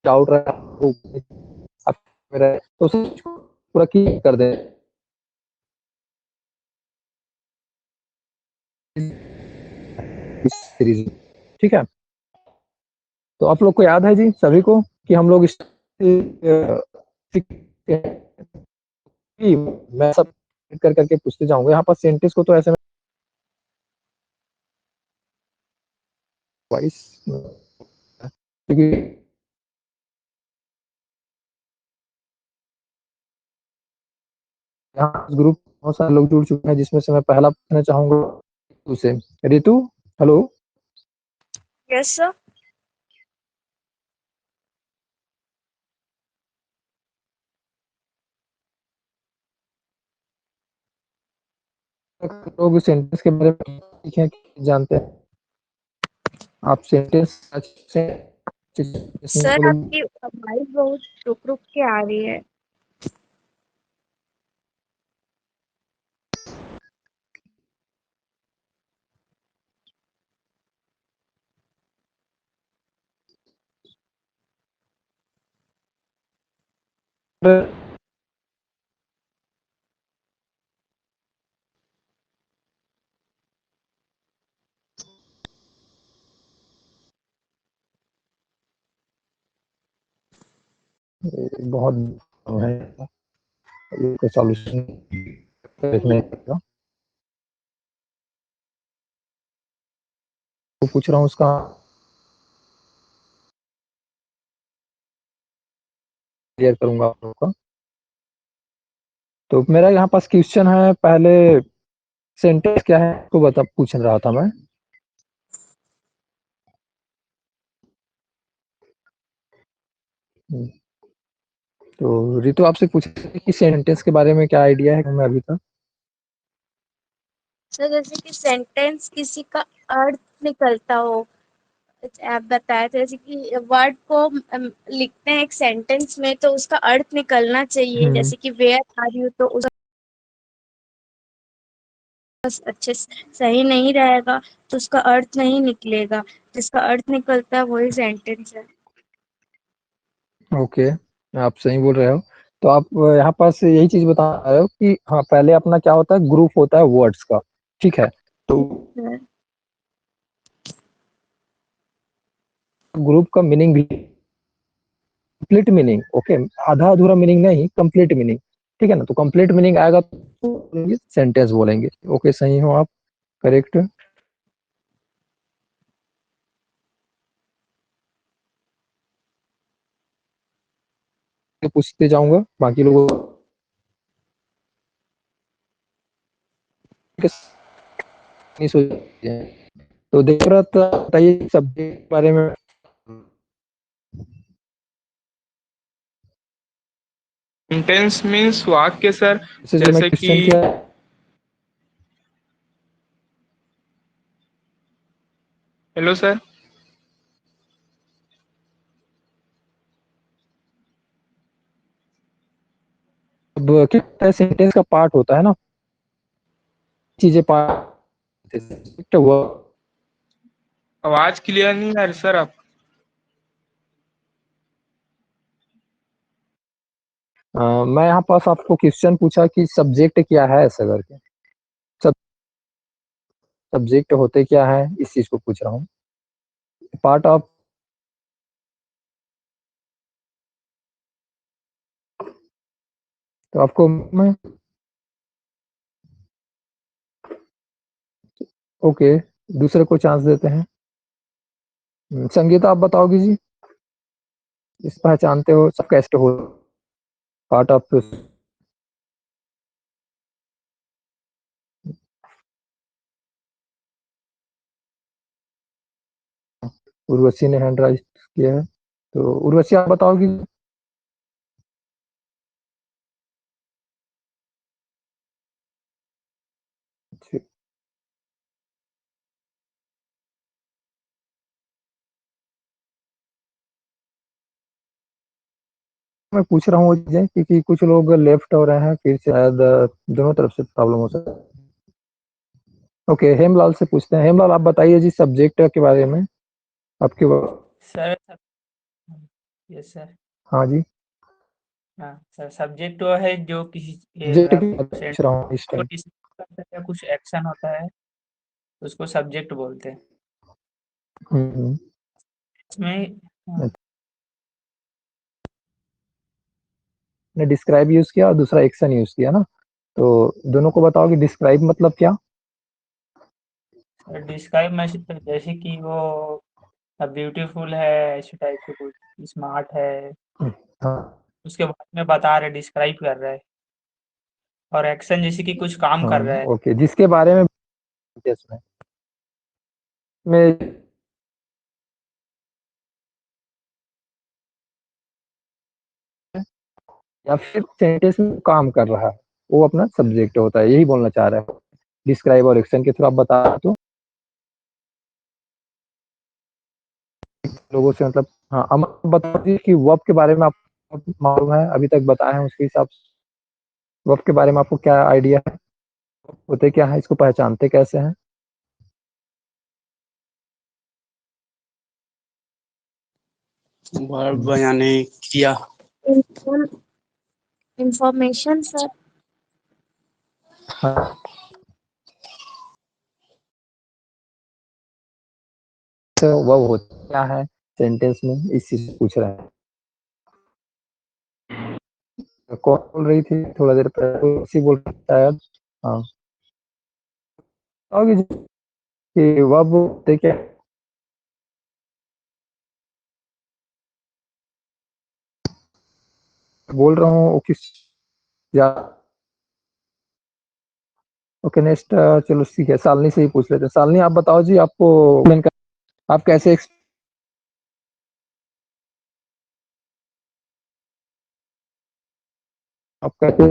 Doubt रहा मेरा तो उसे पूरा क्लियर कर दे। सीरीज ठीक है। तो आप लोग को याद है जी सभी को कि हम लोग इस मैं सब कर करके पूछते जाऊंगा। यहाँ पर सेंटेंस को तो ऐसे में वाइस क्योंकि यहाँ ग्रुप बहुत सारे लोग जुड़ चुके हैं जिसमें से मैं पहला पूछना चाहूंगा उसे रितु। हेलो। Yes sir. लोग सेंटेंस के बारे में लिखे जानते हैं आप सेंटेंस से सर आपकी आवाज बहुत रुक रुक के आ रही है। बहुत है ये सॉल्यूशन देखने का तो पूछ रहा हूँ उसका क्लियर करूंगा आप लोगों का। तो मेरा यहाँ पास क्वेश्चन है पहले सेंटेंस क्या है तो बता पूछ रहा था मैं। तो रितु आपसे पूछ रही थी कि सेंटेंस के बारे में क्या आइडिया है हमें अभी तक। सर जैसे कि सेंटेंस किसी का अर्थ निकलता हो, आप बताए थे जैसे कि वर्ड को लिखते हैं एक सेंटेंस में तो उसका अर्थ निकलना चाहिए। जैसे कि वेयर आर यू, तो उसका अच्छे से सही नहीं रहेगा तो उसका अर्थ नहीं निकलेगा। जिसका अर्थ निकलता है वही सेंटेंस है। ओके आप सही बोल रहे हो। तो आप यहाँ पास यही चीज बता रहे हो कि हाँ पहले अपना क्या होता है ग्रुप होता है वर्ड्स का। ठीक है। तो ग्रुप का मीनिंग भी कंप्लीट मीनिंग ओके आधा अधूरा मीनिंग नहीं कंप्लीट मीनिंग। ठीक है ना। तो कंप्लीट मीनिंग आएगा तो सेंटेंस बोलेंगे। ओके सही हो आप करेक्ट। पूछते जाऊंगा बाकी लोगों के नहीं सोचते हैं। तो देख रहा था बताइए सब्जेक्ट के बारे में। सेंटेंस मीन्स वाक्य सर। जैसे जो मैं जैसे कि क्वेश्चन किया हेलो सर। अब क्या सेंटेंस का पार्ट होता है ना चीजें पार्ट हुआ। आवाज क्लियर नहीं आ रही सर आप। मैं यहाँ पास आपको क्वेश्चन पूछा कि सब्जेक्ट क्या है ऐसा करके। सब सब्जेक्ट होते क्या है इस चीज को पूछ रहा हूँ। पार्ट ऑफ तो आपको मैं ओके दूसरे को चांस देते हैं। संगीता आप बताओगी जी इस पहचानते हो सब कैसे हो पार्ट ऑफ उर्वशी ने हैंड राइज किया है। तो उर्वशी आप बताओगी। मैं पूछ रहा हूँ वो चीजें क्योंकि कुछ लोग लेफ्ट हो रहे हैं फिर शायद दोनों तरफ से प्रॉब्लम हो सकता है। ओके, हेमलाल से पूछते हैं। हेमलाल, आप बताइए जी सब्जेक्ट के बारे में आपके सर यस सर। हाँ जी, हाँ सर, सब्जेक्ट वो है जो किसी सब्जेक्ट की मतलब बात पूछ रहा हूँ इस को टाइम। डिस्कस करता है या कुछ एक्शन होता है, उसको सब्जेक्ट बोलते हैं। हम्म, इसमें हाँ, ने डिस्क्राइब यूज किया और दूसरा एक्शन यूज किया ना, तो दोनों को बताओ कि डिस्क्राइब मतलब क्या। सर डिस्क्राइब में जैसे कि वो ब्यूटीफुल है, ऐसे टाइप के कुछ, स्मार्ट है, हाँ उसके बारे में बता रहे, डिस्क्राइब कर रहा है। और एक्शन जैसे कि कुछ काम कर रहा हाँ, है। ओके, जिसके बारे में इसमें में या फिर सेंटेंस में काम कर रहा है, वो अपना सब्जेक्ट होता है, यही बोलना चाह रहा है। डिस्क्राइब और एक्शन के थ्रू आप बता तो लोगों से मतलब। हाँ, अब आप बता दीजिए कि वर्ब के बारे में आपको मालूम है, अभी तक बताए हैं उसके हिसाब से वर्ब के बारे में आपको क्या आइडिया है, होते क्या है, इसको पहचानते कैसे हैं। वर्ब यानी क्रिया। Information sir. हाँ, तो वर्ब होता क्या है सेंटेंस में, इस चीज से पूछ रहे हैं। तो कौन बोल रही थी थोड़ा देर पहले, उसी बोल रही थी शायद। हाँ, आओगे जी कि वर्ब होते क्या, बोल रहा हूँ वो किस या। ओके, नेक्स्ट, चलो ठीक है, शालिनी से ही पूछ लेते हैं। शालिनी, आप बताओ जी, आपको आप कैसे आप कैसे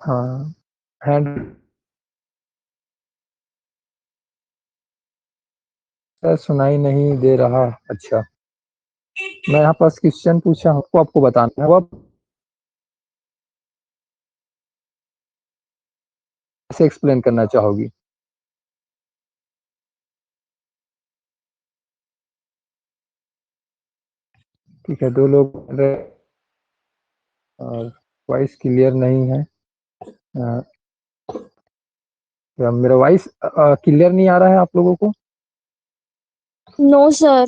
हाँ, हैंड सुनाई नहीं दे रहा। अच्छा, मैं यहाँ पास क्वेश्चन पूछा हूँ, आपको बताना है वो आप कैसे एक्सप्लेन करना चाहोगी। ठीक है, दो लोग और वॉइस क्लियर नहीं है। अ, क्या मेरा वॉइस क्लियर नहीं आ रहा है आप लोगों को। No sir.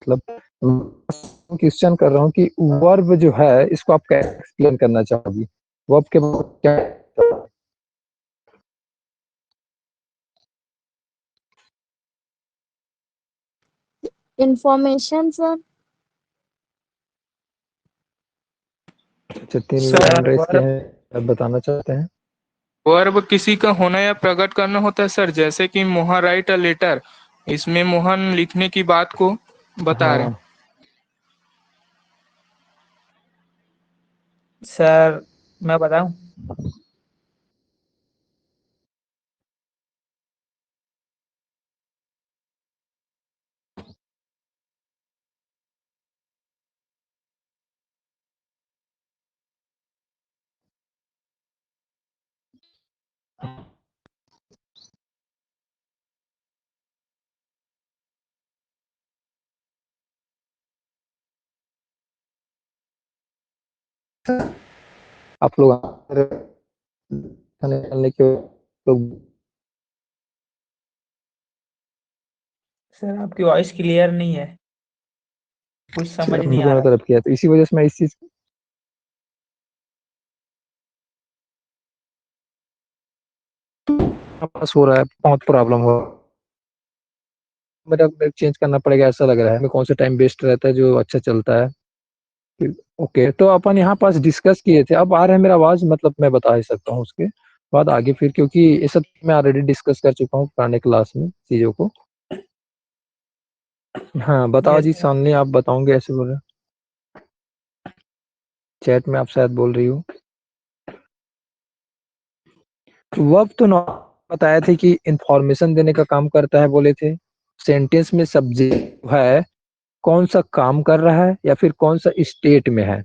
मतलब क्वेश्चन कर रहा हूँ कि वर्ब जो है इसको आप कैसे एक्सप्लेन करना चाहोगी, वर्ब के बाद क्या। Information sir. अच्छा, तीन लोग हैंड सर रेस किए वर्ब हैं, आप बताना चाहते हैं। वर्ब किसी का होना या प्रकट करना होता है सर, जैसे कि मोहन राइट अ लेटर, इसमें मोहन लिखने की बात को बता रहे हैं। हाँ, सर मैं बताऊं। आप लोग निकलने के लोग सर आपकी वॉइस क्लियर नहीं है, कुछ समझ नहीं आ दोनों रहा। तरफ किया, तो इसी वजह से मैं इस चीज पास हो रहा है, बहुत प्रॉब्लम हो रहा है। मेरा चेंज करना पड़ेगा ऐसा लग रहा है, मैं कौन सा टाइम बेस्ट रहता है जो अच्छा चलता है। ओके, तो अपन यहाँ पास डिस्कस किए थे, अब आ रहा है मेरा आवाज, मतलब मैं बता ही सकता हूँ उसके बाद आगे फिर, क्योंकि ये सब मैं ऑलरेडी डिस्कस कर चुका हूँ पुराने क्लास में चीजों को। हाँ, बताओ यस जी सर। सामने, आप बताओगे ऐसे बोल रहे, चैट में आप शायद बोल रही हो। वर्ब तो नॉ बताए थे कि इंफॉर्मेशन देने का काम करता है बोले थे, सेंटेंस में सब्जेक्ट है कौन सा काम कर रहा है या फिर कौन सा स्टेट में है,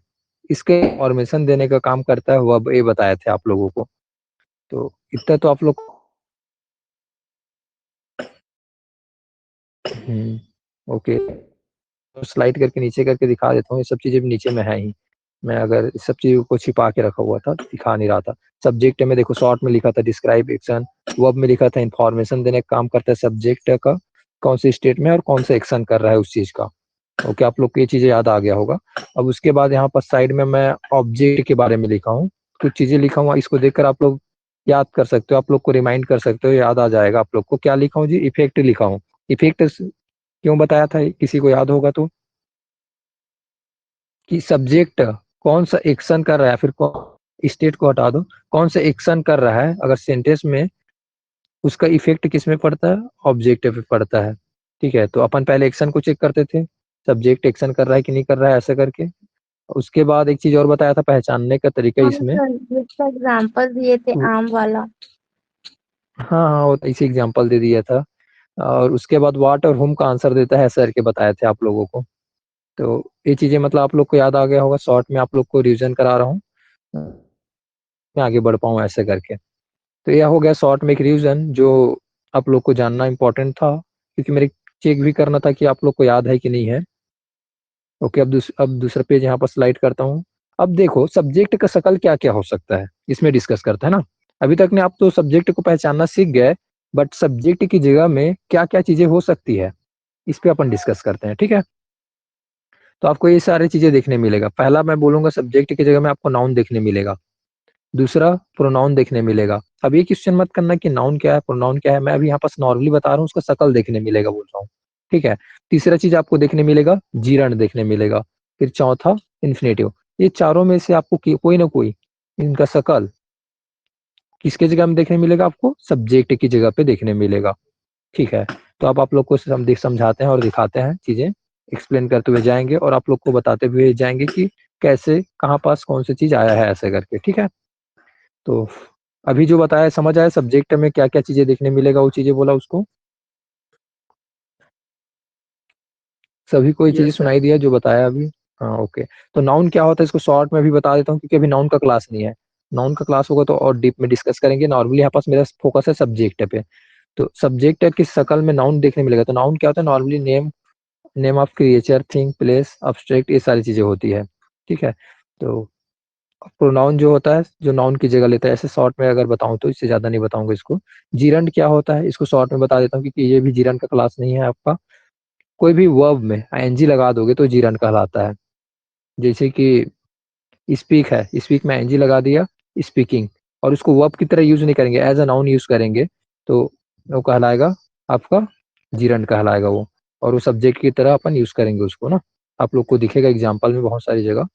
इसके इंफॉर्मेशन देने का काम करता है वर्ब। ये बताए थे आप लोगों को। तो इतना तो आप लोग ओके। तो स्लाइड करके नीचे करके दिखा देता हूँ, ये सब चीजें भी नीचे में है ही। मैं अगर इस सब चीजों को छिपा के रखा हुआ था, दिखा नहीं रहा था। सब्जेक्ट में देखो शॉर्ट में लिखा था डिस्क्राइब एक्शन, वर्ब में लिखा था इंफॉर्मेशन देने का काम करता है सब्जेक्ट का, कौन से स्टेट में और कौन सा एक्शन कर रहा है उस चीज का। ओके, आप लोग को ये चीजें याद आ गया होगा। अब उसके बाद यहाँ पर साइड में मैं ऑब्जेक्ट के बारे में लिखा हूँ, कुछ चीजें लिखा हुआ, इसको देखकर आप लोग याद कर सकते हो, आप लोग को रिमाइंड कर सकते हो, याद आ जाएगा आप लोग को। क्या लिखा हूँ जी? इफेक्ट लिखा हूँ। इफेक्ट क्यों बताया था, किसी को याद होगा तो? कि सब्जेक्ट कौन सा एक्शन कर रहा है, फिर कौन, स्टेट को हटा दो, कौन सा एक्शन कर रहा है अगर सेंटेंस में, उसका इफेक्ट किस में पड़ता है? ऑब्जेक्ट पे पड़ता है। ठीक है, तो अपन पहले एक्शन को चेक करते थे, सब्जेक्ट एक्शन कर रहा है कि नहीं कर रहा है, ऐसा करके। उसके बाद एक चीज और बताया था पहचानने का तरीका हाँ इसमें। सर, जिसका एग्जाम्पल दिए थे आम वाला। हाँ हाँ, वो तो इसी एग्जांपल दे दिया था। और उसके बाद वाट और हुम का आंसर देता है सर के, बताए थे आप लोगों को। तो ये चीजें मतलब आप लोग को याद आ गया होगा, शॉर्ट में आप लोग को रिवीजन करा रहा हूँ, मैं आगे बढ़ पाऊँ ऐसे करके। तो यह हो गया शॉर्ट में एक रिवीजन जो आप लोग को जानना इंपॉर्टेंट था, क्योंकि मेरे चेक भी करना था कि आप लोग को याद है कि नहीं है। ओके, अब दूसरा पेज यहाँ पर स्लाइड करता हूँ। अब देखो सब्जेक्ट का शकल क्या क्या हो सकता है, इसमें डिस्कस करते हैं ना। अभी तक ने आप तो सब्जेक्ट को पहचानना सीख गए, बट सब्जेक्ट की जगह में क्या क्या चीजें हो सकती है, इस पे अपन डिस्कस करते हैं, ठीक है। तो आपको ये सारी चीजें देखने मिलेगा। पहला मैं बोलूंगा सब्जेक्ट की जगह में आपको नाउन देखने मिलेगा। दूसरा प्रोनाउन देखने मिलेगा। अब ये क्वेश्चन मत करना कि नाउन क्या है प्रोनाउन क्या है, मैं अभी यहाँ पास नॉर्मली बता रहा हूँ, उसका शकल देखने मिलेगा बोल रहा हूँ, ठीक है। तीसरा चीज आपको देखने मिलेगा जीरण देखने मिलेगा। फिर चौथा इन्फिनेटिव। ये चारों में से आपको कोई ना कोई इनका शकल किसके जगह में देखने मिलेगा? आपको सब्जेक्ट की जगह पे देखने मिलेगा, ठीक है। तो अब आप लोग को समझाते हैं और दिखाते हैं, चीजें एक्सप्लेन करते हुए जाएंगे और आप लोग को बताते हुए जाएंगे कि कैसे कहाँ पास कौन सी चीज आया है ऐसे करके, ठीक है। तो अभी जो बताया समझ आया, सब्जेक्ट में क्या क्या चीजें देखने मिलेगा, वो चीजें बोला उसको, सभी को ये चीजें यस सर। सुनाई दिया जो बताया अभी? हाँ ओके। तो नाउन क्या होता है इसको शॉर्ट में भी बता देता हूँ, क्योंकि अभी नाउन का क्लास नहीं है। नाउन का क्लास होगा तो और डीप में डिस्कस करेंगे, नॉर्मली यहाँ पास मेरा फोकस है सब्जेक्ट पे। तो सब्जेक्ट की शकल में नाउन देखने मिलेगा। तो नाउन क्या होता है? Normally name, name of creature, thing, place, abstract, ये सारी चीजें होती है, ठीक है। तो प्रोनाउन जो होता है जो नाउन की जगह लेता है, ऐसे शॉर्ट में अगर बताऊं तो, इससे ज्यादा नहीं बताऊंगा इसको। जीरंड क्या होता है इसको शॉर्ट में बता देता हूँ, क्योंकि ये भी जीरंड का क्लास नहीं है आपका। कोई भी वर्ब में आईएनजी लगा दोगे तो जीरंड कहलाता है। जैसे कि स्पीक है, स्पीक में आईएनजी लगा दिया, स्पीकिंग, और उसको वर्ब की तरह यूज नहीं करेंगे, एज अ नाउन यूज करेंगे, तो वो कहलाएगा आपका जीरंड कहलाएगा वो। और वो सब्जेक्ट की तरह अपन यूज करेंगे उसको ना, आप लोग को दिखेगा एग्जाम्पल में बहुत सारी जगह।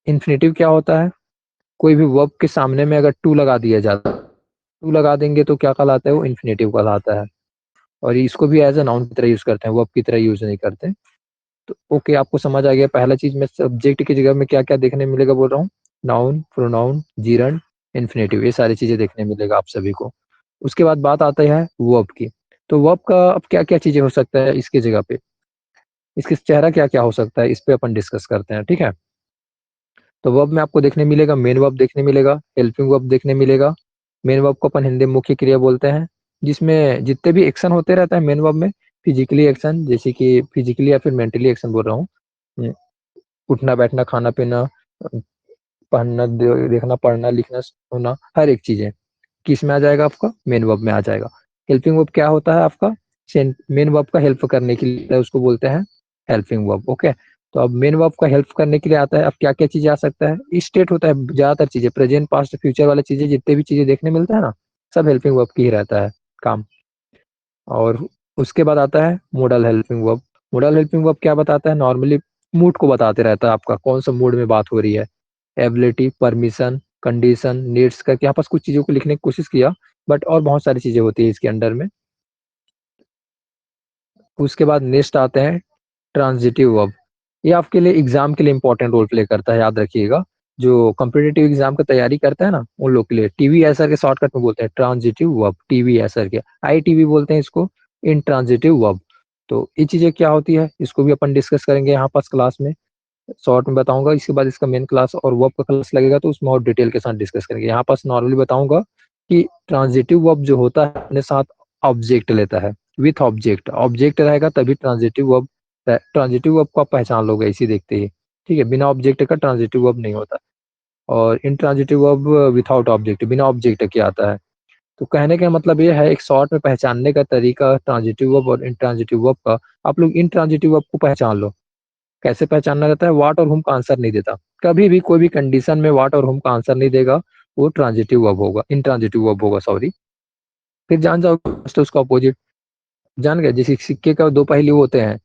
इन्फिनेटिव क्या होता है? कोई भी वर्ब के सामने में अगर टू लगा दिया जाता है, टू लगा देंगे तो क्या कहलाता है? वो इन्फिनेटिव कहलाता है। और इसको भी एज अ नाउन की तरह यूज करते हैं, वर्ब की तरह यूज नहीं करते। तो ओके, आपको समझ आ गया। पहला चीज मैं सब्जेक्ट की जगह में क्या क्या देखने मिलेगा बोल रहा हूँ, नाउन, प्रोनाउन, जीरंड, इन्फिनेटिव, ये सारी चीजें देखने मिलेगा आप सभी को। उसके बाद बात आता है वर्ब की। तो वर्ब का अब क्या क्या चीजें हो सकता है इसकी जगह पे, इसके चेहरा क्या क्या हो सकता है, इस पे अपन डिस्कस करते हैं, ठीक है। तो वर्ब में आपको देखने मिलेगा मेन वर्ब देखने मिलेगा, हेल्पिंग वर्ब देखने मिलेगा। मेन वर्ब को अपन हिंदी में मुख्य क्रिया बोलते हैं, जिसमें जितने भी एक्शन होते रहता है मेन वर्ब में, फिजिकली एक्शन, जैसे कि फिजिकली या फिर मेंटली एक्शन बोल रहा हूँ, उठना बैठना खाना पीना, पहनना देखना पढ़ना लिखना सोना, हर एक चीजें किस में आ जाएगा? आपका मेन वर्ब में आ जाएगा। हेल्पिंग वर्ब क्या होता है आपका? मेन वर्ब का हेल्प करने के लिए उसको बोलते हैं हेल्पिंग वर्ब, ओके। तो अब मेन वर्ब का हेल्प करने के लिए आता है, अब क्या क्या चीजें आ सकता है? स्टेट होता है, ज्यादातर चीजें प्रेजेंट पास्ट फ्यूचर वाली चीजें, जितने भी चीजें देखने मिलता है ना, सब हेल्पिंग वर्ब की ही रहता है काम। और उसके बाद आता है model helping verb. Model helping verb क्या बताता है? नॉर्मली मूड को बताते रहता है, आपका कौन सा मूड में बात हो रही है। एबिलिटी, परमिशन, कंडीशन, नीड्स करके यहाँ पास कुछ चीजों को लिखने की कोशिश किया, बट और बहुत सारी चीजें होती है इसके अंडर में। उसके बाद नेक्स्ट आते हैं ट्रांजिटिव वर्ब। ये आपके लिए एग्जाम के लिए इंपॉर्टेंट रोल प्ले करता है, याद रखिएगा। जो कॉम्पिटेटिव एग्जाम का तैयारी करता है ना, उन लोग के लिए टीवी एसर के शॉर्टकट में बोलते हैं ट्रांजिटिव वर्ब, टीवी एसर के, आईटीवी बोलते हैं इसको, इन ट्रांजिटिव वर्ब। तो ये चीजें क्या होती है इसको भी अपन डिस्कस करेंगे यहाँ पास क्लास में, शॉर्ट में बताऊंगा। इसके बाद इसका मेन क्लास और वर्ब का क्लास लगेगा तो उसमें और डिटेल के साथ डिस्कस करेंगे। यहाँ पास नॉर्मली बताऊंगा कि ट्रांजिटिव वर्ब जो होता है अपने साथ ऑब्जेक्ट लेता है, विथ ऑब्जेक्ट, ऑब्जेक्ट रहेगा तभी ट्रांजिटिव वर्ब। ट्रांजिटिव वर्ब को आप पहचान लोगे इसी देखते ही, ठीक है। बिना ऑब्जेक्ट का ट्रांजिटिव वर्ब नहीं होता। और इंट्रांजिटिव वर्ब विथआउट ऑब्जेक्ट, बिना ऑब्जेक्ट के आता है। तो कहने का मतलब ये है एक शॉर्ट में पहचानने का तरीका ट्रांजिटिव वर्ब और इंट्रांजिटिव वर्ब का। आप लोग इंट्रांजिटिव वर्ब को पहचान लो। कैसे पहचानना रहता है, वाट और हुम का आंसर नहीं देता कभी भी, कोई भी कंडीशन में वाट और हुम का आंसर नहीं देगा, वो ट्रांजिटिव वर्ब होगा, इंट्रांजिटिव वर्ब होगा, सॉरी। फिर जान जाओ उसका अपोजिट। जान गए, जैसे सिक्के का दो पहलू होते हैं,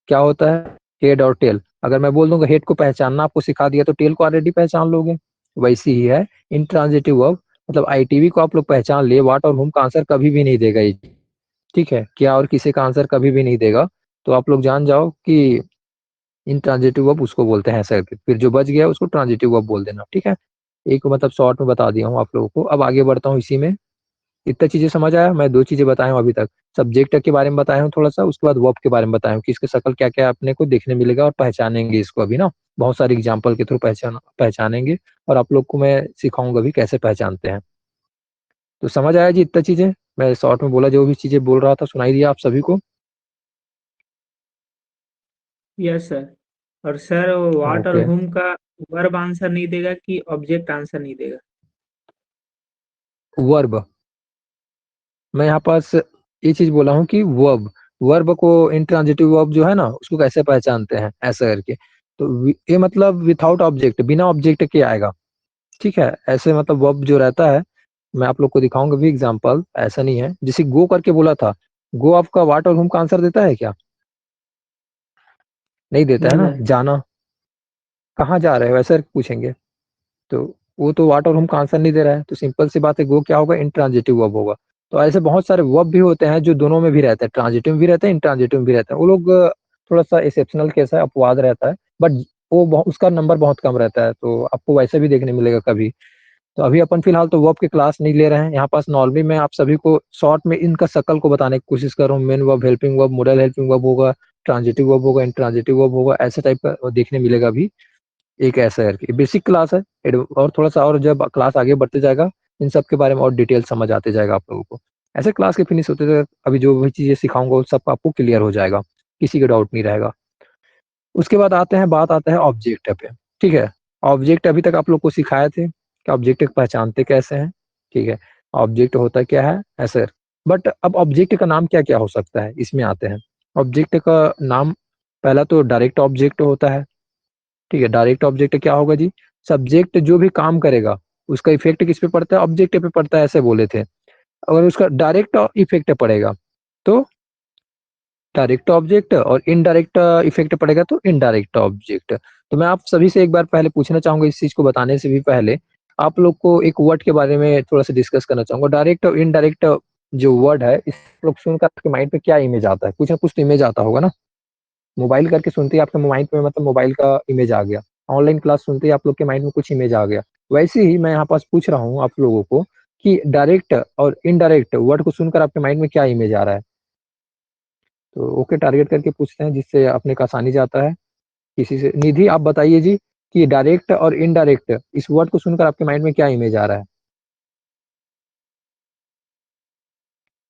क्या होता है, हेड और टेल। अगर मैं बोल दूंगा हेड को पहचानना आपको सिखा दिया तो टेल को ऑलरेडी पहचान लोगे। वैसी ही है इंट्रांजिटिव वर्ब, मतलब आईटीवी को आप लोग पहचान लिए, वाट और हुम का आंसर कभी भी नहीं देगा ये, ठीक है। क्या और किसी का आंसर कभी भी नहीं देगा। तो आप लोग जान जाओ कि इंट्रांजिटिव वर्ब उसको बोलते हैं ऐसा करके। फिर जो बच गया उसको ट्रांजिटिव वर्ब बोल देना, ठीक है। एक मतलब शॉर्ट में बता दिया हूँ आप लोगों को। अब आगे बढ़ता हूँ इसी में। इतना चीजें समझ आया, मैं दो चीजें बताया हूँ अभी तक। सब्जेक्ट के बारे में बताया हूँ थोड़ा सा, उसके बाद वर्ब के बारे में बताया हूँ कि इसके शक्ल क्या क्या अपने को देखने मिलेगा और पहचानेंगे इसको अभी ना, बहुत सारे एग्जाम्पल के थ्रू पहचानेंगे। और आप लोग को मैं सिखाऊंगा भी कैसे पहचानते हैं। तो समझ आया जी इतना चीजें, मैं शॉर्ट में बोला, जो भी चीजें बोल रहा था सुनाई दिया आप सभी को। Yes sir. और सर वाट और ओके। हुम का वर्ब आंसर नहीं देगा कि ऑब्जेक्ट आंसर नहीं देगा? वर्ब, मैं यहाँ पास ये चीज बोला हूँ कि वर्ब, वर्ब को इंट्रांजिटिव वर्ब जो है ना उसको कैसे पहचानते हैं ऐसा करके। तो ये मतलब विथआउट ऑब्जेक्ट, बिना ऑब्जेक्ट के आएगा, ठीक है। ऐसे मतलब वर्ब जो रहता है, मैं आप लोग को दिखाऊंगा भी एग्जांपल, ऐसा नहीं है। जैसे गो करके बोला था, गो आपका वाट और हुम का आंसर देता है क्या? नहीं देता है नहीं ना। सर। जाना, कहाँ जा रहे हो ऐसा पूछेंगे तो वो तो वाट और हुम का आंसर नहीं दे रहा है, तो सिंपल सी बात है, गो क्या होगा, इंट्रांजिटिव वर्ब होगा। तो ऐसे बहुत सारे वर्ब भी होते हैं जो दोनों में भी रहते हैं, ट्रांजिटिव भी रहते हैं, इंट्रांजिटिव भी रहते हैं। वो लोग थोड़ा सा एक्सेप्शनल केस है, अपवाद रहता है, बट वो उसका नंबर बहुत कम रहता है, तो आपको वैसे भी देखने मिलेगा कभी। तो अभी अपन फिलहाल तो वर्ब की क्लास नहीं ले रहे हैं यहाँ पास। नॉर्मली मैं आप सभी को शॉर्ट में इनका शकल को बताने की कोशिश कर रहा हूँ। Main verb, helping verb, model helping verb होगा, ट्रांजिटिव वर्ब होगा, इंट्रांजिटिव वर्ब होगा, ऐसे टाइप का देखने मिलेगा अभी। एक ऐसा करके बेसिक क्लास है। और थोड़ा सा और जब क्लास आगे बढ़ते जाएगा इन सब के बारे में और डिटेल समझ आते जाएगा आप लोगों को। ऐसे क्लास के फिनिश होते जाएगा, अभी जो भी चीजें सिखाऊंगा वो सब आपको क्लियर हो जाएगा, किसी का डाउट नहीं रहेगा। उसके बाद आते हैं, बात आता है ऑब्जेक्ट पे, ठीक है। ऑब्जेक्ट अभी तक आप लोग को सिखाए थे कि ऑब्जेक्ट पहचानते कैसे हैं, ठीक है। ऑब्जेक्ट होता क्या है ऐसे। बट अब ऑब्जेक्ट का नाम क्या क्या हो सकता है, इसमें आते हैं। ऑब्जेक्ट का नाम, पहला तो डायरेक्ट ऑब्जेक्ट होता है, ठीक है। डायरेक्ट ऑब्जेक्ट क्या होगा जी, सब्जेक्ट जो भी काम करेगा उसका इफेक्ट किस पे पड़ता है, ऑब्जेक्ट पे पड़ता है, ऐसे बोले थे। अगर उसका डायरेक्ट इफेक्ट पड़ेगा तो डायरेक्ट ऑब्जेक्ट, और इनडायरेक्ट इफेक्ट पड़ेगा तो इनडायरेक्ट ऑब्जेक्ट। तो मैं आप सभी से एक बार पहले पूछना चाहूंगा, इस चीज को बताने से भी पहले आप लोग को एक वर्ड के बारे में थोड़ा सा डिस्कस करना चाहूंगा। डायरेक्ट और इनडायरेक्ट जो वर्ड है, इस लोग सुनकर आपके माइंड पे क्या इमेज आता है, कुछ ना कुछ तो इमेज आता होगा ना। मोबाइल करके सुनते ही आपके माइंड में मतलब मोबाइल का इमेज आ गया, ऑनलाइन क्लास सुनते ही आप लोग के माइंड में कुछ इमेज आ गया। वैसे ही मैं यहाँ पास पूछ रहा हूँ आप लोगों को कि डायरेक्ट और इनडायरेक्ट वर्ड को सुनकर आपके माइंड में क्या इमेज आ रहा है। तो ओके, टारगेट करके पूछते हैं जिससे अपने का आसानी जाता है। किसी से, निधि आप बताइए जी कि डायरेक्ट और इनडायरेक्ट इस वर्ड को सुनकर आपके माइंड में क्या इमेज आ रहा है।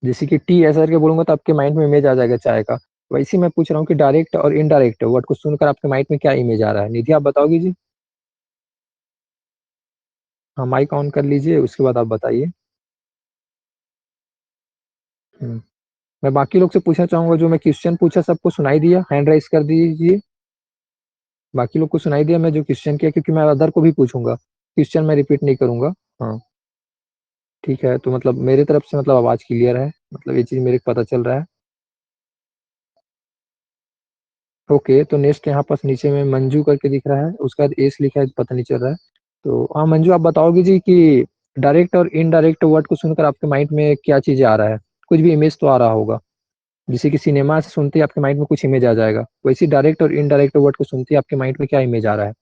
जैसे कि टी ऐसा करके बोलूंगा तो आपके माइंड में इमेज आ जाएगा चाय का। वैसे ही मैं पूछ रहा हूँ कि डायरेक्ट और इनडायरेक्ट वर्ड को सुनकर आपके माइंड में क्या इमेज आ रहा है। निधि आप बताओगी जी। हाँ, माइक ऑन कर लीजिए, उसके बाद आप बताइए। हम्म, मैं बाकी लोग से पूछना चाहूंगा, जो मैं क्वेश्चन पूछा सबको सुनाई दिया, हैंड राइज कर दीजिए। बाकी लोग को सुनाई दिया मैं जो क्वेश्चन किया, क्योंकि मैं अदर को भी पूछूंगा, क्वेश्चन मैं रिपीट नहीं करूंगा। हाँ, ठीक है। तो मतलब मेरे तरफ से मतलब आवाज क्लियर है, मतलब ये चीज मेरे को पता चल रहा है। ओके, तो नेक्स्ट यहाँ पास नीचे में मंजू करके दिख रहा है, उसका बाद एस लिखा है, पता नहीं चल रहा है। तो हाँ मंजू, आप बताओगे जी कि डायरेक्ट और इनडायरेक्ट वर्ड को सुनकर आपके माइंड में क्या चीजें आ रहा है। कुछ भी इमेज तो आ रहा होगा, जैसे कि सिनेमा से सुनते ही आपके माइंड में कुछ इमेज आ जाएगा, वैसे डायरेक्ट और इनडायरेक्ट वर्ड को सुनते ही आपके माइंड में क्या इमेज आ रहा है।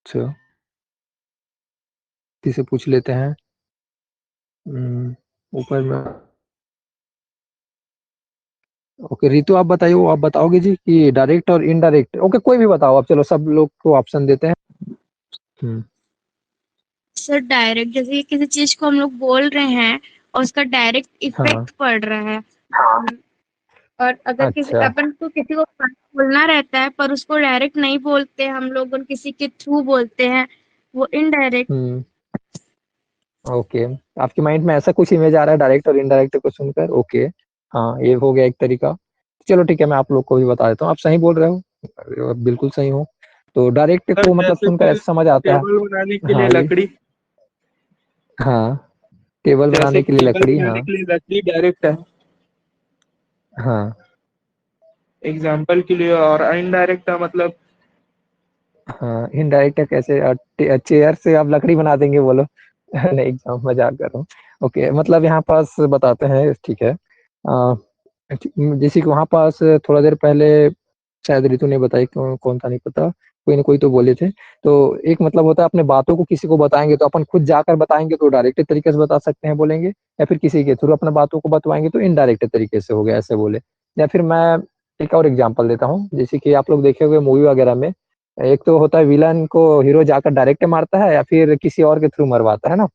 अच्छा, किसी से पूछ लेते हैं। ऊपर में ओके, रितु आप बताइए, वो आप बताओगे जी कि डायरेक्ट और इनडायरेक्ट? ओके, कोई भी बताओ आप, चलो सब लोग को ऑप्शन देते हैं। हुँ, सर डायरेक्ट, जैसे कि किसी चीज को हम लोग बोल रहे हैं और उसका डायरेक्ट हाँ, इफेक्ट पड़ रहा है। और अगर किसी अच्छा, अपन को किसी को बात बोलना रहता है पर उसको डायरेक्ट नहीं बोलते, हम लोग उन किसी के थ्रू बोलते हैं, वो इनडायरेक्ट। हुँ, ओके। आपके माइंड में ऐसा कुछ इमेज आ रहा है डायरेक्ट और इनडायरेक्ट को सुनकर? ओके, हाँ, ये हो गया एक तरीका। चलो ठीक है, मैं आप लोग को भी बता देता हूँ, आप सही बोल रहे हो, बिल्कुल सही हो। तो डायरेक्ट सर को मतलब जैसे सुनकर कि ऐसा समझ आता है। टेबल बनाने के लिए हाँ जी, लकड़ी, हाँ, टेबल जैसे बनाने के लिए टेबल लकड़ी, बनाने हाँ, के लिए लकड़ी डायरेक्ट है हाँ, एग्जाम्पल के लिए, और इनडायरेक्ट है मतलब हाँ, इनडायरेक्ट कैसे? चेयर से आप लकड़ी बना देंगे बोलो? नहीं, मजाक कर रहा हूँ। ओके, मतलब यहाँ पास बताते हैं, ठीक है। जैसे कि वहाँ पास थोड़ा देर पहले शायद रितु ने बताई, कौन था नहीं पता, कोई ना कोई तो बोले थे। तो एक मतलब होता है अपने बातों को किसी को बताएंगे तो अपन खुद जाकर बताएंगे तो डायरेक्ट तरीके से बता सकते हैं बोलेंगे, या फिर किसी के थ्रू अपने बातों को बतवाएंगे तो इनडायरेक्ट तरीके से हो गया, ऐसे बोले। या फिर मैं एक और एग्जांपल देता हूँ, जैसे कि आप लोग देखे हुए मूवी वगैरह में, एक तो होता है विलन को हीरो जाकर डायरेक्ट मारता है या फिर किसी और के थ्रू मरवाता है ना।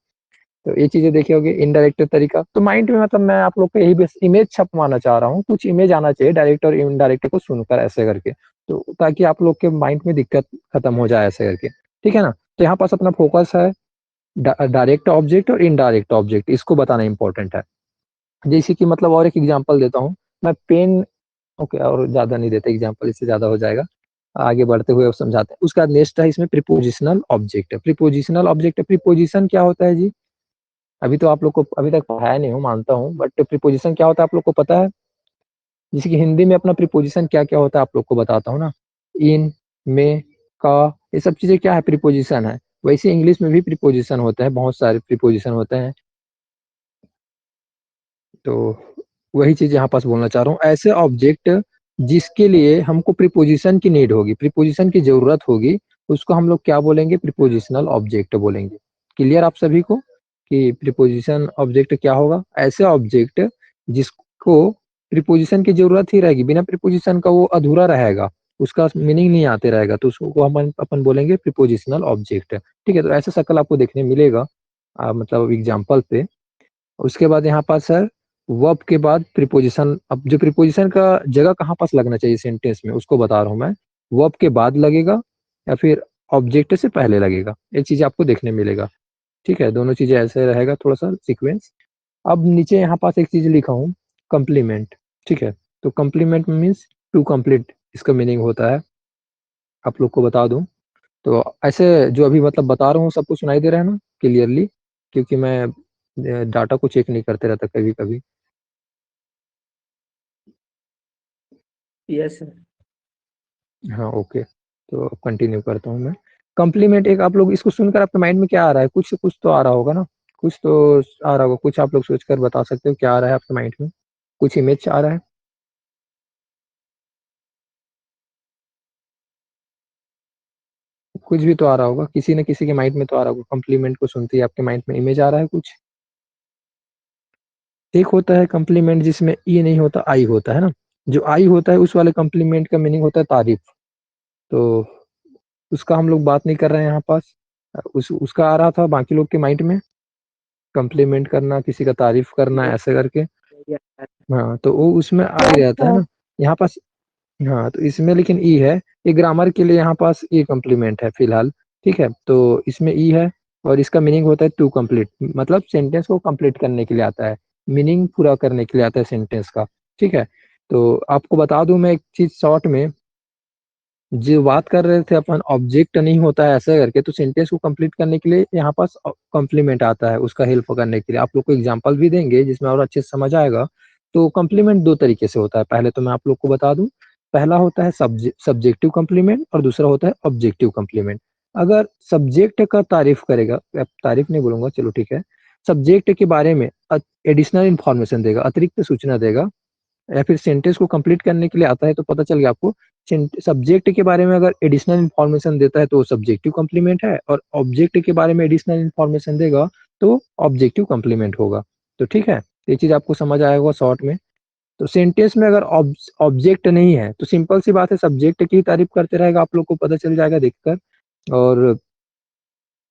तो ये चीजें देखी होगी, इनडायरेक्ट तरीका। तो माइंड में मतलब मैं आप लोग को यही बस इमेज छपवाना चाह रहा हूँ, कुछ इमेज आना चाहिए डायरेक्ट और इनडायरेक्ट को सुनकर ऐसे करके, तो ताकि आप लोग के माइंड में दिक्कत खत्म हो जाए ऐसे करके, ठीक है ना। तो यहाँ पास अपना फोकस है डायरेक्ट ऑब्जेक्ट और इनडायरेक्ट ऑब्जेक्ट, इसको बताना इंपॉर्टेंट है। जैसे कि मतलब और एक एग्जांपल देता हूँ मैं, पेन। ओके, और ज्यादा नहीं देते एग्जांपल, इससे ज्यादा हो जाएगा, आगे बढ़ते हुए समझाते हैं। उसका बाद नेक्स्ट है इसमें prepositional object. Prepositional object, preposition क्या होता है जी? अभी तो आप लोग को अभी तक पढ़ाया नहीं हूँ, मानता हूँ, बट प्रीपोजिशन क्या होता है आप लोग को पता है? जैसे कि हिंदी में अपना प्रीपोजिशन क्या क्या होता है आप लोग को बताता हूँ ना। इन, में, का, ये सब चीजें क्या है? प्रीपोजिशन है। वैसे इंग्लिश में भी प्रीपोजिशन होते हैं, बहुत सारे प्रीपोजिशन होते हैं। तो वही चीज यहाँ पास बोलना चाह रहा हूँ, ऐसे ऑब्जेक्ट जिसके लिए हमको प्रीपोजिशन की नीड होगी, प्रीपोजिशन की जरूरत होगी, उसको हम लोग क्या बोलेंगे? प्रीपोजिशनल ऑब्जेक्ट बोलेंगे। क्लियर आप सभी को कि प्रीपोजिशन ऑब्जेक्ट क्या होगा? ऐसे ऑब्जेक्ट जिसको प्रीपोजिशन की जरूरत ही रहेगी, बिना प्रीपोजिशन का वो अधूरा रहेगा, उसका मीनिंग नहीं आते रहेगा, तो उसको हम अपन बोलेंगे प्रीपोजिशनल ऑब्जेक्ट। ठीक है, तो ऐसा शक्ल आपको देखने मिलेगा मतलब एग्जाम्पल पे। उसके बाद यहाँ पास है वर्ब के बाद प्रीपोजिशन। अब जो प्रीपोजिशन का जगह कहाँ पास लगना चाहिए सेंटेंस में, उसको बता रहा हूँ मैं। वर्ब के बाद लगेगा या फिर ऑब्जेक्ट से पहले लगेगा, ये चीज आपको देखने मिलेगा। ठीक है, दोनों चीजें ऐसे रहेगा थोड़ा सा सीक्वेंस। अब नीचे यहाँ पास एक चीज लिखा हूँ, कम्प्लीमेंट। ठीक है, तो कम्प्लीमेंट मीन्स टू कंप्लीट, इसका मीनिंग होता है, आप लोग को बता दूं। तो ऐसे जो अभी मतलब बता रहा हूँ सबको सुनाई दे रहा है ना क्लियरली? क्योंकि मैं डाटा को चेक नहीं करते रहता कभी कभी। Yes sir. हाँ, ओके, तो कंटिन्यू करता हूँ मैं। कॉम्प्लीमेंट, एक आप लोग इसको सुनकर आपके माइंड में क्या आ रहा है? कुछ कुछ तो आ रहा होगा ना, कुछ तो आ रहा होगा, कुछ आप लोग सोचकर बता सकते हो क्या आ रहा है आपके माइंड में? कुछ इमेज आ रहा है? कुछ भी तो आ रहा होगा, किसी न किसी के माइंड में तो आ रहा होगा, कॉम्प्लीमेंट को सुनते ही आपके माइंड में इमेज आ रहा है कुछ। एक होता है कॉम्प्लीमेंट जिसमें ई नहीं होता, आई होता है ना। जो आई होता है उस वाले कॉम्प्लीमेंट का मीनिंग होता है तारीफ। तो उसका हम लोग बात नहीं कर रहे हैं यहाँ पास। उसका आ रहा था बाकी लोग के माइंड में, कॉम्प्लीमेंट करना, किसी का तारीफ करना ऐसे करके। हाँ, तो वो उसमें आ ही रहता है ना यहाँ पास। हाँ, तो इसमें लेकिन ई है, ये ग्रामर के लिए यहाँ पास ई कम्प्लीमेंट है फिलहाल। ठीक है, तो इसमें ई है और इसका मीनिंग होता है टू कंप्लीट, मतलब सेंटेंस को कंप्लीट करने के लिए आता है, मीनिंग पूरा करने के लिए आता है सेंटेंस का। ठीक है, तो आपको बता दूं मैं एक चीज शॉर्ट में, जो बात कर रहे थे अपन, ऑब्जेक्ट नहीं होता है ऐसा करके, तो सेंटेंस को कंप्लीट करने के लिए यहाँ पास कॉम्प्लीमेंट आता है, उसका हेल्प करने के लिए। आप लोग को एग्जांपल भी देंगे जिसमें और अच्छे से समझ आएगा। तो कॉम्प्लीमेंट दो तरीके से होता है, पहले तो मैं आप लोग को बता दूं। पहला होता है सब्जेक्टिव कॉम्प्लीमेंट और दूसरा होता है ऑब्जेक्टिव कॉम्प्लीमेंट। अगर सब्जेक्ट का तारीफ करेगा, तारीफ नहीं बोलूंगा, चलो ठीक है, सब्जेक्ट के बारे में एडिशनल इंफॉर्मेशन देगा, अतिरिक्त सूचना देगा, या फिर सेंटेंस को कंप्लीट करने के लिए आता है, तो पता चल गया आपको सब्जेक्ट के बारे में अगर एडिशनल इन्फॉर्मेशन देता है तो वो सब्जेक्टिव कॉम्प्लीमेंट है, और ऑब्जेक्ट के बारे में एडिशनल इन्फॉर्मेशन देगा तो ऑब्जेक्टिव कॉम्प्लीमेंट होगा। तो ठीक है, ये चीज आपको समझ आया होगा शॉर्ट में। तो सेंटेंस में अगर ऑब्जेक्ट नहीं है तो सिंपल सी बात है, सब्जेक्ट की तारीफ करते रहेगा, आप लोग को पता चल जाएगा देखकर। और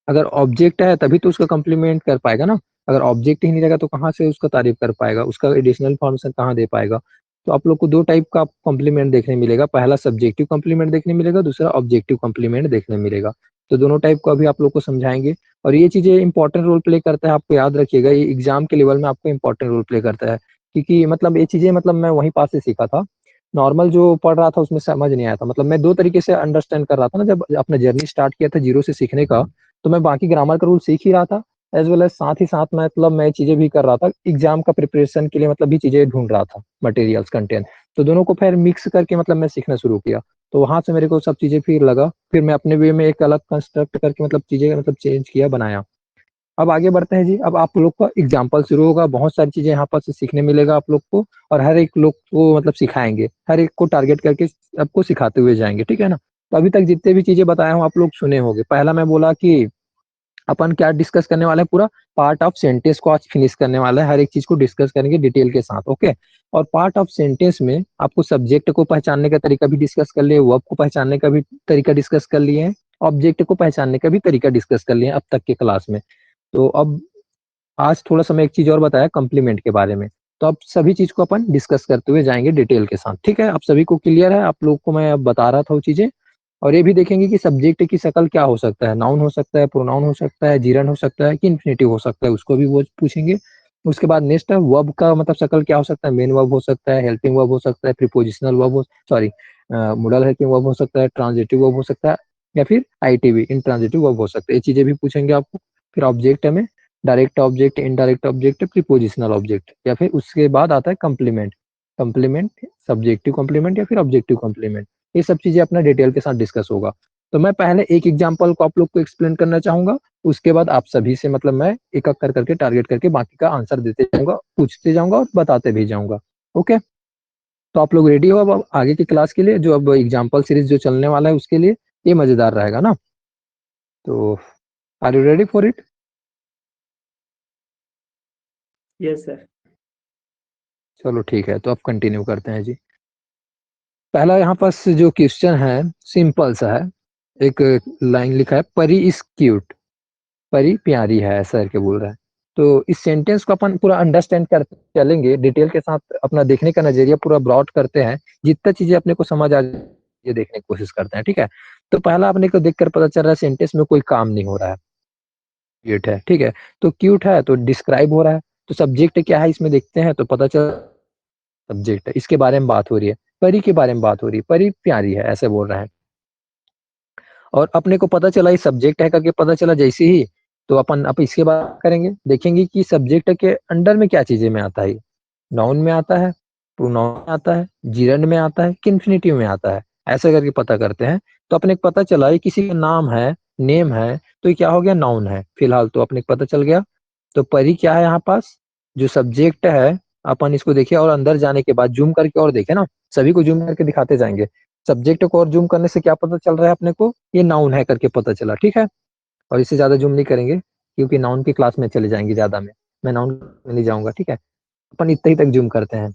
अगर ऑब्जेक्ट है तभी तो उसका कॉम्प्लीमेंट कर पाएगा ना, अगर ऑब्जेक्ट ही नहीं रहेगा तो कहाँ से उसका तारीफ कर पाएगा, उसका एडिशनल इन्फॉर्मेशन कहाँ दे पाएगा। तो आप लोग को दो टाइप का कॉम्प्लीमेंट देखने मिलेगा, पहला सब्जेक्टिव कॉम्प्लीमेंट देखने मिलेगा, दूसरा ऑब्जेक्टिव कॉम्प्लीमेंट देखने मिलेगा। तो दोनों टाइप को अभी आप लोग को समझाएंगे, और ये चीजें इंपॉर्टेंट रोल प्ले करता है, आपको याद रखिएगा, ये एग्जाम के लेवल में आपको इंपॉर्टेंट रोल प्ले करता है। क्योंकि मतलब ये चीजें मतलब मैं वहीं पास से सीखा था, नॉर्मल जो पढ़ रहा था उसमें समझ नहीं आया था। मतलब मैं दो तरीके से अंडरस्टैंड कर रहा था ना, जब अपना जर्नी स्टार्ट किया था जीरो से सीखने का, तो मैं बाकी ग्रामर का रूल सीख ही रहा था, एज वेल एज साथ ही साथ मतलब मैं चीजें भी कर रहा था एग्जाम का प्रिपरेशन के लिए, मतलब भी चीजें ढूंढ रहा था, मटेरियल्स कंटेंट। तो दोनों को फिर मिक्स करके मतलब मैं सीखना शुरू किया, तो वहां से मेरे को सब चीजें फिर लगा, फिर मैं अपने वे में एक अलग कंस्ट्रक्ट करके मतलब चीजें मतलब चेंज किया, बनाया। अब आगे बढ़ते हैं जी। अब आप लोग का एग्जाम्पल शुरू होगा, बहुत सारी चीजें यहाँ पर से सीखने मिलेगा आप लोग को, और हर एक लोग को मतलब सिखाएंगे, हर एक को टारगेट करके आपको सिखाते हुए जाएंगे, ठीक है ना। तो अभी तक जितने भी चीजें बताया हूँ आप लोग सुने होंगे। पहला मैं बोला कि अपन क्या डिस्कस करने वाले हैं, पूरा पार्ट ऑफ सेंटेंस को आज फिनिश करने वाला है, हर एक चीज को डिस्कस करेंगे डिटेल के साथ, ओके। और पार्ट ऑफ सेंटेंस में आपको सब्जेक्ट को पहचानने का तरीका भी डिस्कस कर लिए, वर्ब को पहचानने का भी तरीका डिस्कस कर लिए हैं, ऑब्जेक्ट को पहचानने का भी तरीका डिस्कस कर लिए हैं अब तक के क्लास में। तो अब आज थोड़ा सा मैं एक चीज और बताया कॉम्प्लीमेंट के बारे में, तो अब सभी चीज को अपन डिस्कस करते हुए जाएंगे डिटेल के साथ, ठीक है। आप सभी को क्लियर है, आप लोग को मैं अब बता रहा था वो चीजें। और ये भी देखेंगे कि सब्जेक्ट की शक्ल क्या हो सकता है, नाउन हो सकता है, प्रोनाउन हो सकता है, जीरन हो सकता है कि इन्फिनेटिव हो सकता है, उसको भी वो पूछेंगे। उसके बाद नेक्स्ट है वर्ब का मतलब शक्ल क्या हो सकता है, मेन वर्ब हो सकता है, हेल्पिंग वर्ब हो सकता है, प्रीपोजिशनल वर्ब हो, सॉरी मोडल हेल्पिंग वर्ब हो सकता है, ट्रांजिटिव वर्ब हो सकता है, या फिर आईटीवी इंट्रांजिटिव वर्ब हो सकता है, ये चीजें भी पूछेंगे आपको। फिर ऑब्जेक्ट में direct object, indirect object, prepositional object, या फिर उसके बाद आता है कम्प्लीमेंट, कम्प्लीमेंट सब्जेक्टिव कम्प्लीमेंट या फिर ऑब्जेक्टिव कम्प्लीमेंट। ये सब चीजें अपना डिटेल के साथ डिस्कस होगा। तो मैं पहले एक एग्जांपल को आप लोग को एक्सप्लेन करना चाहूंगा, उसके बाद आप सभी से मतलब मैं एक एक कर करके टारगेट करके बाकी का आंसर देते जाऊंगा, पूछते जाऊंगा और बताते भी जाऊंगा, ओके। तो आप लोग रेडी हो अब आगे की क्लास के लिए, जो अब एग्जाम्पल सीरीज जो चलने वाला है उसके लिए, ये मजेदार रहेगा ना। तो are you ready for it? Yes sir. चलो ठीक है, तो अब कंटिन्यू करते हैं जी। पहला यहाँ पास जो क्वेश्चन है सिंपल सा है, एक लाइन लिखा है, परी इज क्यूट, परी प्यारी है, ऐसा करके बोल रहा है। तो इस सेंटेंस को अपन पूरा अंडरस्टैंड करते चलेंगे डिटेल के साथ, अपना देखने का नजरिया पूरा ब्रॉड करते हैं, जितना चीजें अपने को समझ आ जाए ये देखने की कोशिश करते हैं, ठीक है। तो पहला अपने को देखकर पता चल रहा है सेंटेंस में कोई काम नहीं हो रहा है, क्यूट है, ठीक है। तो क्यूट है तो डिस्क्राइब हो रहा है, तो सब्जेक्ट क्या है इसमें देखते हैं, तो पता चल सब्जेक्ट है, इसके बारे में बात हो रही है, परी के बारे में बात हो रही है, परी प्यारी है ऐसे बोल रहा है। और अपने को पता चला ये सब्जेक्ट है करके पता चला जैसे ही, तो अपन अब इसके बाद करेंगे, देखेंगे कि सब्जेक्ट के अंडर में क्या चीजें में आता है, नाउन में आता है, प्रोनाउन में आता है, जिरंड में आता है कि इन्फिनेटिव में आता है, ऐसे करके पता करते हैं। तो अपने को पता चला ये किसी का नाम है, नेम है, तो ये क्या हो गया, नाउन है फिलहाल, तो अपने को पता चल गया। तो परी क्या है यहाँ पास, जो सब्जेक्ट है, अपन इसको देखिए और अंदर जाने के बाद जूम करके और देखे ना, सभी को जूम करके दिखाते जाएंगे। सब्जेक्ट को और जूम करने से क्या पता चल रहा है अपने को, ये नाउन है करके पता चला, ठीक है। और इससे ज्यादा जूम नहीं करेंगे क्योंकि नाउन की क्लास में चले जाएंगे ज्यादा में, मैं नाउन में नहीं जाऊंगा, ठीक है। अपन इतना ही तक जूम करते हैं।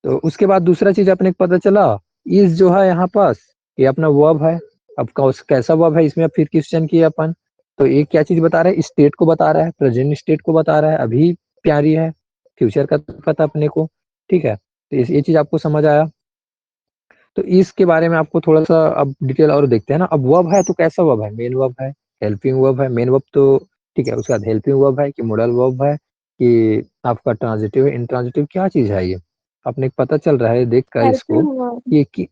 तो उसके बाद दूसरा चीज अपने को पता चला, इस जो है यहाँ पास ये अपना वर्ब है। अब कैसा वर्ब है इसमें, अब फिर क्वेश्चन किया अपन, तो ये क्या चीज बता रहा है, स्टेट को बता रहा है, प्रेजेंट स्टेट को बता रहा है, अभी प्यारी है, फ्यूचर का तो पता अपने को, ठीक है। तो ये चीज आपको समझ आया। तो इसके बारे में आपको थोड़ा सा अब डिटेल और देखते हैं ना। अब वर्ब है तो कैसा वर्ब है, मेन वर्ब है, हेल्पिंग वर्ब है, मेन वर्ब तो ठीक है, उसके बाद हेल्पिंग वर्ब है कि मोडल वर्ब है कि आपका ट्रांजिटिव इंट्रांजिटिव, क्या चीज है ये, अपने को पता चल रहा है देख कर इसको, हेल्पिंग वर्ब। ये कि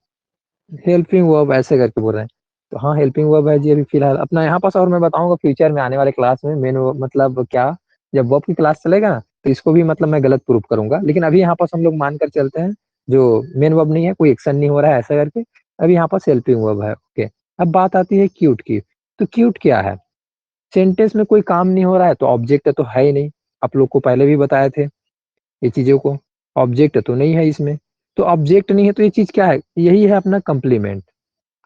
हेल्पिंग वर्ब ऐसे करके बोल रहे हैं। तो हाँ हेल्पिंग वर्ब है जी अभी फिलहाल अपना यहाँ पास, और मैं बताऊंगा फ्यूचर में आने वाले क्लास में मेन मतलब क्या, जब वर्ब की क्लास चलेगा ना तो इसको भी मतलब मैं गलत प्रूफ करूंगा, लेकिन अभी यहाँ पास हम लोग मान कर चलते हैं जो मेन वर्ब नहीं है, कोई एक्शन नहीं हो रहा है ऐसा करके, अभी यहाँ पास हेल्पिंग वर्ब है, ओके। अब बात आती है क्यूट की। तो क्यूट क्या है, सेंटेंस में कोई काम नहीं हो रहा है तो ऑब्जेक्ट तो है ही नहीं, आप लोग को पहले भी बताए थे ये चीजों को, ऑब्जेक्ट तो नहीं है इसमें। तो ऑब्जेक्ट नहीं है तो ये चीज क्या है, यही है अपना कम्प्लीमेंट।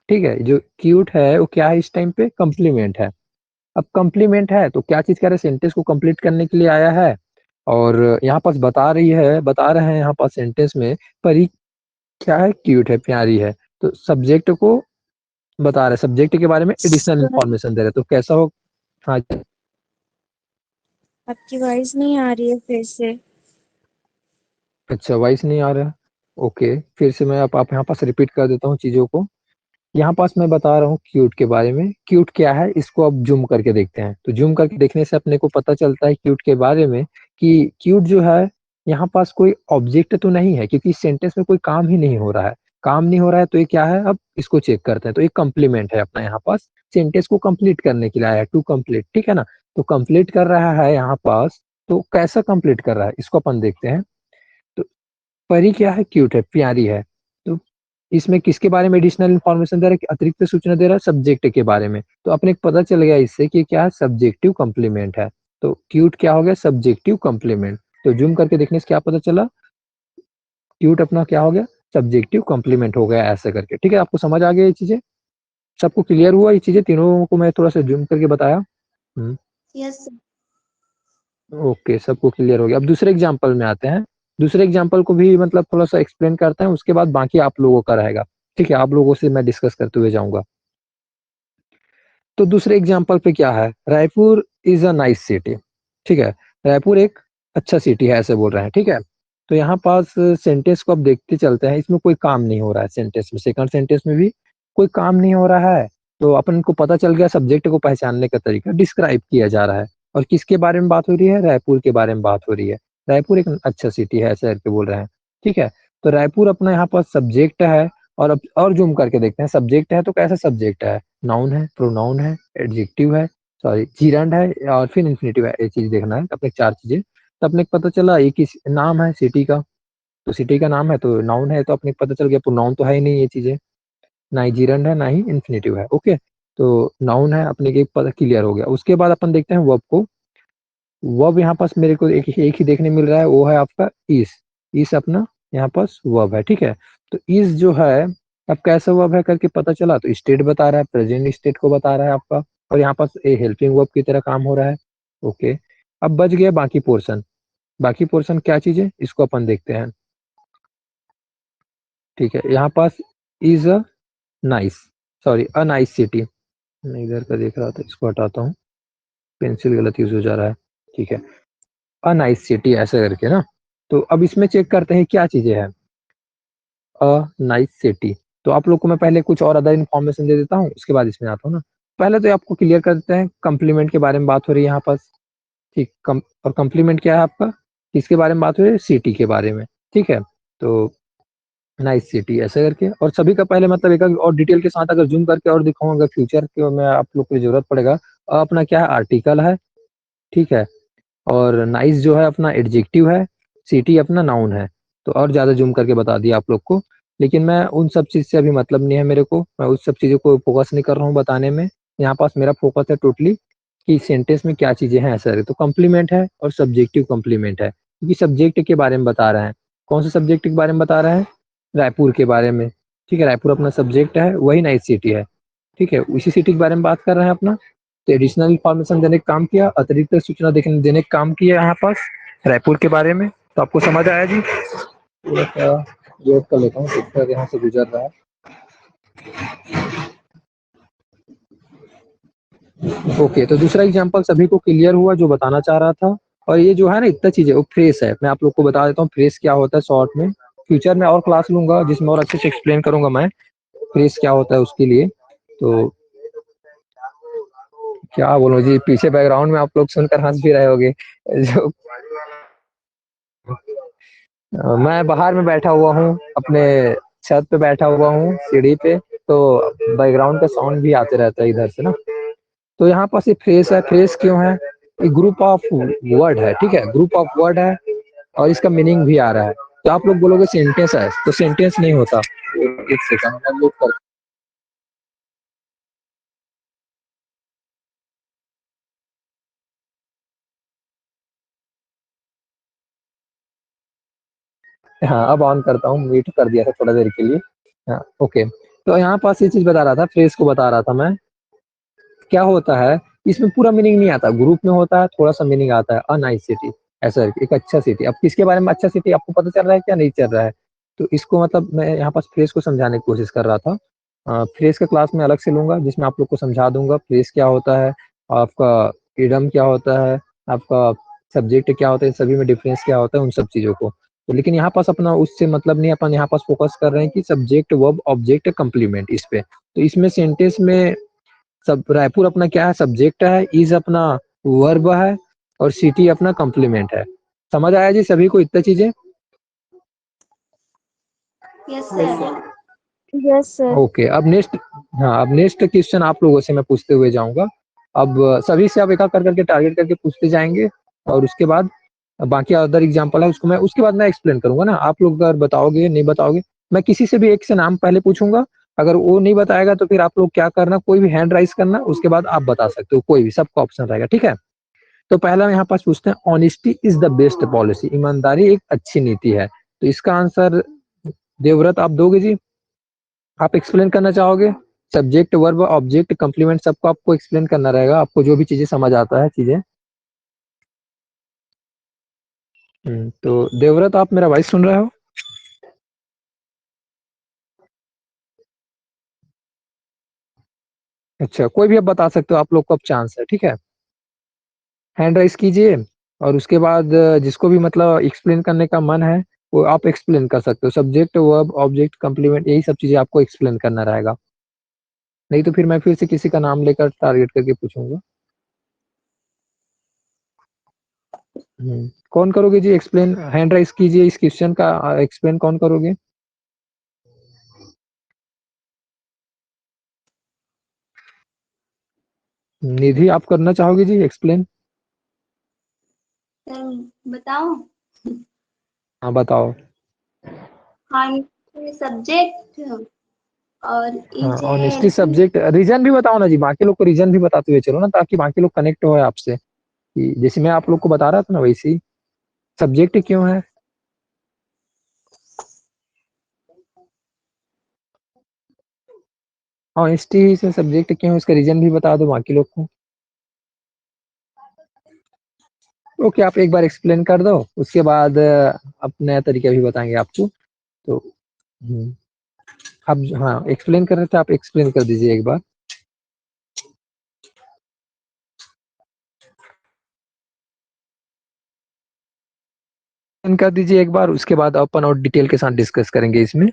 ठीक है, जो क्यूट है वो क्या है इस टाइम पे, कम्प्लीमेंट है। अब कम्प्लीमेंट है तो क्या चीज कह रहे हैं, सेंटेंस को कंप्लीट करने के लिए आया है। और यहाँ पास बता रहे हैं यहाँ पास सेंटेंस में, परी क्या है, क्यूट है, प्यारी है। तो सब्जेक्ट को बता रहे हैं, सब्जेक्ट के बारे में एडिशनल सर इंफॉर्मेशन दे रहे हैं, तो कैसा हो। हाँ, आपकी वॉइस नहीं आ रही है फिर से। अच्छा वॉइस नहीं आ रहा है। ओके, फिर से मैं आप यहाँ पास रिपीट कर देता हूँ चीजों को। यहाँ पास मैं बता रहा हूँ क्यूट के बारे में। क्यूट क्या है इसको अब जूम करके देखते हैं, तो जूम करके देखने से अपने को पता चलता है क्यूट के बारे में कि क्यूट जो है यहाँ पास कोई ऑब्जेक्ट तो नहीं है, क्योंकि इस सेंटेंस में कोई काम ही नहीं हो रहा है। काम नहीं हो रहा है तो ये क्या है, अब इसको चेक करते हैं। तो ये कम्प्लीमेंट है अपना, यहाँ पास सेंटेंस को कंप्लीट करने के लिए आया है, टू कंप्लीट। ठीक है ना, तो कंप्लीट कर रहा है यहाँ पास। तो कैसा कंप्लीट कर रहा है इसको अपन देखते हैं। तो परी क्या है, क्यूट है, प्यारी है। तो इसमें किसके बारे में एडिशनल इंफॉर्मेशन दे रहा है, अतिरिक्त सूचना दे रहा है, सब्जेक्ट के बारे में। तो अपने को पता चल गया इससे कि क्या है, सब्जेक्टिव कम्प्लीमेंट है। तो क्यूट क्या हो गया, सब्जेक्टिव कम्प्लीमेंट। तो जूम करके देखने से क्या पता चला, क्यूट अपना क्या हो गया, सब्जेक्टिव कम्प्लीमेंट हो गया, ऐसे करके। ठीक है, आपको समझ आ गया ये चीजें, सबको क्लियर हुआ ये चीजें तीनों को मैं थोड़ा सा जूम करके बताया। Yes sir. ओके, सबको क्लियर हो गया। अब दूसरे एग्जांपल में आते हैं। दूसरे एग्जांपल को भी मतलब थोड़ा सा एक्सप्लेन करते हैं, उसके बाद बाकी आप लोगों का रहेगा। ठीक है, आप लोगों से मैं डिस्कस करते हुए जाऊंगा। तो दूसरे एग्जांपल पे क्या है, Raipur is a nice city. ठीक है, रायपुर एक अच्छा सिटी है ऐसे बोल रहे हैं। ठीक है, तो यहाँ पास सेंटेंस को अब देखते चलते हैं, इसमें कोई काम नहीं हो रहा है सेंटेंस में, सेकंड सेंटेंस में भी कोई काम नहीं हो रहा है। तो अपन को पता चल गया सब्जेक्ट को पहचानने का तरीका, डिस्क्राइब किया जा रहा है। और किसके बारे में बात हो रही है, रायपुर के बारे में बात हो रही है। रायपुर एक अच्छा सिटी है ऐसे करके बोल रहे हैं। ठीक है, तो रायपुर अपना यहाँ पर सब्जेक्ट है। और अब और जूम करके देखते हैं, सब्जेक्ट है तो कैसा सब्जेक्ट है, नाउन है, प्रोनाउन है, एडजेक्टिव है, सॉरी जीरंड है, और फिर इन्फिनेटिव है। ये चीज देखना है अपने, चार चीजें। तो अपने को पता चला एक ही नाम है सिटी का। तो सिटी का नाम है तो नाउन है, तो अपने को पता चल गया प्रोनाउन तो है ही नहीं, ये चीजें ना ही जीरंड है ना ही इन्फिनेटिव है। ओके, तो नाउन है अपने के पता क्लियर हो गया। उसके बाद अपन देखते हैं वर्ब को। वर्ब यहाँ पास मेरे को एक ही देखने मिल रहा है, वो है आपका इस अपना यहाँ पास वर्ब है। ठीक है, तो इस जो है, अब कैसा वर्ब है करके पता चला, तो स्टेट बता रहा है, प्रेजेंट स्टेट को बता रहा है आपका। और यहाँ पास ए हेल्पिंग वर्ब की तरह काम हो रहा है। ओके, अब बच गया बाकी पोर्शन। बाकी पोर्शन क्या चीज है इसको अपन देखते हैं। ठीक है, यहाँ पास is a nice, sorry a nice city. मैं इधर का देख रहा था, इसको हटाता हूँ, पेंसिल गलत यूज हो जा रहा है। ठीक है, अ नाइस सिटी ऐसे करके ना। तो अब इसमें चेक करते हैं क्या चीजें हैं, अ नाइस सिटी। तो आप लोग को मैं पहले कुछ और अदर इन्फॉर्मेशन दे देता हूँ, उसके बाद इसमें आता हूँ ना। पहले तो आपको क्लियर कर देते हैं, कम्प्लीमेंट के बारे में बात हो रही है यहाँ पास। ठीक, और कम्प्लीमेंट क्या है आपका, किसके बारे में बात हो रही है, सिटी के बारे में। ठीक है, तो नाइस सिटी ऐसे करके। और सभी का पहले मतलब एक और डिटेल के साथ अगर जूम करके और दिखाऊंगा फ्यूचर के में आप लोग को जरूरत पड़ेगा। अपना क्या है, आर्टिकल है। ठीक है, और नाइस जो है अपना एडजेक्टिव है, सिटी अपना नाउन है। तो और ज्यादा जूम करके बता दिया आप लोग को, लेकिन मैं उन सब चीज से अभी मतलब नहीं है मेरे को, मैं उस सब चीजों को फोकस नहीं कर रहा हूँ बताने में। यहाँ पास मेरा फोकस है टोटली कि सेंटेंस में क्या चीजें हैं ऐसा है। तो कम्प्लीमेंट है और सब्जेक्टिव कम्प्लीमेंट है, क्योंकि सब्जेक्ट के बारे में बता रहे हैं। कौन से सब्जेक्ट के बारे में बता रहे हैं, रायपुर के बारे में। ठीक है, रायपुर अपना सब्जेक्ट है, वही नाइस सिटी है। ठीक है, उसी सिटी के बारे में बात कर रहे हैं अपना। तो एडिशनल इंफॉर्मेशन देने का काम किया, अतिरिक्त सूचना देने का काम किया यहाँ पास रायपुर के बारे में। तो आपको समझ आया जी। थोड़ा सा जोड़ कर लेता हूँ, पिक्चर यहाँ से गुजर रहा है। ओके, तो दूसरा एग्जांपल सभी को क्लियर हुआ जो बताना चाह रहा था। और ये जो है ना इतना चीज है, वो फ्रेस है, मैं आप लोग को बता देता हूँ फ्रेस क्या होता है शॉर्ट में। फ्यूचर में और क्लास लूंगा जिसमें और अच्छे से एक्सप्लेन करूंगा मैं फ्रेस क्या होता है उसके लिए। तो क्या बोलूं जी, पीछे बैकग्राउंड में आप लोग सुनकर हंस भी रहे होगे। जो मैं बाहर में बैठा हुआ हूँ, अपने छत पे बैठा हुआ हूँ सीढ़ी पे। तो बैकग्राउंड का साउंड भी आते रहता है इधर से ना। तो यहाँ पास ये फ्रेस है, फ्रेस क्यों है, ये ग्रुप ऑफ वर्ड है। ठीक है, ग्रुप ऑफ वर्ड है, और इसका मीनिंग भी आ रहा है। तो आप लोग बोलोगे सेंटेंस है, तो सेंटेंस नहीं होता। एक सेकंड मैं म्यूट कर। हाँ, अब ऑन करता हूँ, म्यूट कर दिया था थोड़ा देर के लिए। हाँ, ओके। तो यहाँ पास ये चीज बता रहा था, फ्रेज को बता रहा था मैं। क्या होता है, इसमें पूरा मीनिंग नहीं आता, ग्रुप में होता है थोड़ा सा मीनिंग आता है। अ नाइस सिटी, ऐसा एक अच्छा सिटी। अब किसके बारे में अच्छा सिटी आपको पता चल रहा है क्या नहीं चल रहा है? तो इसको मतलब मैं यहाँ पास फ्रेज को समझाने की कोशिश कर रहा था। फ्रेज का क्लास में अलग से लूंगा, जिसमें आप लोग को समझा दूंगा फ्रेज क्या होता है, आपका इडम क्या होता है, आपका सब्जेक्ट क्या होता है, सभी में डिफरेंस क्या होता है, उन सब चीजों को। तो लेकिन यहाँ पास अपना उससे मतलब नहीं, अपन यहाँ पास फोकस कर रहे हैं कि सब्जेक्ट वर्ब ऑब्जेक्ट कंप्लीमेंट, इस पे। तो इसमें सेंटेंस में सब रायपुर अपना क्या है, सब्जेक्ट है, इज अपना वर्ब है, और सिटी अपना कंप्लीमेंट है। समझ आया जी सभी को इतना चीजें? Yes sir. Yes sir. Okay, अब नेक्स्ट। हाँ, अब नेक्स्ट क्वेश्चन आप लोगों से मैं पूछते हुए जाऊंगा। अब सभी से आप एक एक कर करके टारगेट करके पूछते जाएंगे, और उसके बाद बाकी अदर एग्जांपल है उसको मैं उसके बाद मैं एक्सप्लेन करूंगा ना। आप लोग अगर बताओगे नहीं बताओगे, मैं किसी से भी एक से नाम पहले पूछूंगा। अगर वो नहीं बताएगा तो फिर आप लोग क्या करना, कोई भी हैंड राइज करना, उसके बाद आप बता सकते हो, कोई भी, सबका ऑप्शन रहेगा, ठीक है? तो पहला यहाँ पास पूछते हैं, honesty is the best policy, ईमानदारी एक अच्छी नीति है। तो इसका आंसर देवव्रत आप दोगे जी? आप एक्सप्लेन करना चाहोगे? सब्जेक्ट वर्ब ऑब्जेक्ट कंप्लीमेंट सबको आपको एक्सप्लेन करना रहेगा, आपको जो भी चीजें समझ आता है चीजें। तो देवव्रत आप मेरा वॉइस सुन रहे हो? अच्छा, कोई भी आप बता सकते हो, आप लोग को अब चांस है, ठीक है? हैंड राइज कीजिए, और उसके बाद जिसको भी मतलब एक्सप्लेन करने का मन है वो आप एक्सप्लेन कर सकते हो। सब्जेक्ट वर्ब ऑब्जेक्ट कंप्लीमेंट, यही सब चीजें आपको एक्सप्लेन करना रहेगा। नहीं तो फिर मैं फिर से किसी का नाम लेकर टारगेट करके पूछूंगा। कौन करोगे जी एक्सप्लेन? हैंड राइज कीजिए, इस क्वेश्चन का एक्सप्लेन कौन करोगे? निधि आप करना चाहोगे जी एक्सप्लेन? बताओ। हाँ, बताओ। हाँ, सब्जेक्ट और हाँ, इज ऑनेस्टी सब्जेक्ट, रीजन भी बताओ ना जी, बाकी लोग को रीजन भी बताते हुए चलो ना, ताकि बाकी लोग कनेक्ट हो आपसे, कि जैसे मैं आप लोग को बता रहा था ना वैसे ही। सब्जेक्ट क्यों है? ऑनेस्टी से सब्जेक्ट क्यों है, उसका रीजन भी बता दो बाकी लोग को। ओके, आप एक बार एक्सप्लेन कर दो, उसके बाद आप नया तरीका भी बताएंगे आपको। तो आप, हाँ, एक्सप्लेन कर रहे थे, आप एक्सप्लेन कर दीजिए एक बार। कर दीजिए एक बार, उसके बाद अपन और डिटेल के साथ डिस्कस करेंगे इसमें।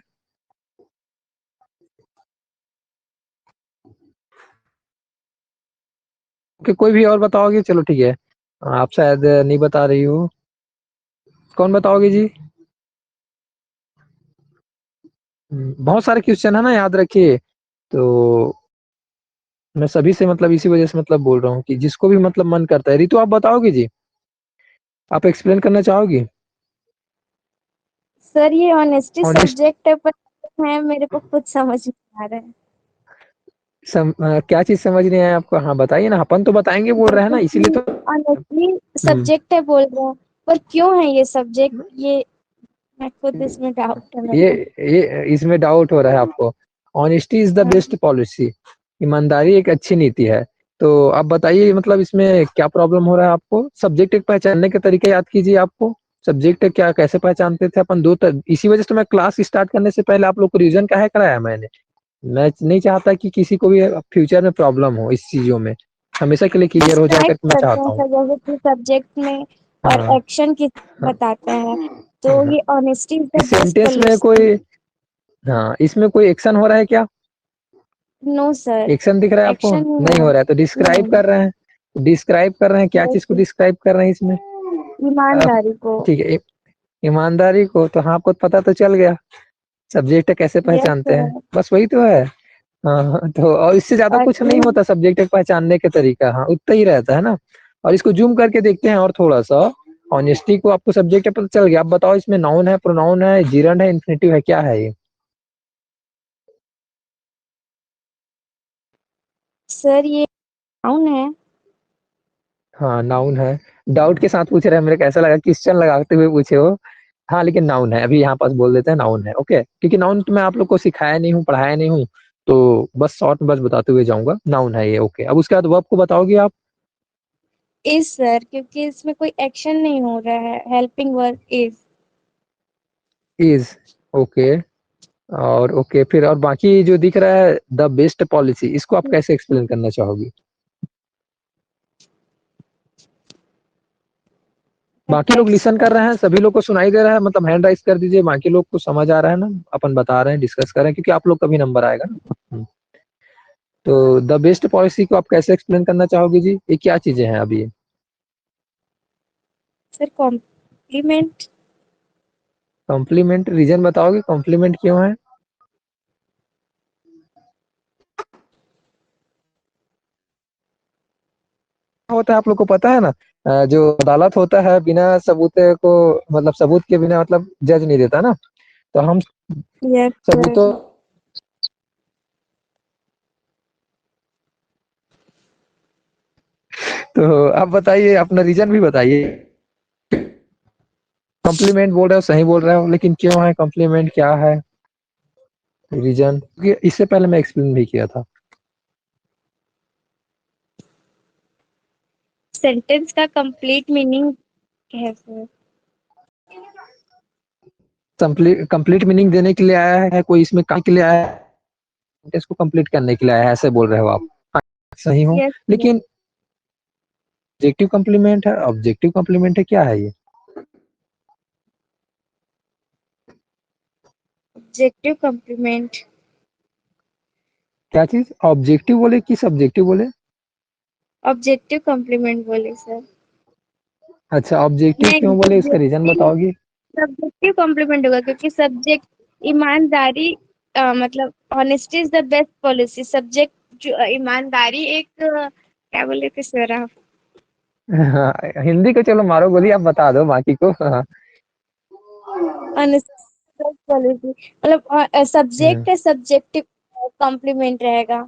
ओके, कोई भी और बताओगे? चलो ठीक है, आप शायद नहीं बता रही हो। कौन बताओगे जी? बहुत सारे क्वेश्चन है ना, याद रखिए। तो मैं सभी से मतलब इसी वजह से मतलब बोल रहा हूँ कि जिसको भी मतलब मन करता है। रितु आप बताओगे जी? आप एक्सप्लेन करना चाहोगी? सर ये ऑनेस्टी ऑनेस्ट, सब्जेक्ट है, पर है मेरे को खुद समझ नहीं आ रहा है। क्या चीज समझ नहीं आया आपको? हाँ बताइए ना, अपन तो बताएंगे बोल रहे हैं ना, जैसे इसीलिए कि तो। ऑनेस्टली हम्म, सब्जेक्ट है बोल रहे हैं, पर क्यों है ये सब्जेक्ट, ये मैं खुद इसमें डाउट है मेरे ये को। ये इसमें डाउट हो रहा है आपको? ऑनेस्टी इज द हाँ, बेस्ट पॉलिसी, ईमानदारी एक अच्छी नीति है। तो आप बताइए मतलब इसमें क्या प्रॉब्लम हो रहा है आपको? सब्जेक्ट पहचानने के तरीके याद कीजिए आपको। सब्जेक्ट क्या कैसे पहचानते थे अपन, इसी वजह से तो मैं क्लास स्टार्ट करने से पहले आप लोग को रिवीजन काहे कराया मैंने। मैं नहीं चाहता कि किसी को भी फ्यूचर में प्रॉब्लम हो इस चीजों में, हमेशा के लिए क्लियर हो जाए डिस्क्राइब करके मैं करते हैं चाहता हूँ। सर, जैसे कि सब्जेक्ट में और हाँ, एक्शन किस हाँ, बताते हैं, तो हाँ। ये ऑनेस्टी इज द इस बेस्ट सेंटेंस में पॉलिसी। कोई, हाँ, इसमें कोई एक्शन हो रहा है क्या? नो सर, एक्शन दिख रहा है आपको? एक्शन नहीं हो नहीं रहा हो है। रहा है तो डिस्क्राइब नहीं, कर रहे हैं। डिस्क्राइब कर रहे हैं, क्या चीज को यस, डिस्क्राइब कर रहे हैं इसमें? आप, ईमानदारी को। ठीक है, ईमानदारी को, तो हाँ आपको पता तो चल गया सब्जेक्ट कैसे यस पहचानते हैं, सर। बस वही तो है। हाँ, तो और इससे ज्यादा और कुछ नहीं होता सब्जेक्ट पहचानने के तरीका, हाँ उतना ही रहता है ना। और इसको जूम करके देखते हैं और थोड़ा सा। ऑनेस्टी को आपको सब्जेक्ट पता चल गया, आप बताओ इसमें नाउन है, प्रोनाउन है, जीरंड है, इन्फिनिटिव है, क्या है ये? सर ये नाउन है। हाँ, नाउन है। डाउट के साथ पूछ रहे हैं, मेरे को ऐसा लगा क्वेश्चन लगाते हुए पूछे हो। हाँ लेकिन नाउन है, अभी यहाँ पास बोल देते हैं नाउन है। ओके, क्योंकि नाउन तो मैं आप लोग को सिखाया नहीं हूँ, पढ़ाया नहीं हूँ, तो बस शॉर्ट में बस बताते हुए जाऊंगा, नाउन है ये। ओके, अब उसके बाद वर्ब को बताओगे आप? इज सर, क्योंकि इसमें कोई एक्शन नहीं हो रहा है, helping verb is. Is. Okay. और ओके फिर, और बाकी जो दिख रहा है द बेस्ट पॉलिसी, इसको आप कैसे एक्सप्लेन करना चाहोगी? बाकी लोग लिसन कर रहे हैं, सभी लोग को सुनाई दे रहा है, मतलब हैंड राइज कर दीजिए, बाकी लोग को समझ आ रहा है ना, अपन बता रहे हैं, डिस्कस कर रहे हैं, क्योंकि आप लोग का भी नंबर आएगा ना। तो द बेस्ट पॉलिसी को आप कैसे एक्सप्लेन करना चाहोगे जी? ये क्या चीजें हैं अभी? Sir complement. कॉम्प्लीमेंट, रीजन बताओगे कॉम्प्लीमेंट क्यों है? होता है आप लोग को पता है ना, जो अदालत होता है बिना सबूत को, मतलब सबूत के बिना मतलब जज नहीं देता ना, तो हम यस सर। सबूतों। तो आप बताइए, अपना रीजन भी बताइए। कॉम्प्लीमेंट बोल रहे हो, सही बोल रहे हो, लेकिन क्यों है कॉम्प्लीमेंट, क्या है रीजन? क्योंकि इससे पहले मैं एक्सप्लेन भी किया था। सेंटेंस का कंप्लीट मीनिंग है सर। कंप्लीट मीनिंग देने के लिए आया है कोई, इसमें काम के लिए आया है, सेंटेंस को कंप्लीट करने के लिए आया है, ऐसे बोल रहे हो आप? हाँ, सही हो, यस सर। लेकिन ऑब्जेक्टिव कॉम्प्लीमेंट है, ऑब्जेक्टिव कॉम्प्लीमेंट है, क्या है ये? Objective complement. क्या चीज? ऑब्जेक्टिव बोले कि सब्जेक्टिव बोले? ऑब्जेक्टिव कॉम्प्लीमेंट बोले सर। अच्छा, ऑब्जेक्टिव नहीं, क्यों बोले, इसका रीजन सब्जेक्टिव बताओगी? सब्जेक्टिव कॉम्प्लीमेंट होगा, क्योंकि सब्जेक्ट ईमानदारी, मतलब honesty is the best policy. Subject जो ईमानदारी एक क्या बोले थे सर आप? हाँ, हिंदी को चलो मारो गोली, आप बता दो बाकी को। हाँ। ऑनेस्टी पॉलिसी मतलब हम्म, सब्जेक्ट है, सब्जेक्टिव कॉम्प्लीमेंट रहेगा।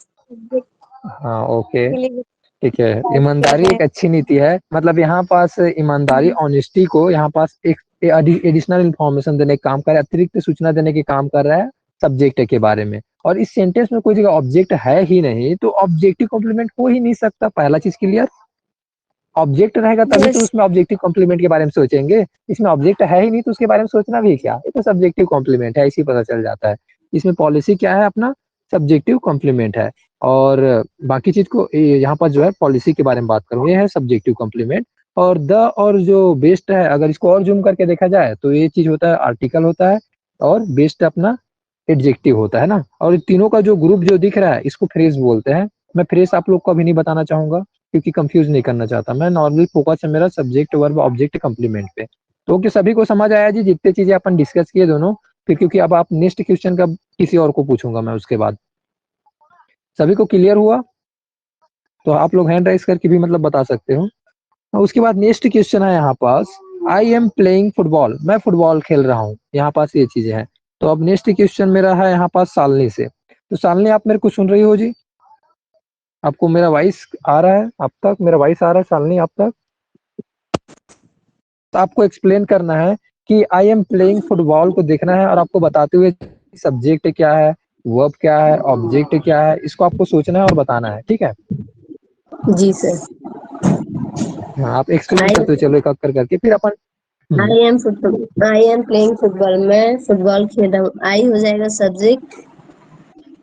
सब्जेक्ट हाँ ओके, के लिए ठीक है। बात कर ईमानदारी रहे एक अच्छी नीति है, मतलब यहाँ पास ईमानदारी, हैं। ऑनेस्टी को यहाँ पास एक एडिशनल इंफॉर्मेशन देने का काम कर रहा है, अतिरिक्त सूचना देने के काम कर रहा है सब्जेक्ट के बारे में। और इस सेंटेंस में कोई जगह ऑब्जेक्ट है ही नहीं, तो ऑब्जेक्टिव कॉम्प्लीमेंट हो ही नहीं सकता, पहला चीज क्लियर। ऑब्जेक्ट रहेगा तभी तो यस। उसमें ऑब्जेक्टिव कॉम्प्लीमेंट के बारे में सोचेंगे, इसमें ऑब्जेक्ट है ही नहीं तो उसके बारे में सोचना भी क्या, ये तो सब्जेक्टिव कॉम्प्लीमेंट है, इसी पता चल जाता है। इसमें पॉलिसी क्या है अपना? सब्जेक्टिव कॉम्प्लीमेंट है। और बाकी चीज को यहाँ पर जो है पॉलिसी के बारे में बात करूँ, ये है सब्जेक्टिव कॉम्प्लीमेंट। और द और जो बेस्ट है, अगर इसको और जूम करके देखा जाए तो ये चीज होता है आर्टिकल होता है, और बेस्ट अपना एडजेक्टिव होता है ना। और तीनों का जो ग्रुप जो दिख रहा है इसको फ्रेज बोलते हैं। मैं फ्रेज आप लोग को अभी नहीं बताना चाहूंगा, क्योंकि कंफ्यूज नहीं करना चाहता मैं, नॉर्मल फोकस है मेरा सब्जेक्ट वर्ब ऑब्जेक्ट कंप्लीमेंट पे। तो कि सभी को समझ आया जी, जितने चीजें अपन डिस्कस किए दोनों? फिर क्योंकि अब आप नेक्स्ट क्वेश्चन का किसी और को पूछूंगा मैं उसके बाद। सभी को क्लियर हुआ? तो आप लोग हैंड राइज करके भी मतलब बता सकते हो। और उसके बाद नेक्स्ट क्वेश्चन है यहाँ पास, आई एम प्लेइंग फुटबॉल, मैं फुटबॉल खेल रहा हूँ, यहाँ पास ये चीजें हैं। तो अब नेक्स्ट क्वेश्चन मेरा है यहाँ पास शालिनी से। तो शालिनी, आप मेरे को सुन रही हो जी? आपको मेरा वॉइस आ रहा है? अब तक मेरा वॉइस आ रहा है शालिनी आप तक? तो आपको एक्सप्लेन करना है कि आई एम प्लेइंग फुटबॉल को देखना है, और आपको बताते हुए सब्जेक्ट क्या है, वर्ब क्या है, ऑब्जेक्ट क्या है, इसको आपको सोचना है और बताना है, ठीक है? जी सर। हाँ, आप एक्सप्लेन आई करते हुए चलो एक एक कर करके, फिर अपन। I am football, I am playing football, मैं फुटबॉल खेल रहा हूँ। आई हो जाएगा सब्जेक्ट,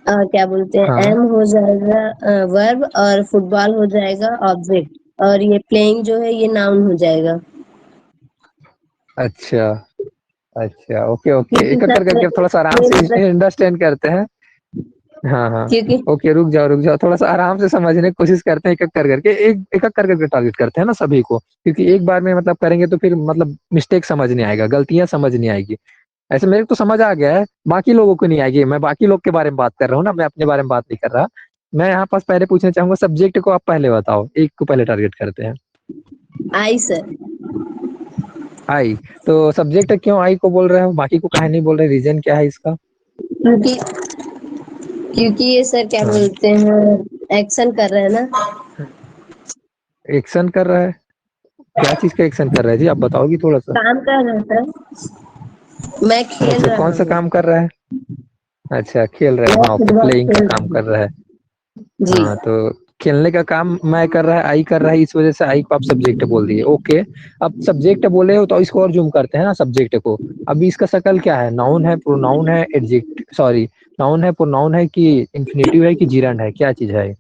क्या बोलते हैं, हाँ, एम हो जाएगा वर्ब, और फुटबॉल हो जाएगा ऑब्जेक्ट, और ये प्लेइंग जो है ये नाउन हो जाएगा। अच्छा अच्छा, ओके ओके, क्योंकि एक एक कर सर करके थोड़ा सा आराम ये से अंडरस्टैंड करते हैं। हाँ हाँ, क्योंकि ओके, रुक जाओ, थोड़ा सा आराम से समझने की कोशिश करते हैं, एक एक कर करके, एक एक कर करके टारगेट करते हैं ना सभी को, क्योंकि एक बार में मतलब करेंगे तो फिर मतलब मिस्टेक समझ नहीं आएगा, गलतियां समझ नहीं आएगी। ऐसे मेरे को तो समझ आ गया है, बाकी लोगों को नहीं आएगी, मैं बाकी लोग के बारे में बात कर रहा हूँ ना, मैं अपने बारे में बात नहीं कर रहा। मैं यहाँ पास पहले पूछना चाहूंगा, सब्जेक्ट को आप पहले बताओ, एक को पहले टारगेट करते हैं। आई सर, आई। तो सब्जेक्ट क्यों आई को बोल रहे हो, बाकी को काहे नहीं बोल रहे, रीजन क्या है इसका? क्योंकि क्योंकि ये सर क्या हाँ, बोलते हैं, एक्शन कर रहे हैं ना। एक्शन कर रहा है। क्या चीज का एक्शन कर रहा है जी, आप बताओगी थोड़ा सा। काम कर रहा था, मैं खेल अच्छा, रहा कौन सा हूँ। काम कर रहा है? अच्छा, खेल रहे हो, मैं हाँ ओके, फुटबॉल प्लेइंग का खेल रहा काम कर हूँ। रहा है। जी। हाँ तो खेलने का काम मैं कर रहा है, आई कर रहा है, इस वजह से आई को आप सब्जेक्ट बोल दिए। ओके, अब सब्जेक्ट बोले हो तो इसको और जूम करते हैं ना सब्जेक्ट को। अभी इसका शकल क्या है, नाउन है, प्रोनाउन है, एडजेक्ट सॉरी, नाउन है, प्रोनाउन है कि इंफिनिटिव है कि जीरंड है, क्या चीज है?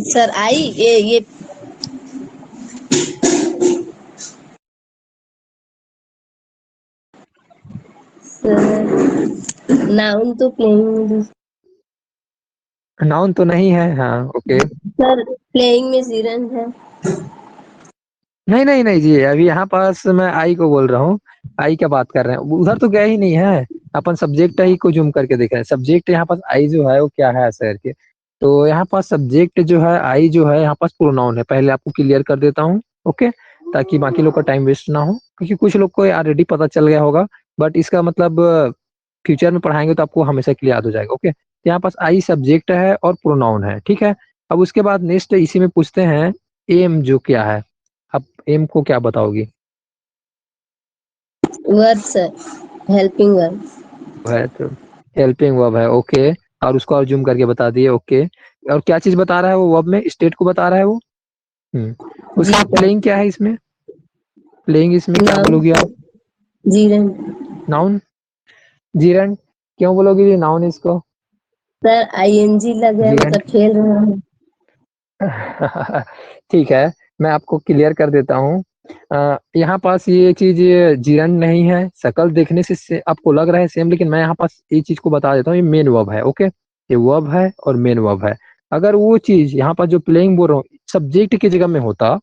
सर आई ये नाउन तो प्लेइंग, नाउन तो नहीं है, हाँ ओके। सर प्लेइंग में जीरन है। नहीं नहीं नहीं जी, अभी यहाँ पास मैं आई को बोल रहा हूँ। आई क्या बात कर रहे हैं, उधर तो गया ही नहीं है। अपन सब्जेक्ट ही को जूम करके देख रहे हैं। सब्जेक्ट यहाँ पास आई जो है वो क्या है ऐसे करके। तो यहाँ पास सब्जेक्ट जो है आई जो है यहाँ पास प्रोनाउन है, पहले आपको क्लियर कर देता हूँ। ओके, ताकि बाकी लोग का टाइम वेस्ट ना हो, क्योंकि कुछ लोग को ऑलरेडी पता चल गया होगा। बट इसका मतलब फ्यूचर में पढ़ाएंगे तो आपको हमेशा के लिए याद हो जाएगा। ओके, तो यहाँ पास आई सब्जेक्ट है और प्रोनाउन है, ठीक है। अब उसके बाद नेक्स्ट इसी में पूछते हैं एम जो क्या है। अब एम को क्या बताओगी? Verb sir, helping verb. है तो हेल्पिंग वर्ब है, ओके। और उसको और जूम करके बता दिए, ओके। और क्या चीज बता रहा है वो वर्ब में, स्टेट को बता रहा है वो। जी उसके बाद सर। प्लेइंग क्या है इसमें, प्लेइंग इसमें क्या नाउन बोलोगी सर, आप? जीरन। नाउन, जीरन, क्यों बोलोगी ये नाउन इसको? सर आईएनजी लग गया, जीरन मतलब खेल रहा हूँ। ठीक है, मैं आपको क्लियर कर देता हूँ। यहाँ पास ये चीज जीरन नहीं है, शकल देखने से आपको लग रहा है सेम, लेकिन मैं यहाँ पास ये चीज को बता देता हूँ, ये मेन वर्ब है। ओके, ये वर्ब है और मेन वर्ब है। अगर वो चीज यहाँ पर जो प्लेइंग बोल रहा हूँ सब्जेक्ट की जगह में होता,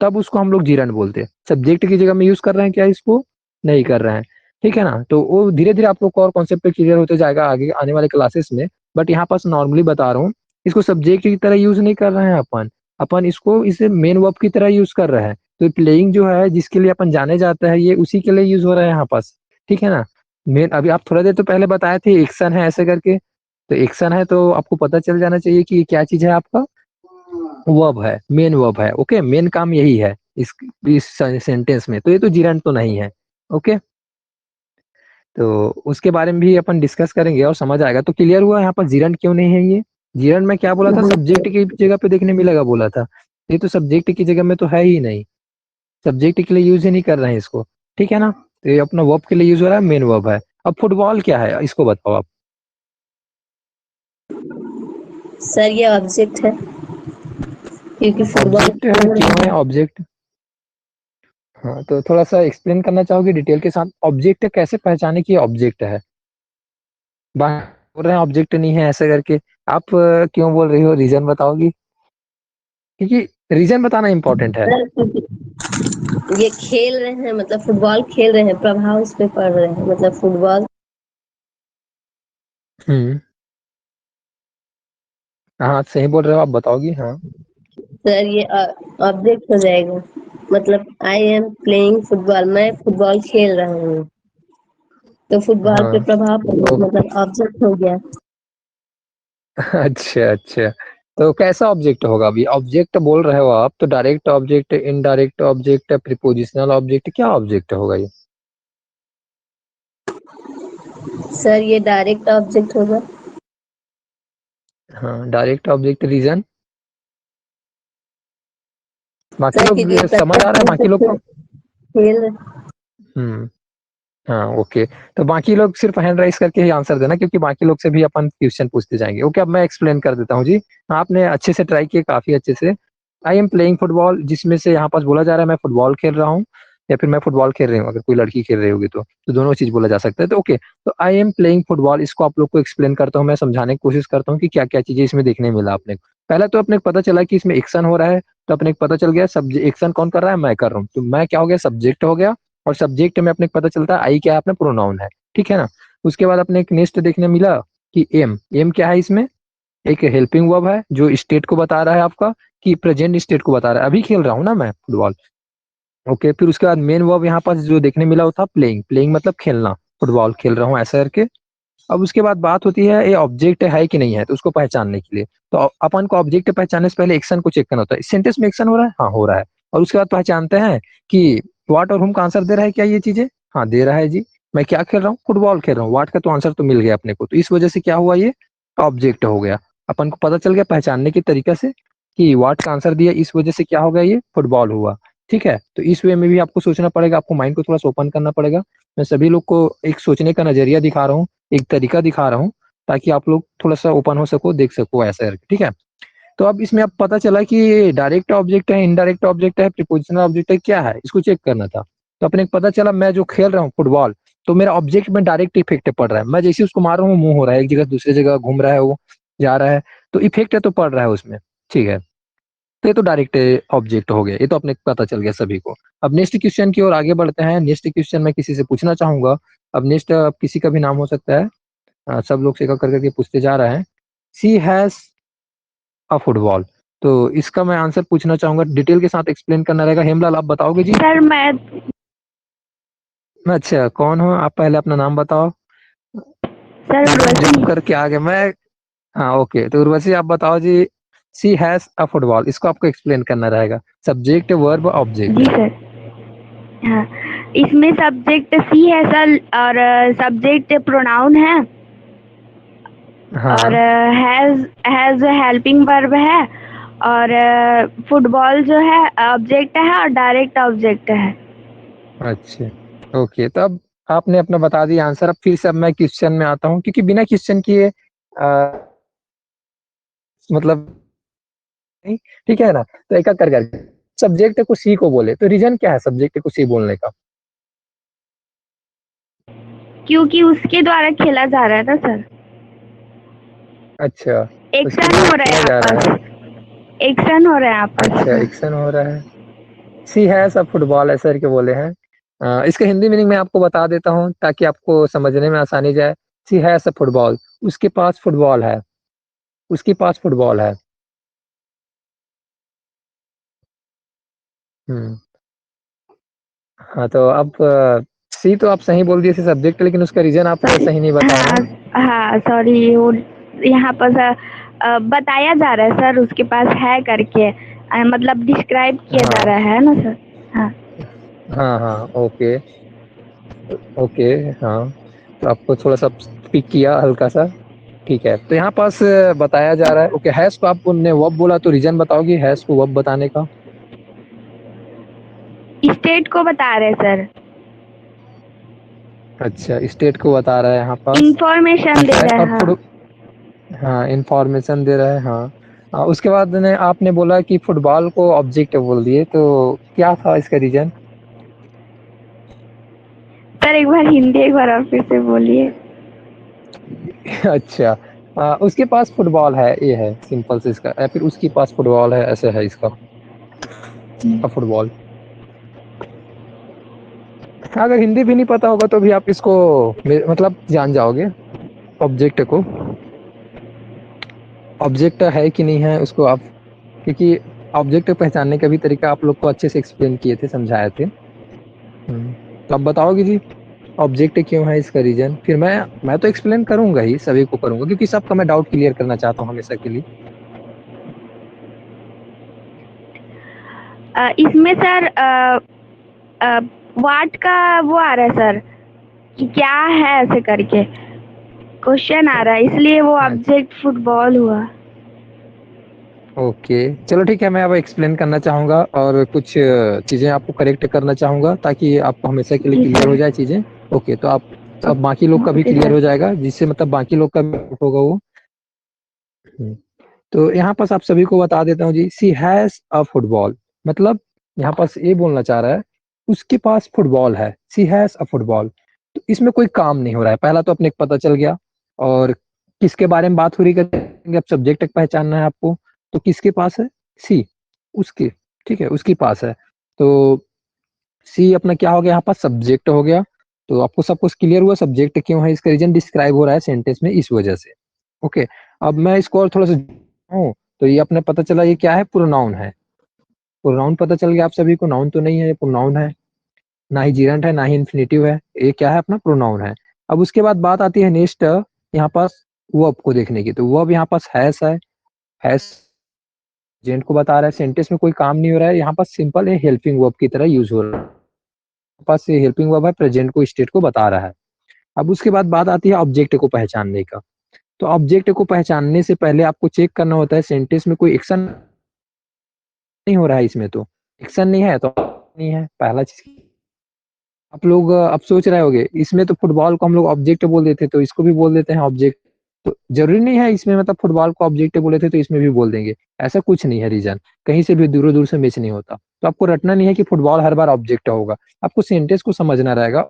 तब उसको हम लोग जीरन बोलते। सब्जेक्ट की जगह में यूज कर रहे हैं क्या इसको? नहीं कर रहे हैं, ठीक है ना। तो वो धीरे धीरे आप लोग को और कॉन्सेप्ट क्लियर होते जाएगा आगे आने वाले क्लासेस में। बट यहाँ पास नॉर्मली बता रहा हूँ, इसको सब्जेक्ट की तरह यूज नहीं कर रहे हैं अपन। अपन इसको इसे मेन वर्ब की तरह यूज कर रहे हैं। तो प्लेइंग जो है जिसके लिए अपन जाने जाते हैं, ये उसी के लिए यूज हो रहा है यहाँ पास, ठीक है ना। मेन अभी आप थोड़ा देर तो पहले बताए थे एक्शन है ऐसे करके, तो एक्शन है तो आपको पता चल जाना चाहिए कि ये क्या चीज है आपका, वर्ब है, मेन वर्ब है। ओके, मेन काम यही है इस सेंटेंस में, तो ये तो जिरंड तो नहीं है। ओके, तो उसके बारे में भी अपन डिस्कस करेंगे और समझ आएगा। तो क्लियर हुआ यहाँ पर जिरंड क्यों नहीं है ये। जिरंड में क्या बोला था, सब्जेक्ट की जगह पे देखने मिलेगा बोला था। ये तो सब्जेक्ट की जगह में तो है ही नहीं, सब्जेक्ट के लिए यूज ही नहीं कर रहे हैं इसको, ठीक है ना। तो ये अपना वर्ब के लिए यूज हो रहा है, मेन वर्ब है। अब फुटबॉल क्या है इसको बताओ आप। सर ये ऑब्जेक्ट है, क्योंकि फुटबॉल ऑब्जेक्ट है, खेल क्यों रहे है हैं। ऑब्जेक्ट? हाँ तो थोड़ा सा एक्सप्लेन करना चाहोगे डिटेल के साथ, ऑब्जेक्ट कैसे पहचाने कि ऑब्जेक्ट है? बोल रहे हैं ऑब्जेक्ट नहीं है ऐसे करके, आप क्यों बोल रही हो, रीजन बताओगी? क्योंकि रीजन बताना इंपॉर्टेंट है। सर क्योंकि ये खेल रहे हैं, मतलब फुटबॉल खेल रहे हैं, प्रभाव उस पे पड़ रहे हैं, मतलब फुटबॉल। हम्म, हाँ सही बोल रहे हो आप, बताओगी हाँ। सर ये ऑब्जेक्ट हो जाएगा, मतलब आई एम प्लेइंग फुटबॉल, मैं फुटबॉल खेल रहा हूँ, तो फुटबॉल पे हाँ प्रभाव पड़ रहा है, ओ, मतलब ऑब्जेक्ट हो गया। अच्छा अच्छा, तो कैसा ऑब्जेक्ट होगा? अभी ऑब्जेक्ट बोल रहे हो आप, तो direct object, indirect object, prepositional object, क्या ऑब्जेक्ट होगा ये? सर ये डायरेक्ट ऑब्जेक्ट होगा। हाँ डायरेक्ट ऑब्जेक्ट, रीजन बाकी सर लोग क्योंकि समझ आ रहा है बच्चा बाकी लोग को? खेल। हम्म, हाँ ओके। तो बाकी लोग सिर्फ हैंड राइज करके ही आंसर देना, क्योंकि बाकी लोग से भी अपन क्वेश्चन पूछते जाएंगे। ओके, अब मैं एक्सप्लेन कर देता हूँ जी। आपने अच्छे से ट्राई किया, काफी अच्छे से। आई एम प्लेइंग फुटबॉल, जिसमें से यहाँ पास बोला जा रहा है मैं फुटबॉल खेल रहा हूँ, या फिर मैं फुटबॉल खेल रही हूँ, अगर कोई लड़की खेल रही होगी तो दोनों चीज बोला जा सकता है। तो ओके, तो आई एम प्लेइंग फुटबॉल, इसको आप लोग को एक्सप्लेन करता हूँ, मैं समझाने की कोशिश करता हूँ कि क्या क्या चीजें इसमें देखने मिला अपने को। पहले तो अपने को पता चला कि इसमें एक्शन हो रहा है, तो अपने को पता चल गया सब्जेक्ट, एक्शन कौन कर रहा है, मैं कर रहा हूँ, तो मैं क्या हो गया, सब्जेक्ट हो गया। और सब्जेक्ट में अपने को पता चलता है आई क्या है, अपना प्रोनाउन है, ठीक है ना। उसके बाद अपने एक नेक्स्ट देखने मिला कि एम, एम क्या है इसमें, एक हेल्पिंग वर्ब है जो स्टेट को बता रहा है आपका, कि प्रेजेंट स्टेट को बता रहा है, अभी खेल रहा हूँ ना मैं फुटबॉल। ओके, फिर उसके बाद मेन वर्ब यहाँ पास जो देखने मिला वो था प्लेइंग, प्लेइंग मतलब खेलना, फुटबॉल खेल रहा हूँ ऐसा करके। अब उसके बाद बात होती है ये ऑब्जेक्ट है कि नहीं है, तो उसको पहचानने के लिए तो अपन को ऑब्जेक्ट पहचानने से पहले एक्शन को चेक करना होता है। इस सेंटेंस में एक्शन हो रहा है, हाँ हो रहा है, और उसके बाद पहचानते हैं कि व्हाट और हुम का आंसर दे रहा है क्या ये चीजें, हाँ दे रहा है जी। मैं क्या खेल रहा हूँ, फुटबॉल खेल रहा हूँ, व्हाट का तो आंसर तो मिल गया अपने को, तो इस वजह से क्या हुआ, ये ऑब्जेक्ट हो गया। अपन को पता चल गया पहचानने के तरीके से कि व्हाट का आंसर दिया, इस वजह से क्या हो गया, ये फुटबॉल हुआ। ठीक है, तो इस वे में भी आपको सोचना पड़ेगा, आपको माइंड को थोड़ा सा ओपन करना पड़ेगा। मैं सभी लोग को एक सोचने का नजरिया दिखा रहा हूँ, एक तरीका दिखा रहा हूँ, ताकि आप लोग थोड़ा सा ओपन हो सको, देख सको ऐसा करके। ठीक है, तो अब इसमें अब पता चला कि डायरेक्ट ऑब्जेक्ट है, इनडायरेक्ट ऑब्जेक्ट है, प्रीपोजिशनल ऑब्जेक्ट है, क्या है, इसको चेक करना था। तो अपने को पता चला मैं जो खेल रहा हूँ फुटबॉल, तो मेरा ऑब्जेक्ट में डायरेक्ट इफेक्ट पड़ रहा है। मैं जैसे उसको मार रहा हूँ, मूव हो रहा है, एक जगह दूसरी जगह घूम रहा है, वो जा रहा है, तो इफेक्ट तो पड़ रहा है उसमें। ठीक है, तो ये तो डायरेक्ट ऑब्जेक्ट हो गया, ये तो अपने को पता चल गया सभी को। अब नेक्स्ट क्वेश्चन की ओर आगे बढ़ते हैं। नेक्स्ट क्वेश्चन मैं किसी से पूछना चाहूंगा। अब नेक्स्ट किसी का भी नाम हो सकता है, सब लोग से एक कर करके पूछते जा रहे हैं। सी हैज अ फुटबॉल, तो इसका मैं आंसर पूछना चाहूंगा, डिटेल के साथ एक्सप्लेन करना रहेगा। हेमलाल आप बताओगे जी? सर मैं अच्छा, कौन हो आप, पहले अपना नाम बताओ। सर उर्वशी। जब करके आ गए मैं। हाँ ओके, तो उर्वशी आप बताओ जी। सी हैज अ फुटबॉल, इसको आपको एक्सप्लेन करना रहेगा, सब्जेक्ट वर्ब ऑब्जेक्ट। जी सर। हाँ, इसमें सब्जेक्ट सी है सर, और सब्जेक्ट प्रोनाउन है, और हाँ हैज हेल्पिंग वर्ब है, और फुटबॉल जो है ऑब्जेक्ट है और डायरेक्ट ऑब्जेक्ट है। अच्छा ओके, तो अब आपने अपना बता दिया आंसर। अब फिर से अब मैं क्वेश्चन में आता हूँ, क्योंकि बिना क्वेश्चन किए मतलब नहीं, ठीक है ना। तो एक एक कर करके सब्जेक्ट को सी को बोले, तो रीजन क्या है सब्जेक्ट को सी बोलने का? क्योंकि उसके द्वारा खेला जा रहा है ना सर, अच्छा, उसके एक्शन द्वारा हो रहा खेला है जा रहा है। आपस, एक्शन हो रहा है आपस। अच्छा, एक्शन हो रहा है। सी है सब फुटबॉल है सर के बोले हैं। इसका हिंदी मीनिंग मैं आपको बता देता हूँ ताकि आपको समझने में आसानी जाए। सी है सब फुटबॉल, उसके पास फुटबॉल है, उसके पास फुटबॉल है। हम्म। हाँ, तो अब सी तो आप सही बोल दिए सब्जेक्ट, लेकिन उसका रीजन आप सॉरी, सही नहीं बता रहे हाँ हैं। हाँ सॉरी, वो यहाँ पर बताया जा रहा है सर, उसके पास है करके, मतलब डिस्क्राइब किया जा हाँ रहा है ना सर। हाँ हाँ हाँ ओके ओके। हाँ, तो आपको थोड़ा सा पिक किया हल्का सा। ठीक है, तो यहाँ पास बताया जा रहा है। ओके, हैश को आपने वब बोला, तो रीजन बताओगी हैश को वब बताने का? स्टेट को बता रहे सर, अच्छा, स्टेट को बता रहा है यहाँ पास। इंफॉर्मेशन ठीक दे है, रहा है। अब हाँ हाँ इंफॉर्मेशन दे रहा है, हाँ। उसके बाद ने आपने बोला कि फुटबॉल को ऑब्जेक्ट बोल दिए, तो क्या था इसका रीजन? सर, एक बार हिंदी एक बार और फिर से बोलिए। अच्छा, उसके पास फुटबॉल है, ये है सिंपल से इसका, या फिर उसके पास फुटबॉल है, ऐसा है इसका फुटबॉल। अगर हिंदी भी नहीं पता होगा तो भी आप इसको मतलब जान जाओगे ऑब्जेक्ट को, ऑब्जेक्ट है कि नहीं है उसको आप, क्योंकि ऑब्जेक्ट पहचानने का भी तरीका आप लोग को अच्छे से एक्सप्लेन किए थे, समझाए थे। तो आप बताओगे जी ऑब्जेक्ट क्यों है, इसका रीजन। फिर मैं तो एक्सप्लेन करूंगा ही, सभी को करूंगा, क्योंकि सबका मैं डाउट क्लियर करना चाहता हूँ हमेशा के लिए। इसमें सर वाट का वो आ रहा है सर, कि क्या है ऐसे करके क्वेश्चन आ रहा है, इसलिए वो ऑब्जेक्ट फुटबॉल हुआ। ओके, चलो ठीक है, मैं अब एक्सप्लेन करना चाहूंगा और कुछ चीजें आपको करेक्ट करना चाहूंगा, ताकि आपको हमेशा के लिए जी क्लियर हो सर। जाए चीजें। ओके, तो आप अब बाकी लोग का भी ओके क्लियर सर। हो जाएगा, जिससे मतलब बाकी लोग का भी doubt होगा वो। हम्म, तो यहाँ पास आप सभी को बता देता हूँ जी, सी हैज अ फुटबॉल, मतलब यहाँ पास ये बोलना चाह रहा है उसके पास फुटबॉल है, सी हैज अ फुटबॉल। तो इसमें कोई काम नहीं हो रहा है, पहला तो अपने को पता चल गया। और किसके बारे में बात हो रही करेंगे, अब सब्जेक्ट तक पहचानना है आपको। तो किसके पास है, सी, उसके, ठीक है उसके पास है। तो सी अपना क्या हो गया, यहाँ पास सब्जेक्ट हो गया। तो आपको सब कुछ क्लियर हुआ सब्जेक्ट क्यों है, इसका रीजन डिस्क्राइब हो रहा है सेंटेंस में, इस वजह से। ओके, अब मैं इसको और थोड़ा सा हूँ, तो ये अपने पता चला ये क्या है, प्रोनाउन है। प्रोनाउन पता चल गया आप सभी को, नाउन तो नहीं है, ये प्रोनाउन है, ना ही जीरंट है ना ही इन्फिनेटिव है, ये क्या है अपना प्रोनाउन है। अब उसके बाद बात आती है नेक्स्ट, यहाँ पास वर्ब को देखने की, तो वर्ब यहाँ पास हैज है, हैज जेंट को बता रहा है, सेंटेंस में कोई काम नहीं हो रहा है, यहाँ पास सिंपल है हेल्पिंग वर्ब की तरह यूज हो रहा है, पास ये हेल्पिंग वर्ब है, प्रेजेंट को स्टेट को बता रहा है। अब उसके बाद बात आती है ऑब्जेक्ट को पहचानने का। तो ऑब्जेक्ट को पहचानने से पहले आपको चेक करना होता है सेंटेंस में कोई एक्शन नहीं हो रहा है, इसमें तो एक्शन नहीं है तो नहीं है, पहला चीज। आप लोग अब सोच रहे होंगे इसमें तो फुटबॉल को हम लोग ऑब्जेक्ट बोल देते, तो इसको भी बोल देते हैं ऑब्जेक्ट, तो जरूरी नहीं है इसमें मतलब फुटबॉल को ऑब्जेक्ट बोले थे तो इसमें भी बोल देंगे, ऐसा कुछ नहीं है। रीजन कहीं से भी दूर दूर से मैच नहीं होता, तो आपको रटना नहीं है कि फुटबॉल हर बार ऑब्जेक्ट होगा, आपको सेंटेंस को समझना रहेगा,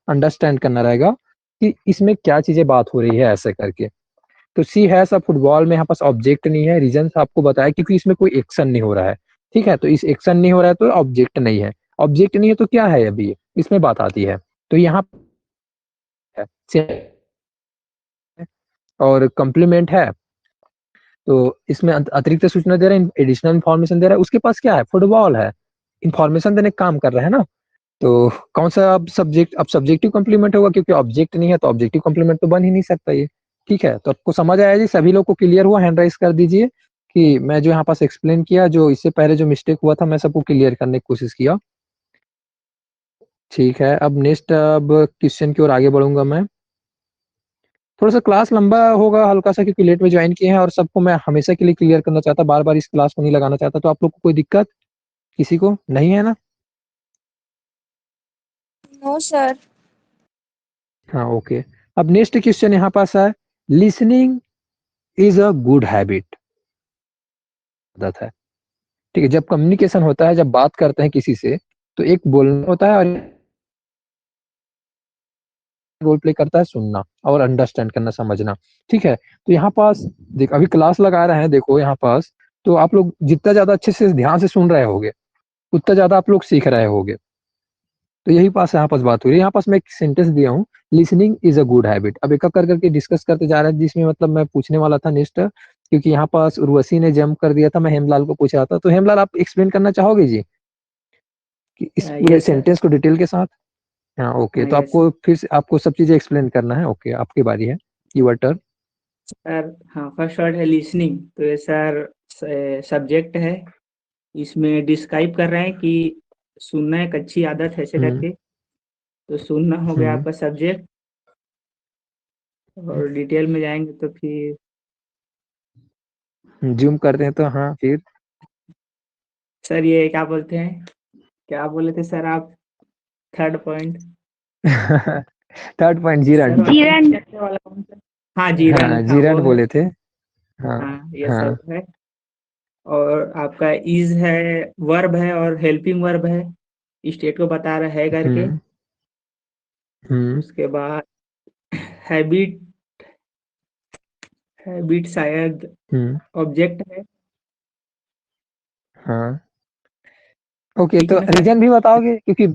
अंडरस्टैंड करना रहेगा कि इसमें क्या चीजें बात हो रही है ऐसे करके। तो सी है सब फुटबॉल में यहाँ पास ऑब्जेक्ट नहीं है, रीजन आपको बताया क्योंकि इसमें कोई एक्शन नहीं हो रहा है, ठीक है, तो इस एक्शन नहीं हो रहा है तो ऑब्जेक्ट नहीं है, ऑब्जेक्ट नहीं है तो क्या है अभी इसमें बात आती है। तो यहाँ है और कम्प्लीमेंट है, तो इसमें अतिरिक्त सूचना दे रहा है, एडिशनल इन्फॉर्मेशन दे रहा है, उसके पास क्या है, फुटबॉल है, इन्फॉर्मेशन देने का काम कर रहा है ना। तो कौन सा अब सब्जेक्ट, अब सब्जेक्टिव कम्प्लीमेंट होगा क्योंकि ऑब्जेक्ट नहीं है तो ऑब्जेक्टिव कम्प्लीमेंट तो बन ही नहीं सकता ये, ठीक है। तो आपको समझ आया जी, सभी लोग को क्लियर हुआ, हैंड राइज कर दीजिए कि मैं जो यहाँ पास एक्सप्लेन किया, जो इससे पहले जो मिस्टेक हुआ था मैं सबको क्लियर करने की कोशिश किया, ठीक है। अब नेक्स्ट अब क्वेश्चन की ओर आगे बढ़ूंगा मैं, थोड़ा सा क्लास लंबा होगा हल्का सा क्योंकि लेट में ज्वाइन किए हैं और सबको मैं हमेशा के लिए क्लियर करना चाहता, बार बार इस क्लास को नहीं लगाना चाहता, तो आप लोग को कोई दिक्कत किसी को नहीं है ना? No sir. हाँ ओके। अब नेक्स्ट क्वेश्चन यहाँ पास है, listening is a good habit, आदत है, ठीक है। जब कम्युनिकेशन होता है, जब बात करते हैं किसी से, तो एक बोलना होता है और रोल प्ले करता है सुनना और अंडरस्टैंड करना, समझना, ठीक है। तो यहाँ पास देख अभी क्लास लगा रहे हैं, देखो यहाँ पास, तो आप लोग जितना ज्यादा अच्छे से ध्यान से सुन रहे होगे उतना ज्यादा आप लोग सीख रहे होगे, तो यही पास यहाँ पास बात हो रही है। यहाँ पास मैं एक सेंटेंस दिया हूँ, listening is a good habit. अब एक एक कर करके डिस्कस करते जा रहे हैं, जिसमें मतलब मैं पूछने वाला था नेक्स्ट, क्योंकि यहाँ पास उर्वशी ने जंप कर दिया था, मैं हेमलाल को पूछा था, तो हेमलाल आप एक्सप्लेन करना चाहोगे जी कि इस पूरे यस सर। सेंटेंस को डिटेल के साथ? हाँ ओके, तो यस आपको फिर से आपको सब चीजें एक्सप्लेन करना है, ओके आपकी बारी है, यूर टर्न। सर। हाँ, फर्स्ट वर्ड है लिसनिंग, तो ये सर सब्जेक्ट है, इसमें डिस्क्राइब कर रहे हैं कि सुनना एक अच्छी आदत है ऐसे करके, तो सुनना हो गया आपका सब्जेक्ट, और डिटेल में जाएंगे तो फिर जूम करते हैं तो हाँ फिर सर ये क्या बोलते हैं, क्या बोले थे सर आप, third point? Third point gerund, sir gerund वाला कौन सा? हाँ जीरंड, हाँ हाँ वो जीरंड है। बोले थे, हाँ हाँ ये हाँ सब है। और आपका इज है, वर्ब है, और हेल्पिंग वर्ब है, स्टेट को बता रहा है करके। हम्म उसके बाद हैबिट, हैबिट शायद ऑब्जेक्ट है। हाँ ओके, ठीक तो है ना सर? रीजन भी बताओगे क्योंकि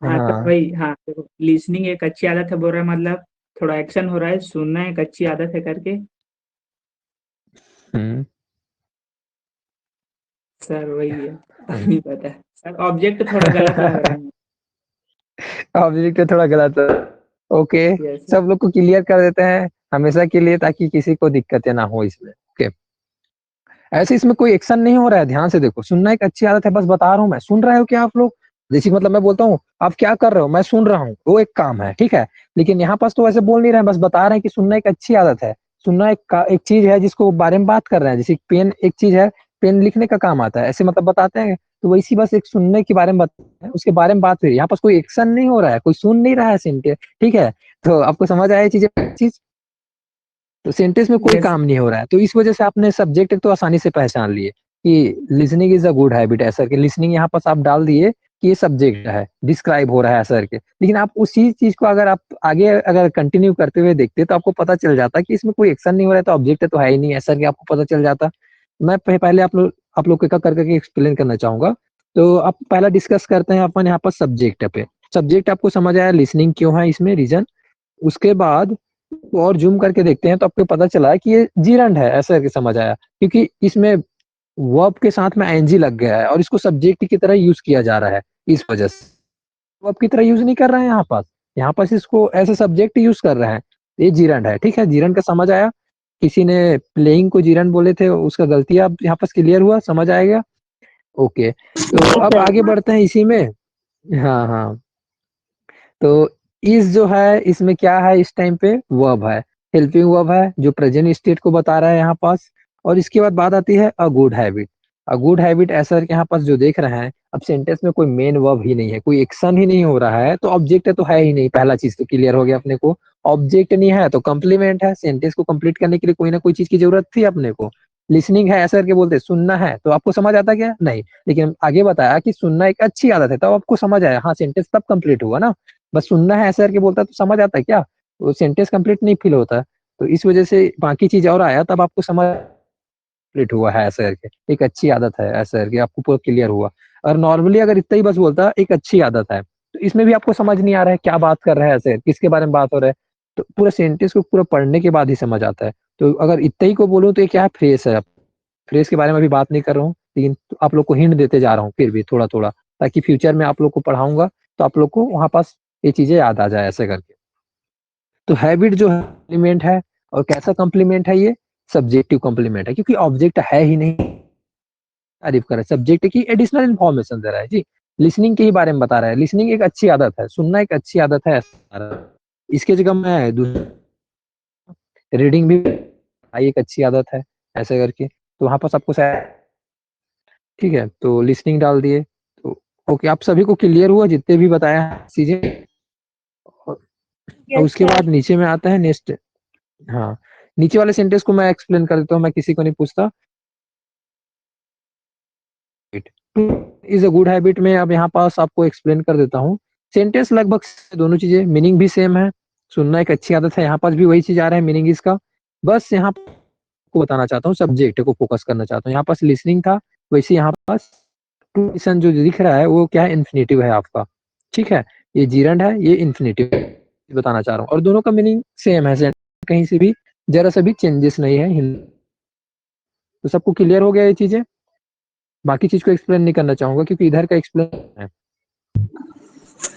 हाँ तो हाँ वही, हाँ तो लिसनिंग एक अच्छी आदत है बोल रहा है, मतलब थोड़ा एक्शन हो रहा है, सुनना एक अच्छी आदत है करके। हम्म सर वही है, नहीं पता सर, ऑब्जेक्ट थोड़ा गलत लग रहा है। ऑब्जेक्ट थोड़ा गलत है, ओके। Yes sir. सब लोग को क्लियर कर देते हैं हमेशा के लिए ताकि किसी को दिक्कतें ना हो इसमें, ओके। ऐसे इसमें कोई एक्शन नहीं हो रहा है, ध्यान से देखो, सुनना एक अच्छी आदत है, बस बता रहा हूँ मैं, सुन रहे हो क्या आप लोग? जैसे मतलब मैं बोलता हूँ आप क्या कर रहे हो, मैं सुन रहा हूँ, वो एक काम है, ठीक है। लेकिन यहाँ पास तो वैसे बोल नहीं रहे हैं, बस बता रहे हैं कि सुनना एक अच्छी आदत है, सुनना एक चीज है जिसको बारे में बात कर रहे हैं, जैसे पेन एक चीज है, पेन लिखने का काम आता है, ऐसे मतलब बताते हैं, तो वैसी बस एक सुनने के बारे में बताते हैं, उसके बारे में बात हुई, यहाँ पास कोई एक्शन नहीं हो रहा है, कोई सुन नहीं रहा है सेंटेंस, ठीक है। तो आपको समझ आया चीजें, चीज तो सेंटेंस में कोई यस काम नहीं हो रहा है, तो इस वजह से आपने सब्जेक्ट तो आसानी से पहचान लिए कि listening is a good habit, ऐसा कि लिसनिंग यहाँ पास आप डाल दिए कि ये सब्जेक्ट है, डिस्क्राइब हो रहा है ऐसा करके। लेकिन आप उसी चीज को अगर आप आगे अगर कंटिन्यू करते हुए देखते तो आपको पता चल जाता कि इसमें कोई एक्शन नहीं हो रहा है, तो ऑब्जेक्ट तो है ही नहीं, ऐसा कि आपको पता चल जाता। मैं पहले आप लोग का करके एक्सप्लेन करना चाहूंगा। तो आप पहला डिस्कस करते हैं अपन यहाँ पर सब्जेक्ट पे, सब्जेक्ट आपको समझ आया लिसनिंग क्यों है इसमें रीजन। उसके बाद और जूम करके देखते हैं तो आपको पता चला है कि ये जीरंड है, ऐसा करके समझ आया, क्योंकि इसमें वर्ब के साथ में आईएनजी लग गया है और इसको सब्जेक्ट की तरह यूज किया जा रहा है, इस वजह से वर्ब की तरह यूज नहीं कर रहे हैं यहाँ पास, यहाँ पास इसको ऐसे सब्जेक्ट यूज कर रहे हैं। ये जीरंड है, ठीक है। जीरंड का समझ आया? किसी ने प्लेइंग को जीरंड बोले थे, उसका गलती अब यहाँ पर क्लियर हुआ, समझ आएगा? ओके, तो अब सर आगे बढ़ते हैं इसी में। हाँ हाँ, तो इस जो है इसमें क्या है, इस टाइम पे वर्ब है, हेल्पिंग वर्ब है जो प्रेजेंट स्टेट को बता रहा है यहाँ पास। और इसके बाद बात आती है अ गुड हैबिट। अ गुड हैबिट ऐसा यहाँ पास जो देख रहे हैं, अब सेंटेंस में कोई मेन वर्ब ही नहीं है, कोई एक्शन ही नहीं हो रहा है, तो ऑब्जेक्ट तो है ही नहीं, पहला चीज तो क्लियर हो गया अपने को। ऑब्जेक्ट नहीं है तो कंप्लीमेंट है, सेंटेंस को कंप्लीट करने के लिए कोई ना कोई चीज की जरूरत थी अपने को। लिसनिंग है ऐसा करके बोलते, सुनना है तो आपको समझ आता क्या? नहीं, लेकिन आगे बताया कि सुनना एक अच्छी आदत है, तब आपको समझ आया, हाँ सेंटेंस तब कंप्लीट हुआ ना। बस सुनना है ऐसा करके बोलता तो समझ आता है क्या? वो सेंटेंस कंप्लीट नहीं फील होता। तो इस वजह से बाकी चीज और आया, तब आपको समझ कंप्लीट हुआ है ऐसा करके, एक अच्छी आदत है ऐसा करके आपको पूरा क्लियर हुआ। और नॉर्मली अगर इतना ही बस बोलता एक अच्छी आदत है, तो इसमें भी आपको समझ नहीं आ रहा है क्या बात कर रहा है, ऐसे किसके बारे में बात हो रहा है। तो पूरा सेंटेंस को पूरा पढ़ने के बाद ही समझ आता है। तो अगर इतना ही को बोलूँ तो ये क्या है, फ्रेस है। फ्रेस के बारे में अभी बात नहीं कर रहा हूँ, लेकिन आप लोग को हिंट देते जा रहा हूँ फिर भी थोड़ा थोड़ा, ताकि फ्यूचर में आप लोग को पढ़ाऊंगा तो आप लोग को वहां पास ये चीजें याद आ जाए ऐसे करके। तो हैबिट जो है कॉम्प्लीमेंट है, और कैसा कॉम्प्लीमेंट है ये? सब्जेक्टिव कॉम्प्लीमेंट है, क्योंकि ऑब्जेक्ट है ही नहीं, तारीफ कर रहा है, सब्जेक्ट की एडिशनल इन्फॉर्मेशन दे रहा है जी। लिसनिंग के ही बारे में बता रहा है, लिसनिंग एक अच्छी आदत है, सुनना एक अच्छी आदत है ऐसा बता रहा है। इसके जगह मैं रीडिंग भी आई एक अच्छी आदत है ऐसे करके, तो वहां पास आपको शायद, ठीक है, तो लिसनिंग डाल दिए। तो ओके, आप सभी को क्लियर हुआ जितने भी बताया चीजें? और और यस उसके सर। बाद नीचे में आता है नेक्स्ट। हाँ, नीचे वाले सेंटेंस को मैं एक्सप्लेन कर देता हूँ, मैं किसी को नहीं पूछता। इज अ गुड हैबिट में अब यहाँ पास आपको एक्सप्लेन कर देता हूँ। सेंटेंस लगभग दोनों चीजें, मीनिंग भी सेम है। सुनना एक अच्छी आदत है, यहाँ पास भी वही चीज आ रहा है मीनिंग इसका। बस यहाँ को बताना चाहता हूँ, सब्जेक्ट को फोकस करना चाहता हूँ। यहाँ पास लिसनिंग था, वैसे यहाँ पास टू लिसन जो दिख रहा है वो क्या है, इन्फिनेटिव है आपका, ठीक है। ये जीरंड है, ये इन्फिनेटिव बताना चाह रहा हूँ, और दोनों का मीनिंग सेम है, कहीं से भी जरा सा भी चेंजेस नहीं है तो सबको क्लियर हो गया ये चीजें? बाकी चीज को एक्सप्लेन नहीं करना चाहूंगा, क्योंकि इधर का एक्सप्लेन है।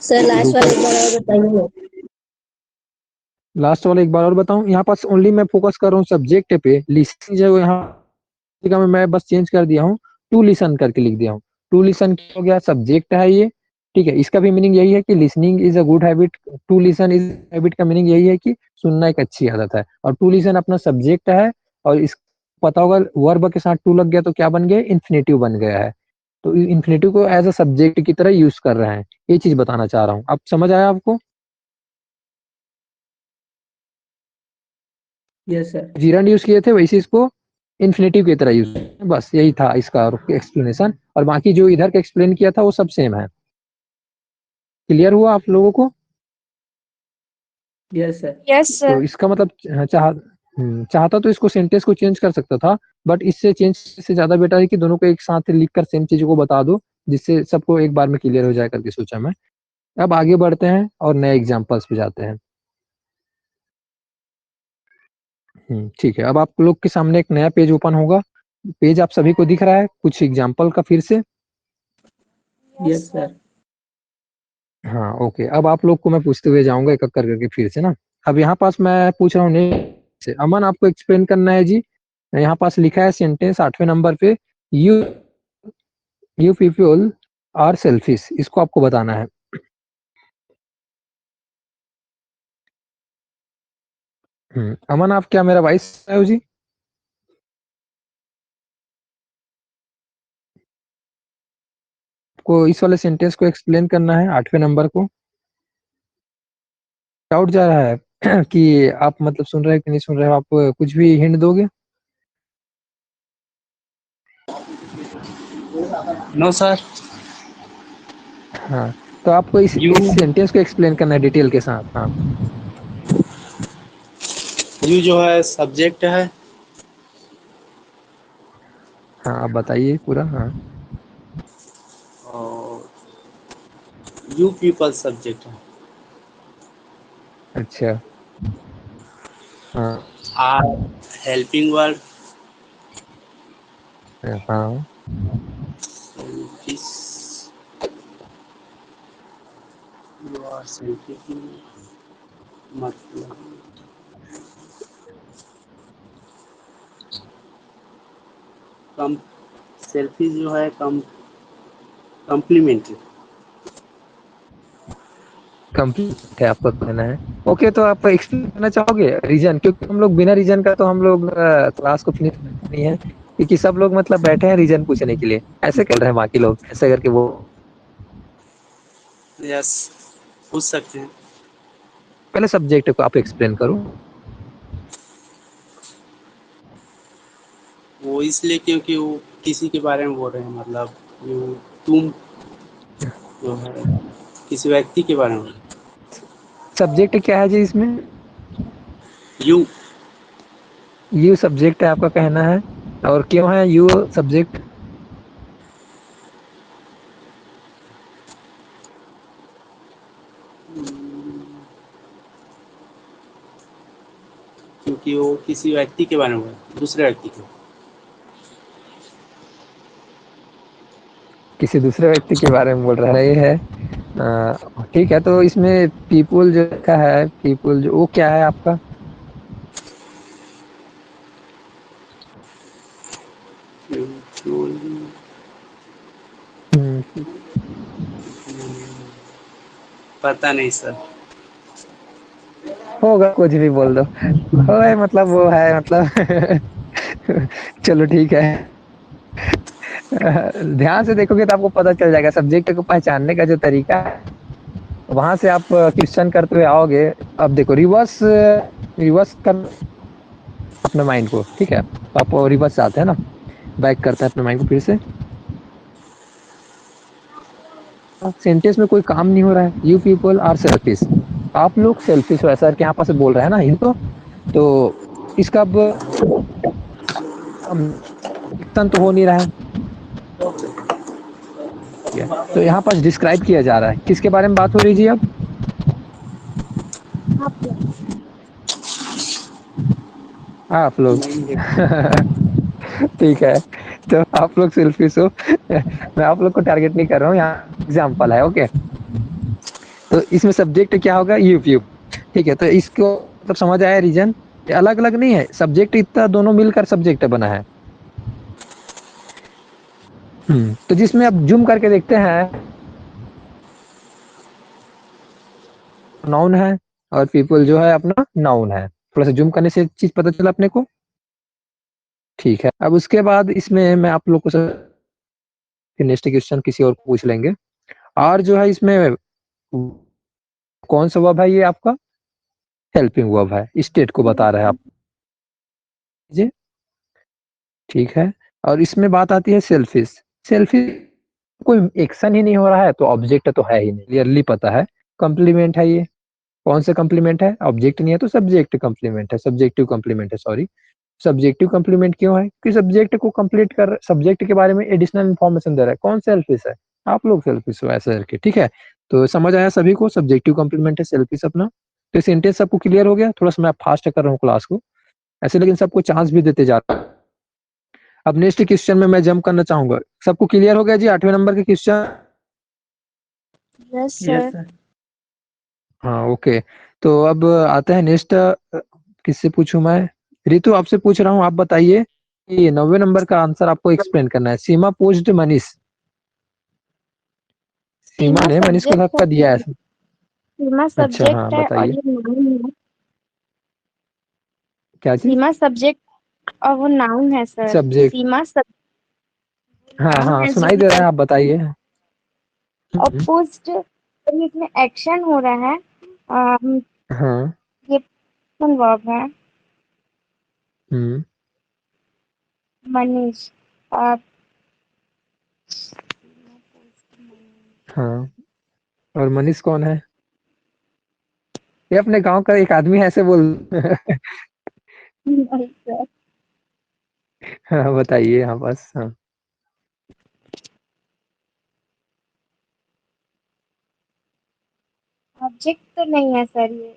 सर और लास्ट वाला ऊपर एक बार और बताइए ना। लास्ट वाला एक बार और बताऊं, यहाँ पास ओनली मैं फोकस कर रहा हूँ सब्जेक्ट पे। लिसनिंग जो यहाँ का मैं बस चेंज कर दिया हूँ, टू लिसन करके लिख दिया हूँ। टू लिसन हो गया, सब्जेक्ट है ये, ठीक है। इसका भी मीनिंग यही है कि listening is a good habit, to listen is habit का मीनिंग यही है कि सुनना एक अच्छी आदत है, और टू लिसन अपना सब्जेक्ट है। और इस पता होगा वर्ब के साथ टू लग गया तो क्या बन गया, इन्फिनेटिव बन गया है। तो इन्फिनेटिव को एज अ सब्जेक्ट की तरह यूज कर रहे हैं, ये चीज बताना चाह रहा हूँ। अब समझ आया आपको? Yes sir. जीरंड यूज किए थे, वैसे इसको इन्फिनेटिव की तरह यूज, बस यही था इसका एक्सप्लेनेशन। और बाकी जो इधर का एक्सप्लेन किया था वो सब सेम है। क्लियर हुआ आप लोगों को? Yes sir. यस तो सर। इसका मतलब चाहता तो इसको सेंटेंस को चेंज कर सकता था, बट इससे चेंज से ज्यादा बेटर है कि दोनों को एक साथ लिखकर सेम चीज को बता दो, जिससे सबको एक बार में क्लियर हो जाए करके सोचा मैं। अब आगे बढ़ते हैं और नए एग्जांपल्स पे जाते हैं। ठीक है, अब आप लोग के सामने एक नया पेज ओपन होगा। पेज आप सभी को दिख रहा है कुछ एग्जांपल का फिर से? Yes sir. हाँ ओके, अब आप लोग को मैं पूछते हुए जाऊंगा एक एक कर करके फिर से ना। अब यहाँ पास मैं पूछ रहा हूँ से अमन, आपको एक्सप्लेन करना है जी। यहाँ पास लिखा है सेंटेंस 8वें नंबर पे, you you people are selfish, इसको आपको बताना है। अमन, आप क्या मेरा वॉइस है जी? को इस वाले सेंटेंस को एक्सप्लेन करना है 8वें नंबर को। डाउट जा रहा है कि आप मतलब सुन रहे हैं कि नहीं सुन रहे हो, आप कुछ भी हिंट दोगे? No sir. हाँ, तो आपको यू इस सेंटेंस को एक्सप्लेन करना है डिटेल के साथ। हाँ यू जो है सब्जेक्ट है। हाँ, आप बताइए पूरा। हाँ और यू पीपल सब्जेक्ट है। अच्छा। हाँ आर हेल्पिंग वर्ड। हाँ सेल्फिश। यू आर सेल्फिश मतलब कम सेल्फी जो है कम्प्लीमेंट्री। कंप्लीट है आपका कहना है। ओके, तो आप एक्सप्लेन करना चाहोगे रीजन? क्योंकि हम लोग बिना रीजन का तो हम लोग क्लास को फिनिश नहीं है, क्योंकि सब लोग मतलब बैठे हैं रीजन पूछने के लिए, ऐसे कर रहे हैं बाकी लोग ऐसे करके वो। यस, पूछ सकते हैं। पहले सब्जेक्ट को आप एक्सप्लेन करो। वो इसलिए क्योंकि वो किसी के बारे में बोल रहे हैं, मतलब तुम जो है किसी व्यक्ति के बारे में। सब्जेक्ट क्या है जी इसमें? यू। यू सब्जेक्ट है आपका कहना है, और क्यों है यू सब्जेक्ट? क्योंकि वो किसी व्यक्ति के बारे में बोल रहे हैं, दूसरे व्यक्ति के। किसी दूसरे व्यक्ति के बारे में बोल रहे हैं। ठीक है, तो इसमें पीपुल जो का है, पीपुल जो वो क्या है आपका? हम्म, पता नहीं सर। होगा, कुछ भी बोल दो। हो है मतलब वो है मतलब चलो ठीक है। ध्यान से देखोगे तो आपको पता चल जाएगा सब्जेक्ट को पहचानने का जो तरीका है। वहां से आप क्वेश्चन करते हुए आओगे। अब देखो, रिवर्स रिवर्स कर अपने माइंड को, ठीक है? तो आप रिवर्स आते हैं ना, बैक करते हैं अपने माइंड को फिर से। सेंटेंस में कोई काम नहीं हो रहा है। यू पीपल आर सेल्फिश, आप लोग सेल्फिश हो, ऐसा करके यहाँ पास बोल रहा है ना ये तो इसका अब एक्शन तो हो नहीं रहा है। ठीक है, तो यहाँ पास डिस्क्राइब किया जा रहा है, किसके बारे में बात हो रही है जी अब? आप लोग। ठीक है, तो आप लोग सेल्फिश हो। मैं आप लोग को टारगेट नहीं कर रहा हूँ, यहाँ एग्जाम्पल है। ओके, तो इसमें सब्जेक्ट क्या होगा? U P. ठीक है, तो इसको मतलब समझ आया रीजन? अलग अलग नहीं है सब्जेक्ट, इतना दोनों मिलकर सब्जेक्ट बना है। तो जिसमें अब जूम करके देखते हैं, नाउन है, और पीपल जो है अपना नाउन है। थोड़ा सा जूम करने से एक चीज पता चला अपने को। ठीक है, अब उसके बाद इसमें मैं आप लोग को नेक्स्ट क्वेश्चन किसी और को पूछ लेंगे। और जो है इसमें कौन सा वर्ब है ये आपका? हेल्पिंग वर्ब है, स्टेट को बता रहा है आप जी। ठीक है, और इसमें बात आती है सेल्फिश। सेल्फिश कोई एक्शन ही नहीं हो रहा है तो ऑब्जेक्ट तो है ही नहीं, क्लियरली पता है। कॉम्प्लीमेंट है ये। कौन सा कॉम्प्लीमेंट है? ऑब्जेक्ट नहीं है तो सब्जेक्ट कॉम्प्लीमेंट है, सब्जेक्टिव कॉम्प्लीमेंट है, सॉरी। सब्जेक्टिव कॉम्प्लीमेंट क्यों है? कि सब्जेक्ट को कंप्लीट कर, सब्जेक्ट के बारे में एडिशनल इन्फॉर्मेशन दे रहा है। कौन सेल्फिश है? आप लोग सेल्फिश हो, ऐसा करके। ठीक है, तो समझ आया सभी को? सब्जेक्टिव कॉम्प्लीमेंट है सेल्फिश अपना। तो सेंटेंस सबको क्लियर हो गया? थोड़ा सा मैं फास्ट कर रहा हूँ क्लास को ऐसे, लेकिन सबको चांस भी देते जा रहा हूं। अब नेक्स्ट क्वेश्चन में मैं जंप करना चाहूंगा। सबको क्लियर हो गया जी 8वें नंबर के question? Yes yes sir. Sir. हाँ, ओके। तो अब आते हैं नेक्स्ट। किससे पूछूं मैं? रितु आपसे पूछ रहा हूँ, आप बताइए कि 90 नंबर का आंसर आपको एक्सप्लेन करना है। सीमा पोस्ड मनीष। सीमा सीमा ने मनीष को सब्जेक्ट है, धक्का दिया है। सीमा अच्छा, हाँ सब्जेक्ट है और बताइए ये नाउन है। क्या चीज? सीमा सब्जेक्ट और वो नाउन है सर। सब्जेक्ट। सीमा सब हाँ नाउन हाँ, है सुनाई जी। दे रहा है, आप बताइए। अपोस्ट इसमें एक्शन हो रहा है। हाँ। ये वर्ब है। हम्म। मनीष। हाँ, और मनीष कौन है? ये अपने गांव का एक आदमी है, ऐसे बोल। हाँ बताइए, हाँ बस, हाँ। ऑब्जेक्ट तो नहीं है सर ये।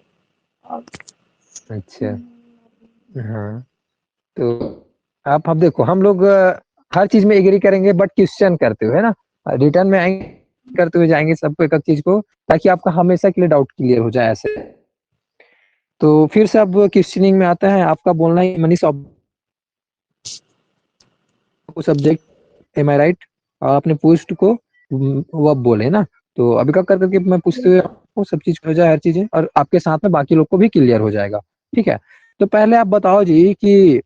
अच्छा, हाँ। तो आप अब देखो, हम लोग हर चीज में एग्री करेंगे बट क्वेश्चन करते हुए, है ना? रिटर्न में आएंगे, करते हुए जाएंगे सबको एक एक चीज को, ताकि आपका हमेशा के लिए डाउट क्लियर हो जाए ऐसे। तो फिर से अब क्वेश्चनिंग में आता है, आपका बोलना है मनीष सब्जेक्ट, एम आई राइट? आपने पुस्ट को वर्ब बोले ना, तो अभी का कर करके मैं पूछते हुए आपको सब चीज हो जाए, हर चीजें, और आपके साथ में बाकी लोग को भी क्लियर हो जाएगा। ठीक है, तो पहले आप बताओ जी कि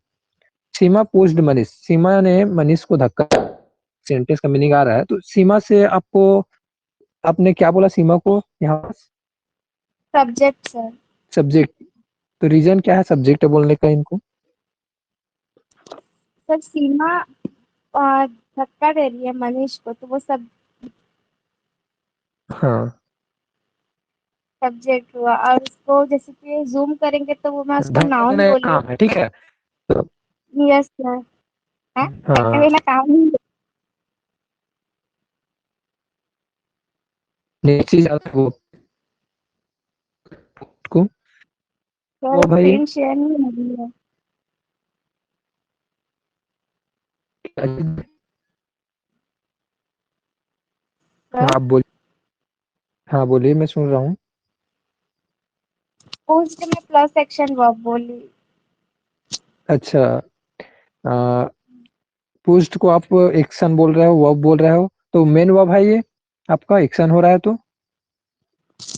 सीमा पुश्ड मनीष, सीमा ने मनीष को धक्का, सेंटेंस का मीनिंग आ रहा है, तो सीमा से आपको, आपने क्या बोला सीमा को यहाँ? Subject sir. सब्जेक्ट, तो रीजन क्या है सब्जेक्ट बोलने का इनको? सर सीमा धक्का दे रही है मनीष को, तो वो सब हाँ, सब्जेक्ट हुआ, और उसको जैसे कि जूम करेंगे तो वो मैं उसको धक्का नाउन देना एक बोली। काम है, ठीक है, तो यस सर। धक्का हाँ, देना काम ही है। नेक्स्ट चीज आता है वो को, सर वो भाई स्क्रीन शेयर नहीं हो रही है। हाँ सर आप बोल, हाँ बोलिए, मैं सुन रहा हूँ। पोस्ट में प्लस एक्शन वर्ब बोली। अच्छा, पोस्ट को आप एक्शन बोल रहे हो, वर्ब बोल रहे हो, तो मेन वर्ब है ये आपका, एक्शन हो रहा है तो? हाँ,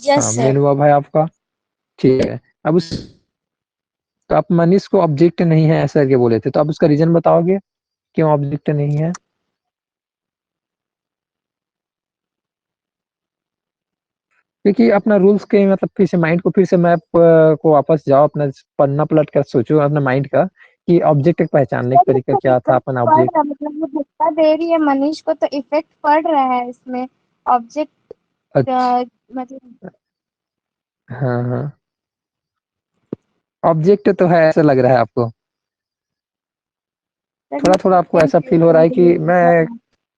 यस मेन सर। वर्ब है आपका, ठीक है। अब उस, तो आप मनीष को ऑब्जेक्ट नहीं है ऐसा करके बोले थे, तो आप उसका रीजन बताओगे क्यों ऑब्जेक्ट नहीं है? क्योंकि अपना रूल्स के मतलब फिर से माइंड को, फिर से मैप को वापस जाओ, अपना पन्ना पलट कर सोचो अपना माइंड का कि ऑब्जेक्ट को पहचानने का सर तरीका इसका क्या था, इफेक्ट अपन पड़ ऑब्जेक्ट। रहा है, मतलब वो धक्का दे रही है मनीष को, तो इफेक्ट पड़ रहा है इसमें। ऑब्जेक्ट अच्छा, मतलब हाँ हाँ, ऑब्जेक्ट तो है ऐसा लग रहा है आपको? सर थोड़ा मैं थोड़ा आपको ऐसा फील हो कंफ्यूजन रहा है के कि लिए मैं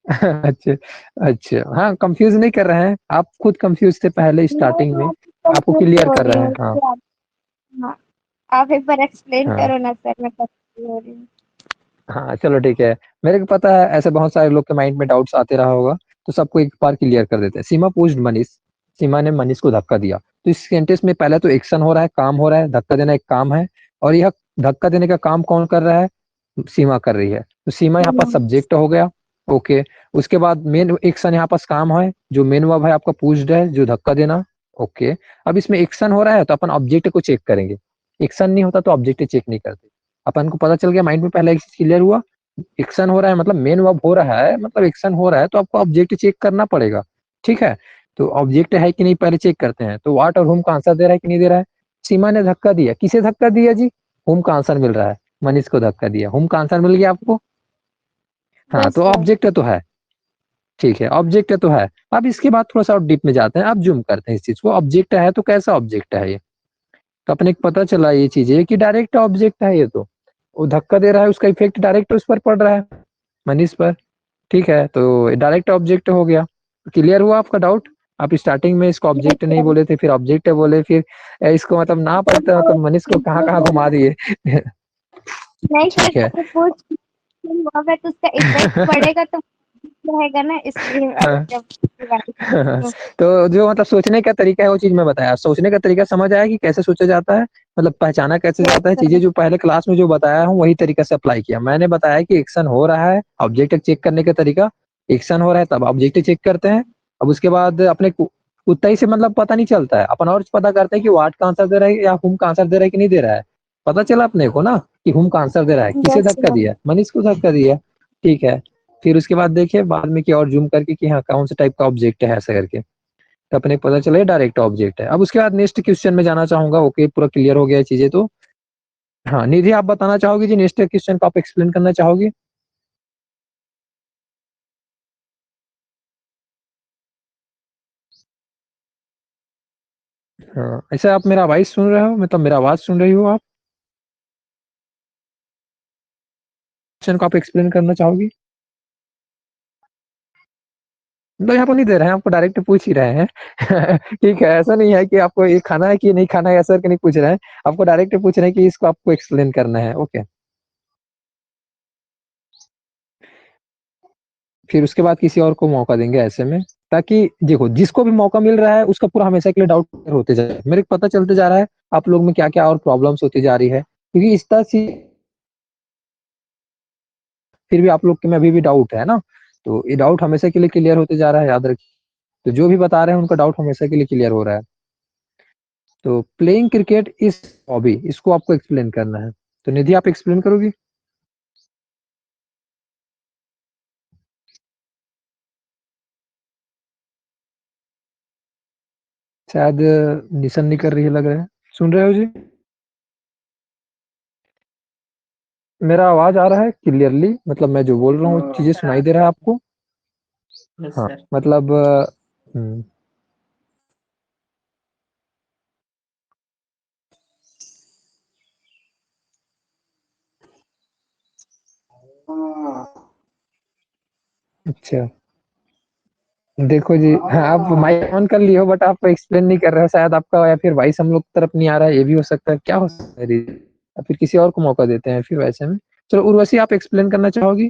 अच्छा, अच्छा, हाँ, कंफ्यूज नहीं कर रहे हैं आप, खुद कंफ्यूज थे पहले स्टार्टिंग में, आपको कंफ्यूज क्लियर हो कर रही रहे हैं, हूँ हाँ। कि हाँ, आप एक बार एक्सप्लेन हाँ करो ना सर, मैं कंफ्यूज हो रही हूँ। हाँ, चलो ठीक है, मेरे को पता है ऐसे बहुत सारे लोग के माइंड में डाउट्स आते रहा होगा, तो सबको एक बार क्लियर कर देते हैं। सीमा पुश्ड मनीष, सीमा ने मनीष को धक्का दिया, तो इस सेंटेंस में पहले तो एक्शन हो रहा है, काम हो रहा है, धक्का देना एक काम है, और यह धक्का देने का काम कौन कर रहा है? सीमा कर रही है, तो सीमा यहाँ पर सब्जेक्ट हो गया। ओके, उसके बाद मेन एक्शन यहाँ पास काम है, जो मेन वर्ब है आपका पुश्ड है, जो धक्का देना। ओके, अब इसमें एक्शन हो रहा है तो अपन ऑब्जेक्ट को चेक करेंगे, एक्शन नहीं होता तो ऑब्जेक्ट चेक नहीं करते। अपन को पता चल गया, माइंड में पहला एक चीज क्लियर हुआ, एक्शन हो रहा है मतलब मेन वर्ब हो रहा है, मतलब एक्शन हो रहा है, तो आपको ऑब्जेक्ट चेक करना पड़ेगा। ठीक है, तो ऑब्जेक्ट है कि नहीं पहले चेक करते हैं, तो व्हाट और हुम का आंसर दे रहा है कि नहीं दे रहा है? सीमा ने धक्का दिया, किसे धक्का दिया जी? हुम का आंसर मिल रहा है, मनीष को धक्का दिया, हुम का आंसर मिल गया आपको। हाँ, यस तो सर। ऑब्जेक्ट तो है, ठीक है, ऑब्जेक्ट तो है। अब इसके बाद थोड़ा सा और डीप में जाते हैं, अब जूम करते हैं इस चीज को, ऑब्जेक्ट है तो कैसा ऑब्जेक्ट है ये? तो अपने को पता चला ये चीजें कि डायरेक्ट ऑब्जेक्ट है ये, तो वो धक्का दे रहा है, उसका इफेक्ट डायरेक्ट उस पर पड़ रहा है, मनीष पर। ठीक है, तो डायरेक्ट ऑब्जेक्ट हो गया। क्लियर हुआ आपका डाउट? आप स्टार्टिंग में इसको यस ऑब्जेक्ट नहीं सर। बोले थे, फिर ऑब्जेक्ट बोले, फिर इसको मतलब ना सर पढ़ते वो मतलब मनीष को कहाँ कहाँ घुमा दिए। नहीं सर, ठीक है। वो पोस्ट हुआ है तो उसका इफेक्ट पड़ेगा तो रहेगा ना स्क्रीन जब डिवाइस। तो जो मतलब सोचने का तरीका है वो चीज मैं बताया, सोचने का तरीका समझ आया कि कैसे सोचा जाता है, मतलब पहचाना कैसे यस जाता है चीजें, सर। जो पहले क्लास में जो बताया हूँ वही तरीका से अप्लाई किया। मैंने बताया कि एक्शन हो रहा है, ऑब्जेक्ट चेक करने का तरीका, एक्शन हो रहा है तब ऑब्जेक्ट चेक करते हैं। अब उसके बाद अपने उतना ही से मतलब पता नहीं चलता है, अपन और पता करते हैं कि वाट का आंसर दे रहा है या हुम का आंसर दे रहा है कि नहीं दे रहा है। पता चला अपने को ना कि हुम का आंसर दे रहा है, किसे यस धक्का सर। दिया? मनीष को धक्का दिया। ठीक है, फिर उसके बाद देखिए बाद में कि और जूम करके कि हाँ कौन से टाइप का ऑब्जेक्ट है ऐसा करके, तो अपने को पता चला डायरेक्ट ऑब्जेक्ट है। अब उसके बाद नेक्स्ट क्वेश्चन में जाना चाहूंगा। ओके, पूरा क्लियर हो गया चीजें तो। हाँ निधि, आप बताना चाहोगे जी, नेक्स्ट क्वेश्चन को आप एक्सप्लेन करना चाहोगे? हाँ, ऐसे आप मेरा आवाज सुन रहे हो, मतलब मेरा आवाज सुन रही हो आप? क्वेश्चन को आप एक्सप्लेन करना चाहोगी? मतलब यहाँ पर नहीं दे रहे हैं, आपको डायरेक्ट पूछ ही रहे हैं। ठीक है, ऐसा नहीं है कि आपको ये खाना है कि नहीं खाना है, ऐसा करके नहीं पूछ रहे हैं, आपको डायरेक्ट पूछ रहे हैं कि इसको आपको एक्सप्लेन करना है। ओके, फिर उसके बाद किसी और को मौका देंगे ऐसे में, ताकि देखो जिसको भी मौका मिल रहा है उसका पूरा हमेशा के लिए डाउट क्लियर होते जा रहा है, मेरे को पता चलते जा रहा है आप लोग में क्या क्या और प्रॉब्लम्स होती जा रही है, क्योंकि इस तरह से फिर भी आप लोग के में अभी भी डाउट है ना, तो ये डाउट हमेशा के लिए क्लियर होते जा रहा है, याद रखिए। तो जो भी बता रहे हैं उनका डाउट हमेशा के लिए क्लियर हो रहा है। तो प्लेइंग क्रिकेट इज हॉबी, इसको आपको एक्सप्लेन करना है। तो निधि आप एक्सप्लेन करोगी? शायद निशन नहीं कर रही है लग रहा है। सुन रहे हो जी? मेरा आवाज आ रहा है क्लियरली? मतलब मैं जो बोल रहा हूँ चीजें सुनाई दे रहा है आपको? यस हाँ, सर। मतलब हम्म, अच्छा देखो जी, हाँ आप माइक ऑन कर लिए हो बट आप एक्सप्लेन नहीं कर रहे हो, शायद आपका या फिर वॉइस हम लोग की तरफ नहीं आ रहा है, ये भी हो सकता है। क्या हो सकता है reason? या फिर किसी और को मौका देते हैं फिर वैसे में। चलो उर्वशी आप एक्सप्लेन करना चाहोगी?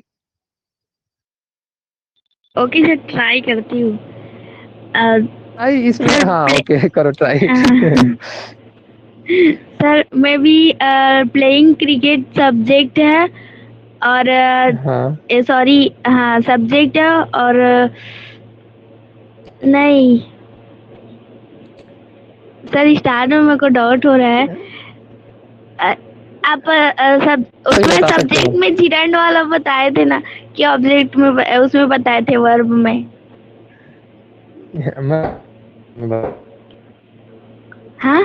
ओके सर, ट्राई करती हूँ। आई इसमें सर हाँ प्ले ओके करो ट्राई। सर मैं भी प्लेइंग क्रिकेट सब्जेक्ट है, और हाँ सॉरी, हाँ सब्जेक्ट है, और नहीं सर, स्टार्ट में मेरे को डाउट हो रहा है। अ, आप सब सही उसमें बता सकते हो। सब्जेक्ट में जिरंड वाला बताए थे ना, कि ऑब्जेक्ट में उसमें बताए थे वर्ब में? मैं हाँ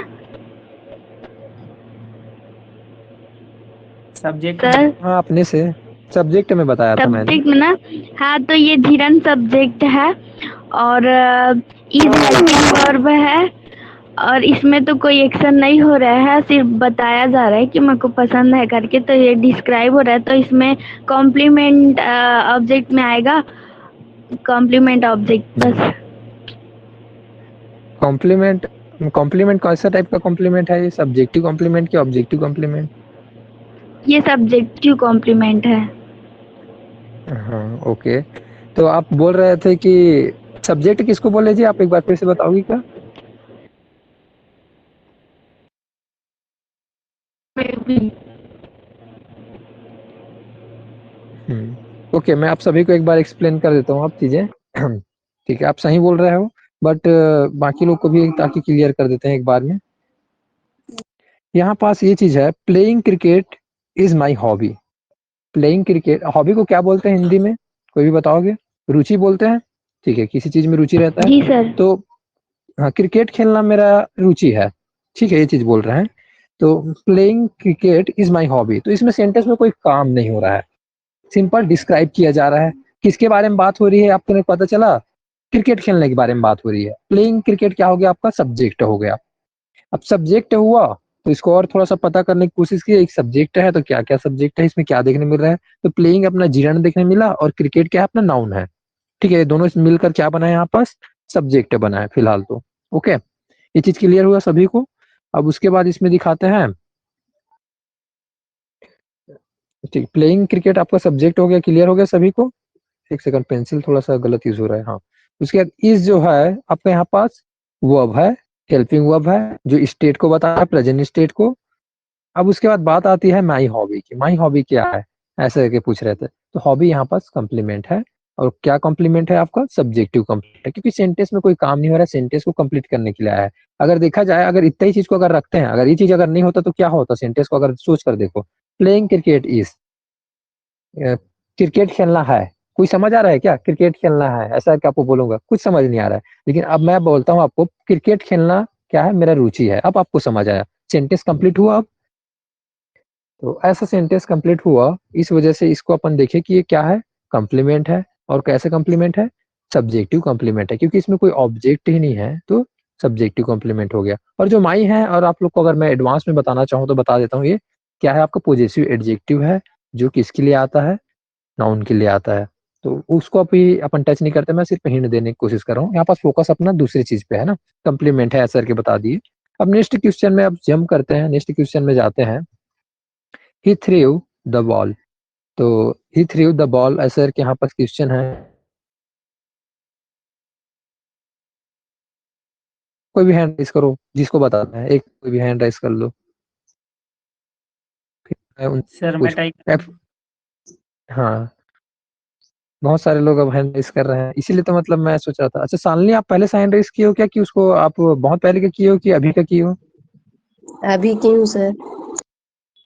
सब्जेक्ट में। सर, हाँ अपने से सब्जेक्ट में बताया था मैंने। सब्जेक्ट में ना, हाँ तो ये जिरंड सब्जेक्ट है, और इज हेल्पिंग वर्ब है, और इसमें तो कोई एक्शन नहीं हो रहा है, सिर्फ बताया जा रहा है कि मेरे को पसंद है करके, तो ये डिस्क्राइब हो रहा है, तो इसमें कॉम्प्लीमेंट ऑब्जेक्ट में आएगा, कॉम्प्लीमेंट ऑब्जेक्ट बस। कॉम्प्लीमेंट, कॉम्प्लीमेंट कौन सा टाइप का कॉम्प्लीमेंट है? ये सब्जेक्टिव कॉम्प्लीमेंट कि ऑब्जेक्टिव कॉम्प्लीमेंट? ये सब्जेक्टिव कॉम्प्लीमेंट है। हाँ ओके। तो आप बोल रहे थे कि सब्जेक्ट किसको बोले जी, आप एक बार फिर से बताओगी क्या? ओके मैं आप सभी को एक बार एक्सप्लेन कर देता हूँ आप चीजें। ठीक है आप सही बोल रहे हो, बट बाकी लोग को भी ताकि क्लियर कर देते हैं एक बार में। यहाँ पास ये चीज है, playing cricket is my hobby. Playing cricket, hobby को क्या बोलते हैं हिंदी में? कोई भी बताओगे? रुचि बोलते हैं, ठीक है, किसी चीज में रुचि रहता है। जी सर। तो हाँ क्रिकेट खेलना मेरा रुचि है, ठीक है, ये चीज बोल रहे हैं। तो playing cricket is my hobby, तो इसमें सेंटेंस में कोई काम नहीं हो रहा है, सिंपल डिस्क्राइब किया जा रहा है। किसके बारे में बात हो रही है आपको नहीं पता चला? क्रिकेट खेलने के बारे में बात हो रही है। प्लेइंग क्रिकेट क्या हो गया आपका? सब्जेक्ट हो गया। अब सब्जेक्ट हुआ तो इसको और थोड़ा सा पता करने की कोशिश की, एक सब्जेक्ट है तो क्या क्या सब्जेक्ट है, इसमें क्या देखने मिल रहा है? तो प्लेइंग अपना जीरण देखने मिला, और क्रिकेट क्या है? अपना नाउन है। ठीक है, ये दोनों मिलकर क्या बना है यहाँ पास? सब्जेक्ट बना है फिलहाल तो। ओके, ये चीज क्लियर हुआ सभी को? अब उसके बाद इसमें दिखाते हैं, ठीक, प्लेइंग क्रिकेट आपका सब्जेक्ट हो गया, क्लियर हो गया सभी को? एक सेकंड, पेंसिल थोड़ा सा गलत यूज हो रहा है। हाँ, उसके बाद इस जो है आपका यहाँ पास वर्ब है, हेल्पिंग वर्ब है, जो स्टेट को बता रहा है, प्रेजेंट स्टेट को। अब उसके बाद बात आती है माई हॉबी की। माई हॉबी क्या है ऐसे करके पूछ रहे थे, तो हॉबी यहाँ पास कॉम्प्लीमेंट है। और क्या कॉम्प्लीमेंट है आपका? सब्जेक्टिव कॉम्प्लीमेंट है, क्योंकि सेंटेंस में कोई काम नहीं हो रहा है, सेंटेंस को कंप्लीट करने के लिए आया है। अगर देखा जाए, अगर इतना ही चीज को अगर रखते हैं, अगर ये चीज अगर नहीं होता तो क्या होता सेंटेंस को? अगर सोच कर देखो, प्लेइंग क्रिकेट इज, क्रिकेट खेलना है। कोई समझ आ रहा है क्या? क्रिकेट खेलना है ऐसा क्या आपको बोलूंगा? कुछ समझ नहीं आ रहा है। लेकिन अब मैं बोलता हूँ आपको, क्रिकेट खेलना क्या है? मेरा रुचि है। अब आपको समझ आया, सेंटेंस कंप्लीट हुआ अब। तो ऐसा सेंटेंस कंप्लीट हुआ, इस वजह से इसको अपन देखें कि ये क्या है? कॉम्प्लीमेंट है। और कैसे कॉम्प्लीमेंट है? सब्जेक्टिव कॉम्प्लीमेंट है, क्योंकि इसमें कोई ऑब्जेक्ट ही नहीं है, तो सब्जेक्टिव कॉम्प्लीमेंट हो गया। और जो माई है, और आप लोग को अगर मैं एडवांस में बताना चाहूँ तो बता देता हूँ, ये क्या है आपका? पॉजेसिव एडजेक्टिव है, जो किसके लिए आता है? नाउन के लिए आता है। तो उसको अभी अपन टच नहीं करते, मैं सिर्फ हिंट देने की कोशिश कर रहा हूँ। यहाँ पास फोकस अपना दूसरी चीज पे है ना, कॉम्प्लीमेंट है ऐसा करके बता दिए। अब नेक्स्ट क्वेश्चन में अब जंप करते हैं, नेक्स्ट क्वेश्चन में जाते हैं। ही थ्रू द बॉल, तो ही थ्रू द बॉल ऐसा करके यहाँ पास क्वेश्चन है। कोई भी हैंड राइज करो जिसको बताना है, एक कोई भी हैंड राइज कर लो, फिर मैं उन सर मैं पूछ। टाइप। एफ, हाँ बहुत सारे लोग अब हैंड रेस कर रहे हैं, इसीलिए तो मतलब मैं सोच रहा था। अच्छा शालिनी, आप पहले से हैंड रेस किए हो क्या, कि उसको आप बहुत पहले का किए हो कि अभी का किए हो? अभी की हूँ सर।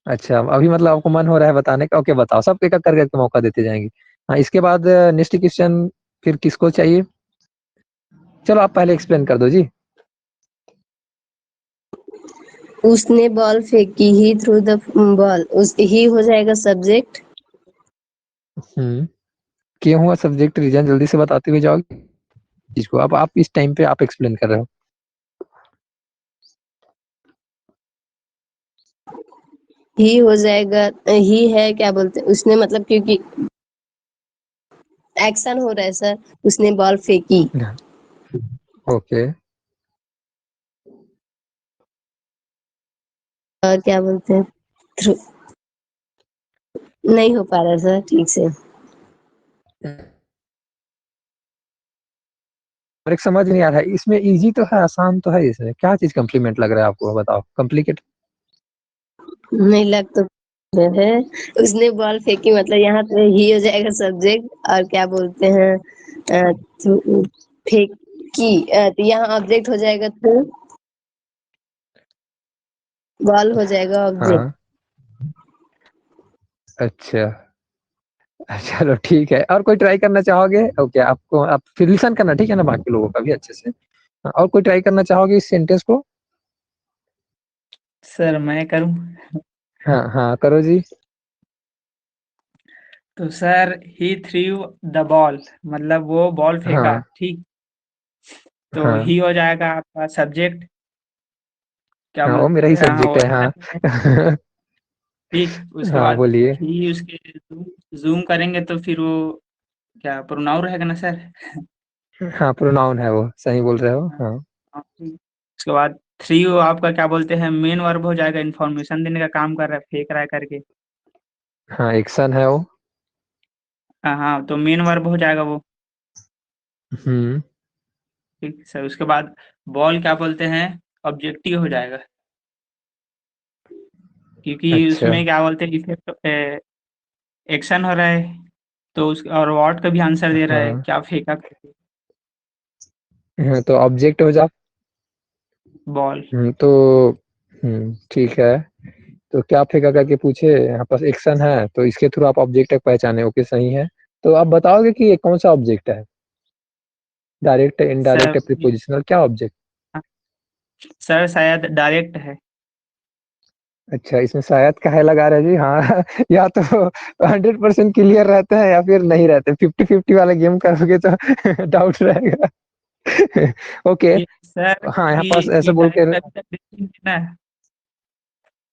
अच्छा, अभी मतलब आपको मन हो रहा है बताने का? ओके, बताओ, सब एक एक करके मौका देते जाएंगे। हाँ, इसके बाद नेक्स्ट क्वेश्चन फिर किसको चाहिए? चलो आप पहले एक्सप्लेन कर दो जी। उसने बॉल फेंकी, ही थ्रू द बॉल, उस ही हो जाएगा सब्जेक्ट। किए हुआ सब्जेक्ट रीजन जल्दी से बताते हुए जाओ चीज को। अब आप इस टाइम पे आप एक्सप्लेन कर रहे हो। ही हो जाएगा, ही है क्या बोलते हैं उसने, मतलब क्योंकि एक्शन हो रहा है सर, उसने बॉल फेंकी। ओके। और क्या बोलते हैं, थ्रू, नहीं हो पा रहा सर ठीक से। और एक समझ नहीं आ रहा है इसमें, इजी तो है, आसान तो है, इसमें क्या चीज कॉम्प्लीमेंट लग रहा है आपको, बताओ। कॉम्प्लिकेट नहीं लग तो है, उसने बॉल फेंकी मतलब यहाँ पे ही हो जाएगा सब्जेक्ट, और क्या बोलते हैं फेंकी, तो यहाँ ऑब्जेक्ट हो जाएगा थ्रू, बॉल हो जाएगा ऑब्जेक्ट। हाँ, अच्छा, चलो ठीक है। और कोई ट्राई करना चाहोगे? ओके, आपको आप फिर लिसन करना, ठीक है ना, बाकी लोगों का भी अच्छे से। हाँ, और कोई ट्राई करना चाहोगे इस सेंटेंस को? सर मैं करूं? हाँ हाँ, करो जी। तो sir he threw the ball, मतलब वो बॉल फेंका, हाँ ठीक। तो हाँ ही हो जाएगा आपका सब्जेक्ट, क्या हाँ, वो मेरा बोलते ही हैं, हाँ सब्जेक्ट वो है, हाँ। एक्शन है, ठीक। उसके हाँ, बाद बोलिए। ही उसके जूम करेंगे तो फिर वो क्या प्रोनाउन रहेगा ना सर? हाँ, प्रोनाउन है वो, सही बोल रहे हो, हाँ, हाँ। हाँ, ठीक। उसके बाद थ्री वो आपका क्या बोलते हैं, मेन वर्ब हो जाएगा, इन्फॉर्मेशन देने का काम कर रहा है, फेंक रहा है करके। हाँ, एक्शन है वो। हाँ हाँ, तो मेन वर्ब हो जाएगा वो, हम्म। ठीक सर। उसके बाद बॉल क्या बोलते हैं, ऑब्जेक्टिव हो जाएगा, क्योंकि अच्छा। उसमें क्या बोलते हैं इफेक्ट, एक्शन हो रहा है, तो उस और व्हाट का भी आंसर दे रहा है, हाँ क्या फेंका करके, हाँ, तो ऑब्जेक्ट हो जा। बॉल। तो ठीक है। तो क्या फेंका करके पूछे, यहाँ पास एक्शन है, तो इसके थ्रू आप ऑब्जेक्ट तक पहचाने। ओके, सही है। तो आप बताओगे कि ये कौन सा ऑब्जेक्ट है? डायरेक्ट, सर इनडायरेक्ट, प्रीपोजिशनल, क्या ऑब्जेक्ट? सर शायद डायरेक्ट है। अच्छा, इसमें शायद का है लगा रहे जी, हाँ। या तो 100% क्लियर रहते हैं या फिर नहीं रहते, 50-50 वाला गेम करोगे तो डाउट रहेगा। ओके। ये सर हाँ, यहाँ कभी पास ऐसे बोल के। इनडायरेक्ट का भी देखे नहीं ना,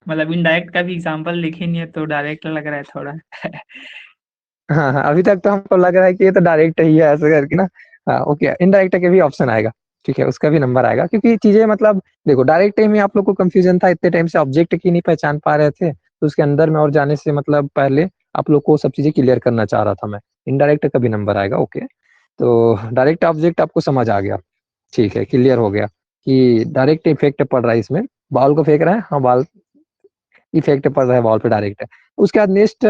मतलब इनडायरेक्ट का भी एग्जांपल लिखे नहीं है, तो डायरेक्ट लग रहा है थोड़ा। हाँ हाँ, अभी तक तो हमको लग रहा है कि ये तो डायरेक्ट ही है, ऐसे करके ना। हाँ, ओके, इनडायरेक्ट के भी ऑप्शन आएगा, ठीक है, उसका भी नंबर आएगा, क्योंकि चीजें मतलब देखो, डायरेक्ट में आप लोग को कंफ्यूजन था, इतने टाइम से ऑब्जेक्ट की नहीं पहचान पा रहे थे, तो उसके अंदर में और जाने से मतलब पहले आप लोग को सब चीजें क्लियर करना चाह रहा था मैं। इनडायरेक्ट का भी नंबर आएगा, ओके। तो डायरेक्ट ऑब्जेक्ट आपको समझ आ गया, ठीक है, क्लियर हो गया कि डायरेक्ट इफेक्ट पड़ रहा है इसमें। बॉल को फेंक रहा है, हाँ, बॉल इफेक्ट पड़ रहा है बॉल पे डायरेक्ट है। उसके बाद नेक्स्ट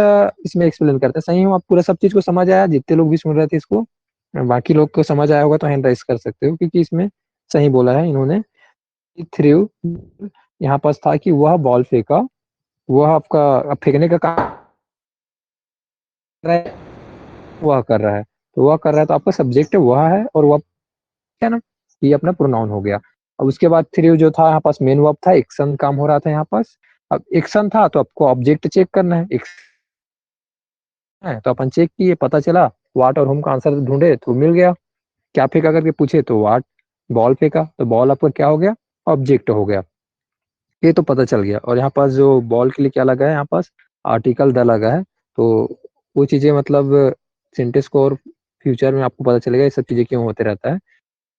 इसमें एक्सप्लेन करते हैं। सही हूँ, आप पूरा सब चीज को समझ आया, जितने लोग भी सुन रहे थे इसको? बाकी लोग को समझ आया होगा तो हैंड राइज कर सकते हो, क्योंकि इसमें सही बोला है इन्होंने। थ्रू, यहाँ पास था कि वह बॉल फेंका, वह आपका फेंकने का काम कर रहा है, वह कर रहा है, तो वह कर रहा है, तो आपका सब्जेक्ट वह है, और वह क्या ना, ये अपना प्रोनाउन हो गया। अब उसके बाद थ्रू जो था, यहाँ पास मेन वर्ब था, एक्शन काम हो रहा था यहाँ पास। अब एक्शन था तो आपको ऑब्जेक्ट चेक करना है, है तो अपन चेक किए, पता चला वाट और होम का आंसर ढूंढे तो मिल गया। क्या फेंका करके पूछे तो वाट, बॉल फेंका, तो बॉल आपका क्या हो गया, ऑब्जेक्ट हो गया। ये तो पता चल गया। और यहाँ पास जो बॉल के लिए क्या लगा है, यहाँ पास आर्टिकल द लगा है, तो वो चीजें मतलब सेंटेंस को और फ्यूचर में आपको पता चलेगा ये सब चीजें क्यों होते रहता है।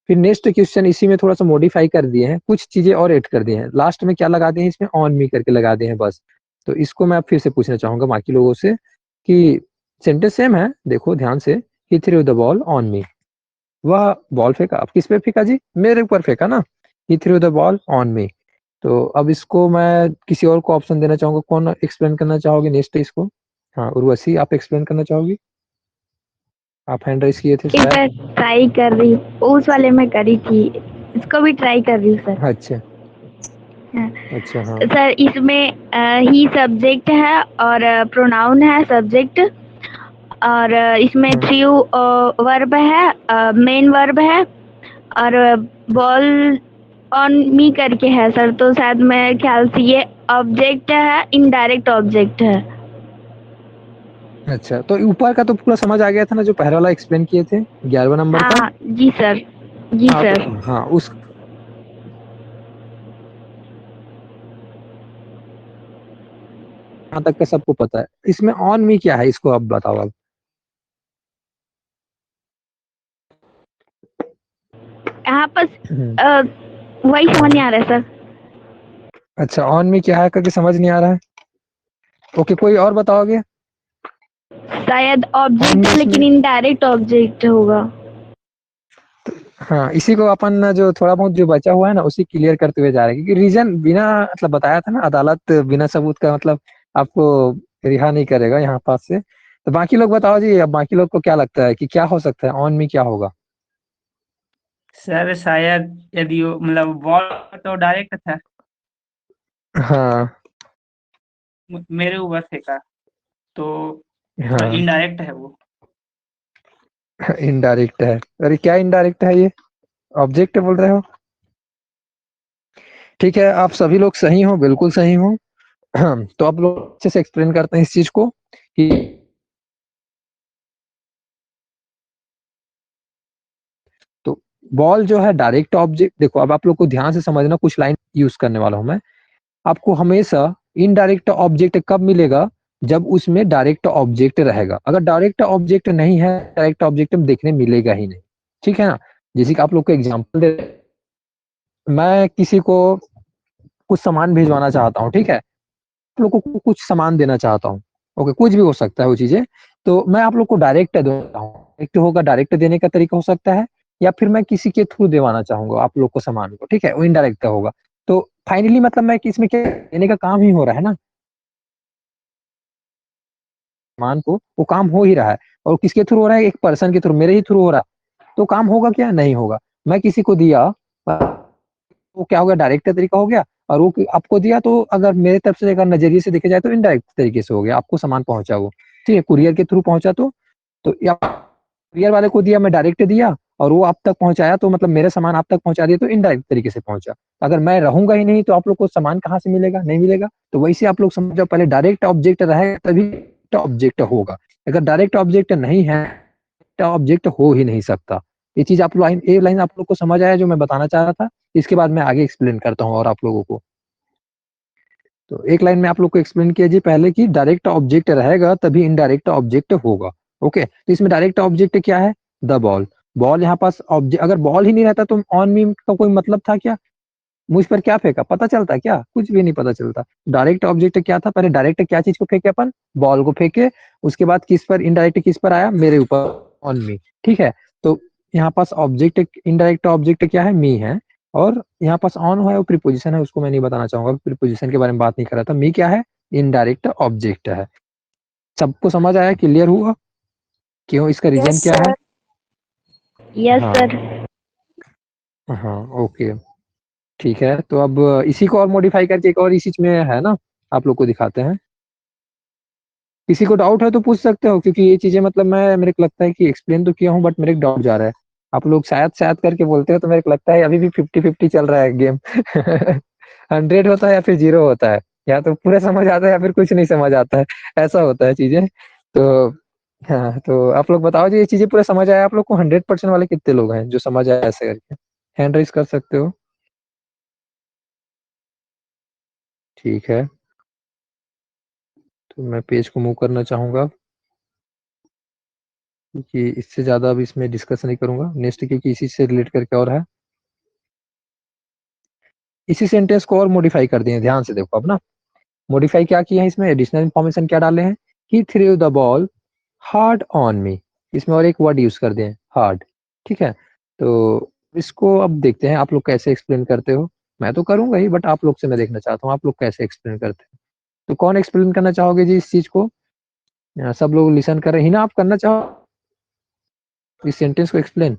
फिर नेक्स्ट क्वेश्चन इसी में थोड़ा सा मॉडिफाई कर दिए हैं, कुछ चीजें और ऐड कर दिए हैं, लास्ट में क्या लगा दिए हैं इसमें, ऑन मी करके लगा दिए हैं बस। तो इसको मैं फिर से पूछना चाहूंगा बाकी लोगों से कि सेंटेंस सेम है, देखो ध्यान से। He threw the ball on me, वह बॉल फेंका, अब किस पे फेंका जी, मेरे ऊपर फेंका ना। He threw the ball on me. तो अब इसको मैं किसी और को ऑप्शन देना चाहूंगा, कौन एक्सप्लेन करना चाहोगे नेक्स्ट इसको? हाँ, उर्वशी, आप एक्सप्लेन करना चाहोगी? आप हैंड रेस किए थे एक शायद। बार ट्राई कर रही हूँ, उस वाले में करी थी, इसको भी ट्राई कर रही हूँ सर। अच्छा हाँ। अच्छा। हाँ सर इसमें ही सब्जेक्ट है और प्रोनाउन है सब्जेक्ट, और इसमें हाँ। थ्री वर्ब है, मेन वर्ब है, और बॉल ऑन मी करके है सर, तो शायद मेरे ख्याल से ये ऑब्जेक्ट है, इनडायरेक्ट ऑब्जेक्ट है। अच्छा, तो ऊपर का तो पूरा समझ आ गया था ना, जो पहले वाला एक्सप्लेन किए थे 11वें नंबर का। हाँ जी सर, जी हाँ तो सर। हाँ उस यहाँ तक का सबको पता है। इसमें ऑन मी क्या है, इसको आप बताओ अब। यहाँ पर हम्म, वही समझ नहीं हाँ। आ रहा है सर। अच्छा, ऑन मी क्या है करके समझ नहीं आ रहा है। ओके, कोई और बताओगे। शायद ऑन ऑब्जेक्ट मी है लेकिन इसमें, इनडायरेक्ट ऑब्जेक्ट होगा। हाँ इसी को अपन ना जो थोड़ा बहुत जो बचा हुआ है ना उसी क्लियर करते हुए जा रहे हैं, क्योंकि रीजन बिना मतलब बताया था ना, अदालत बिना सबूत का मतलब आपको रिहा नहीं करेगा यहाँ पास से। तो बाकी लोग बताओ जी, अब बाकी लोग को क्या लगता है कि क्या हो सकता है, ऑन मी क्या होगा। सर शायद यदि वो मतलब बॉल तो डायरेक्ट था, हाँ मेरे ऊपर फेंका, तो हाँ इनडायरेक्ट है वो। इनडायरेक्ट है। अरे क्या इनडायरेक्ट है ये, ऑब्जेक्ट बोल रहे हो। ठीक है, आप सभी लोग सही हो, बिल्कुल सही हो। तो आप लोग अच्छे से एक्सप्लेन करते हैं इस चीज को कि तो बॉल जो है डायरेक्ट ऑब्जेक्ट। देखो अब आप लोग को ध्यान से समझना, कुछ लाइन यूज करने वाला हूं मैं। आपको हमेशा इनडायरेक्ट ऑब्जेक्ट कब मिलेगा, जब उसमें डायरेक्ट ऑब्जेक्ट रहेगा। अगर डायरेक्ट ऑब्जेक्ट नहीं है, डायरेक्ट ऑब्जेक्ट देखने मिलेगा ही नहीं। ठीक है ना। जैसे कि आप लोग को एग्जांपल दे, मैं किसी को कुछ सामान भिजवाना चाहता हूँ, ठीक है। आप लोग को कुछ सामान देना चाहता हूँ। ओके, कुछ भी हो सकता है वो चीजें। तो मैं आप लोग को डायरेक्ट देता हूँ, एक होगा डायरेक्ट देने का तरीका हो सकता है, या फिर मैं किसी के थ्रू देवाना चाहूंगा आप लोग को सामान को, ठीक है, वो इनडायरेक्ट होगा। तो फाइनली मतलब मैं इसमें क्या देने का काम ही हो रहा है ना, सामान को वो काम हो ही रहा है। और किसके थ्रू हो रहा है, एक पर्सन के थ्रू, मेरे ही थ्रू हो रहा है। तो काम होगा क्या, नहीं होगा। मैं किसी को दिया, वो क्या हो गया, डायरेक्ट तरीका हो गया। और वो आपको दिया, तो अगर मेरे तरफ से अगर नजरिए से देखे जाए तो इनडायरेक्ट तरीके से हो गया, आपको सामान पहुंचा वो। ठीक है, कुरियर के थ्रू पहुंचा तो या कुरियर वाले को दिया, मैं डायरेक्ट दिया, और वो आप तक पहुंचाया, तो मतलब मेरे सामान आप तक पहुंचा दिया, तो इनडायरेक्ट तरीके से पहुंचा। अगर मैं रहूंगा ही नहीं तो आप लोग को सामान कहाँ से मिलेगा, नहीं मिलेगा। तो वैसे आप लोग समझो, पहले डायरेक्ट ऑब्जेक्ट रहेगा तभी ऑब्जेक्ट होगा। अगर डायरेक्ट ऑब्जेक्ट नहीं है, ऑब्जेक्ट हो ही नहीं सकता। ये चीज आप लाइन ए लाइन आप लोग को समझ आया जो मैं बताना चाह रहा था। इसके बाद मैं आगे एक्सप्लेन करता हूँ और आप लोगों को। तो एक लाइन में आप लोग को एक्सप्लेन किया जी पहले कि डायरेक्ट ऑब्जेक्ट रहेगा तभी इनडायरेक्ट ऑब्जेक्ट होगा। ओके, तो इसमें डायरेक्ट ऑब्जेक्ट क्या है, द बॉल। बॉल यहाँ पास ऑब्जेक्ट, अगर बॉल ही नहीं रहता तो ऑन मी का कोई मतलब था क्या, मुझ पर क्या फेंका, पता चलता क्या, कुछ भी नहीं पता चलता। डायरेक्ट ऑब्जेक्ट क्या था, पहले डायरेक्ट क्या चीज को फेंके अपन, बॉल को फेंके। उसके बाद किस पर इनडायरेक्ट किस पर आया, मेरे ऊपर, ऑन मी। ठीक है, तो यहाँ पास ऑब्जेक्ट इनडायरेक्ट ऑब्जेक्ट क्या है, मी है। और यहाँ पास ऑन है वो प्रीपोजिशन है, उसको मैं नहीं बताना चाहूंगा, प्रीपोजिशन के बारे में बात नहीं कर रहा था। मी क्या है, इनडायरेक्ट ऑब्जेक्ट है। सबको समझ आया, क्लियर हुआ क्यों, इसका रीजन यस क्या है। सर। यस हाँ सर। हाँ ओके। ठीक है, तो अब इसी को और मॉडिफाई करके एक और इसी में है ना, आप लोग को दिखाते हैं। किसी को डाउट है तो पूछ सकते हो, क्योंकि ये चीजें मतलब मैं, मेरे को लगता है कि एक्सप्लेन तो किया हूँ, बट मेरे को डाउट जा रहा है। आप लोग शायद शायद करके बोलते हो, तो मेरे को लगता है अभी भी 50-50 चल रहा है गेम। 100 होता है या फिर 0 होता है, या तो पूरा समझ आता है या फिर कुछ नहीं समझ आता है। ऐसा होता है चीजें। तो हाँ, तो आप लोग बताओ जी, ये चीजें पूरा समझ आया आप लोग को, 100% वाले कितने लोग हैं जो समझ आया ऐसे करके, हैंड रेस कर सकते हो। ठीक है, तो मैं पेज को मूव करना चाहूंगा, क्योंकि इससे ज्यादा अब इसमें डिस्कस नहीं करूंगा नेक्स्ट, क्योंकि इसी से रिलेट करके और है। इसी सेंटेंस को और मॉडिफाई कर दिए, ध्यान से देखो अब ना। मॉडिफाई क्या किया है इसमें, एडिशनल इन्फॉर्मेशन क्या डाले हैं, he threw the ball hard on me. इसमें और एक वर्ड यूज कर दिए, हार्ड। ठीक है, तो इसको अब देखते हैं आप लोग कैसे एक्सप्लेन करते हो। मैं तो करूंगा ही, बट आप लोग से मैं देखना चाहता हूँ आप लोग कैसे एक्सप्लेन करते हो। तो कौन एक्सप्लेन करना चाहोगे जी इस चीज को, सब लोग लिसन कर रहे हैं ना, आप करना चाहो। इस सेंटेंस को एक्सप्लेन।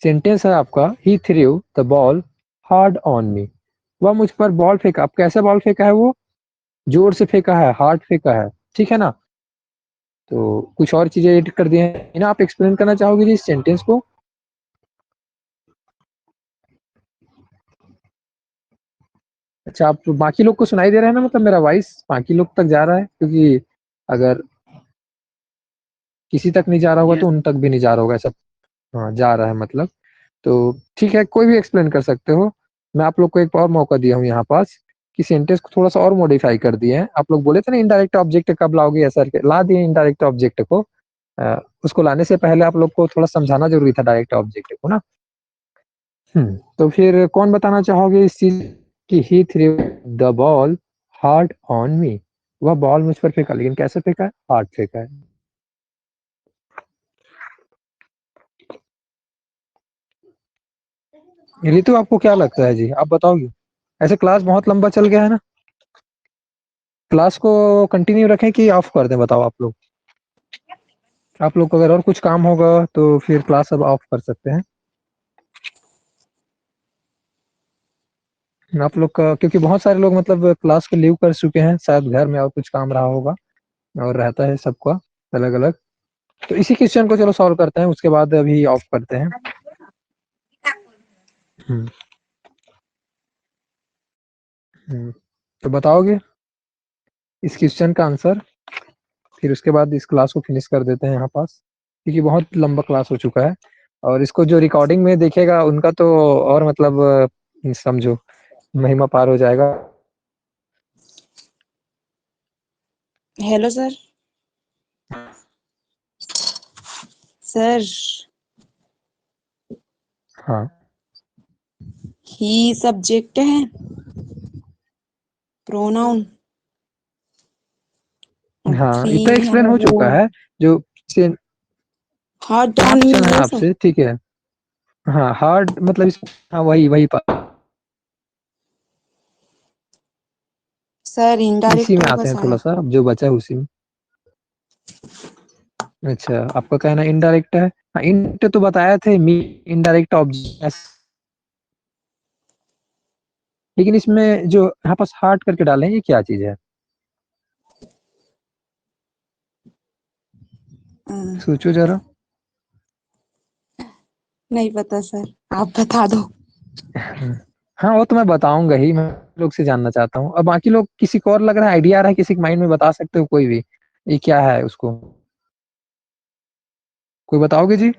सेंटेंस है आपका he threw the ball hard on me, वह मुझ पर बॉल फेंका। अब कैसे बॉल फेंका है? वो जोर से फेंका है, हार्ड फेंका है, ठीक है ना। तो कुछ और चीजें एड कर दी हैं ना। आप एक्सप्लेन करना चाहोगे जी इस सेंटेंस को? अच्छा, आप बाकी लोग को सुनाई दे रहा है ना, मतलब मेरा वॉइस बाकी लोग तक जा रहा है? क्योंकि अगर किसी तक नहीं जा रहा होगा तो यस उन तक भी नहीं जा रहा होगा ऐसा। हाँ, जा रहा है मतलब। तो ठीक है, कोई भी एक्सप्लेन कर सकते हो। मैं आप लोग को एक और मौका दिया हूँ यहाँ पास कि सेंटेंस को थोड़ा सा और मॉडिफाई कर दिए हैं। आप लोग बोले थे ना इनडायरेक्ट ऑब्जेक्ट कब लाओगे, ऐसा करके ला दिए इनडायरेक्ट ऑब्जेक्ट को। उसको लाने से पहले आप लोग को थोड़ा समझाना जरूरी था डायरेक्ट ऑब्जेक्ट को ना। तो फिर कौन बताना चाहोगे इस चीज कि he threw the ball hard on me, वह बॉल मुझ पर फेंका, लेकिन कैसे फेंका है? हार्ड फेंका है। रितु आपको क्या लगता है जी, आप बताओगे? ऐसे क्लास बहुत लंबा चल गया है ना, क्लास को कंटिन्यू रखें कि ऑफ कर दें? बताओ आप लोग। आप लोग को अगर और कुछ काम होगा तो फिर क्लास अब ऑफ कर सकते हैं। आप लोग का, क्योंकि बहुत सारे लोग मतलब क्लास को लीव कर चुके हैं, शायद घर में और कुछ काम रहा होगा और रहता है सबका अलग अलग। तो इसी क्वेश्चन को चलो सॉल्व करते हैं, उसके बाद अभी ऑफ करते हैं। हम्म, तो बताओगे इस क्वेश्चन का आंसर? फिर उसके बाद इस क्लास को फिनिश कर देते हैं यहाँ पास, क्योंकि बहुत लंबा क्लास हो चुका है। और इसको जो रिकॉर्डिंग में देखेगा उनका तो और मतलब समझो महिमा पार हो जाएगा। Hello sir. सर हाँ ही सब्जेक्ट है, प्रोनाउन हाँ, थ्री इतना है एक्सप्लेन हो वो चुका है। जो हार्ट ऑन मी ऑप्शन है है सर। आपसे, ठीक है। हाँ, हार्ड मतलब हाँ, वही वही सर इसी इनडायरेक्ट में होगा आते हैं थोड़ा शायद। सा, अब जो बचा है उसी में। अच्छा, आपका कहना इनडायरेक्ट है। हाँ, इंट तो बताया थे मी, इनडायरेक्ट ऑब्जेक्ट। लेकिन इसमें जो यहाँ पास हार्ड करके डाले हैं, ये क्या चीज है? सोचो जरा। नहीं पता सर, आप बता दो। हाँ, वो तो मैं बताऊंगा ही, मैं लोग से जानना चाहता हूँ। अब बाकी लोग, किसी को और लग रहा है, आइडिया आ रहा है किसी के माइंड में, बता सकते हो कोई भी, ये क्या है उसको? कोई बताओगे जी?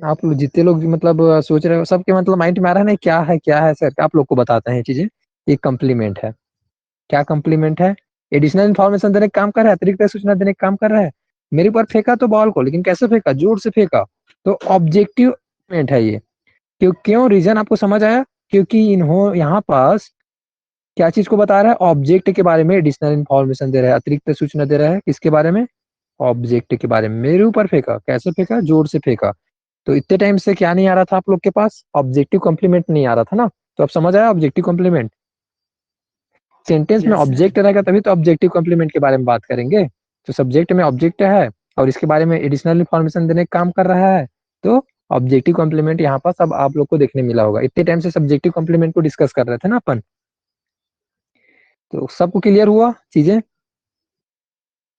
आप लोग जितने लोग भी मतलब सोच रहे हो, सबके मतलब माइंड में आ रहा है ना क्या है सर? आप लोग को बताते हैं ये चीजें। ये कम्प्लीमेंट है। क्या कम्प्लीमेंट है? एडिशनल इन्फॉर्मेशन देने का काम कर रहा है, अतिरिक्त सूचना देने का काम कर रहा है। मेरे ऊपर फेंका तो बॉल को, लेकिन कैसे फेंका? जोर से फेंका। तो ऑब्जेक्टिव है ये। क्यों रीजन आपको समझ आया? क्योंकि इन्हों यहाँ पास क्या चीज को बता रहा है? ऑब्जेक्ट के बारे में एडिशनल इन्फॉर्मेशन दे रहा है, अतिरिक्त सूचना दे रहा है। किसके बारे में? ऑब्जेक्ट के बारे में। मेरे ऊपर फेंका, कैसे फेंका? जोर से फेंका। तो इतने टाइम से क्या नहीं आ रहा था आप लोग के पास? ऑब्जेक्टिव कॉम्प्लीमेंट नहीं आ रहा था ना। तो अब समझ आया ऑब्जेक्टिव कॉम्प्लीमेंट। सेंटेंस में यस सर। ऑब्जेक्ट रहेगा तभी तो ऑब्जेक्टिव कॉम्प्लीमेंट के बारे में बात करेंगे। तो सब्जेक्ट में ऑब्जेक्ट है और इसके बारे में एडिशनल इन्फॉर्मेशन देने का काम कर रहा है, तो ऑब्जेक्टिव कॉम्प्लीमेंट यहाँ पर सब आप लोग को देखने मिला होगा। इतने टाइम से सब्जेक्टिव कॉम्प्लीमेंट को डिस्कस कर रहे थे ना अपन। तो सबको क्लियर हुआ चीजें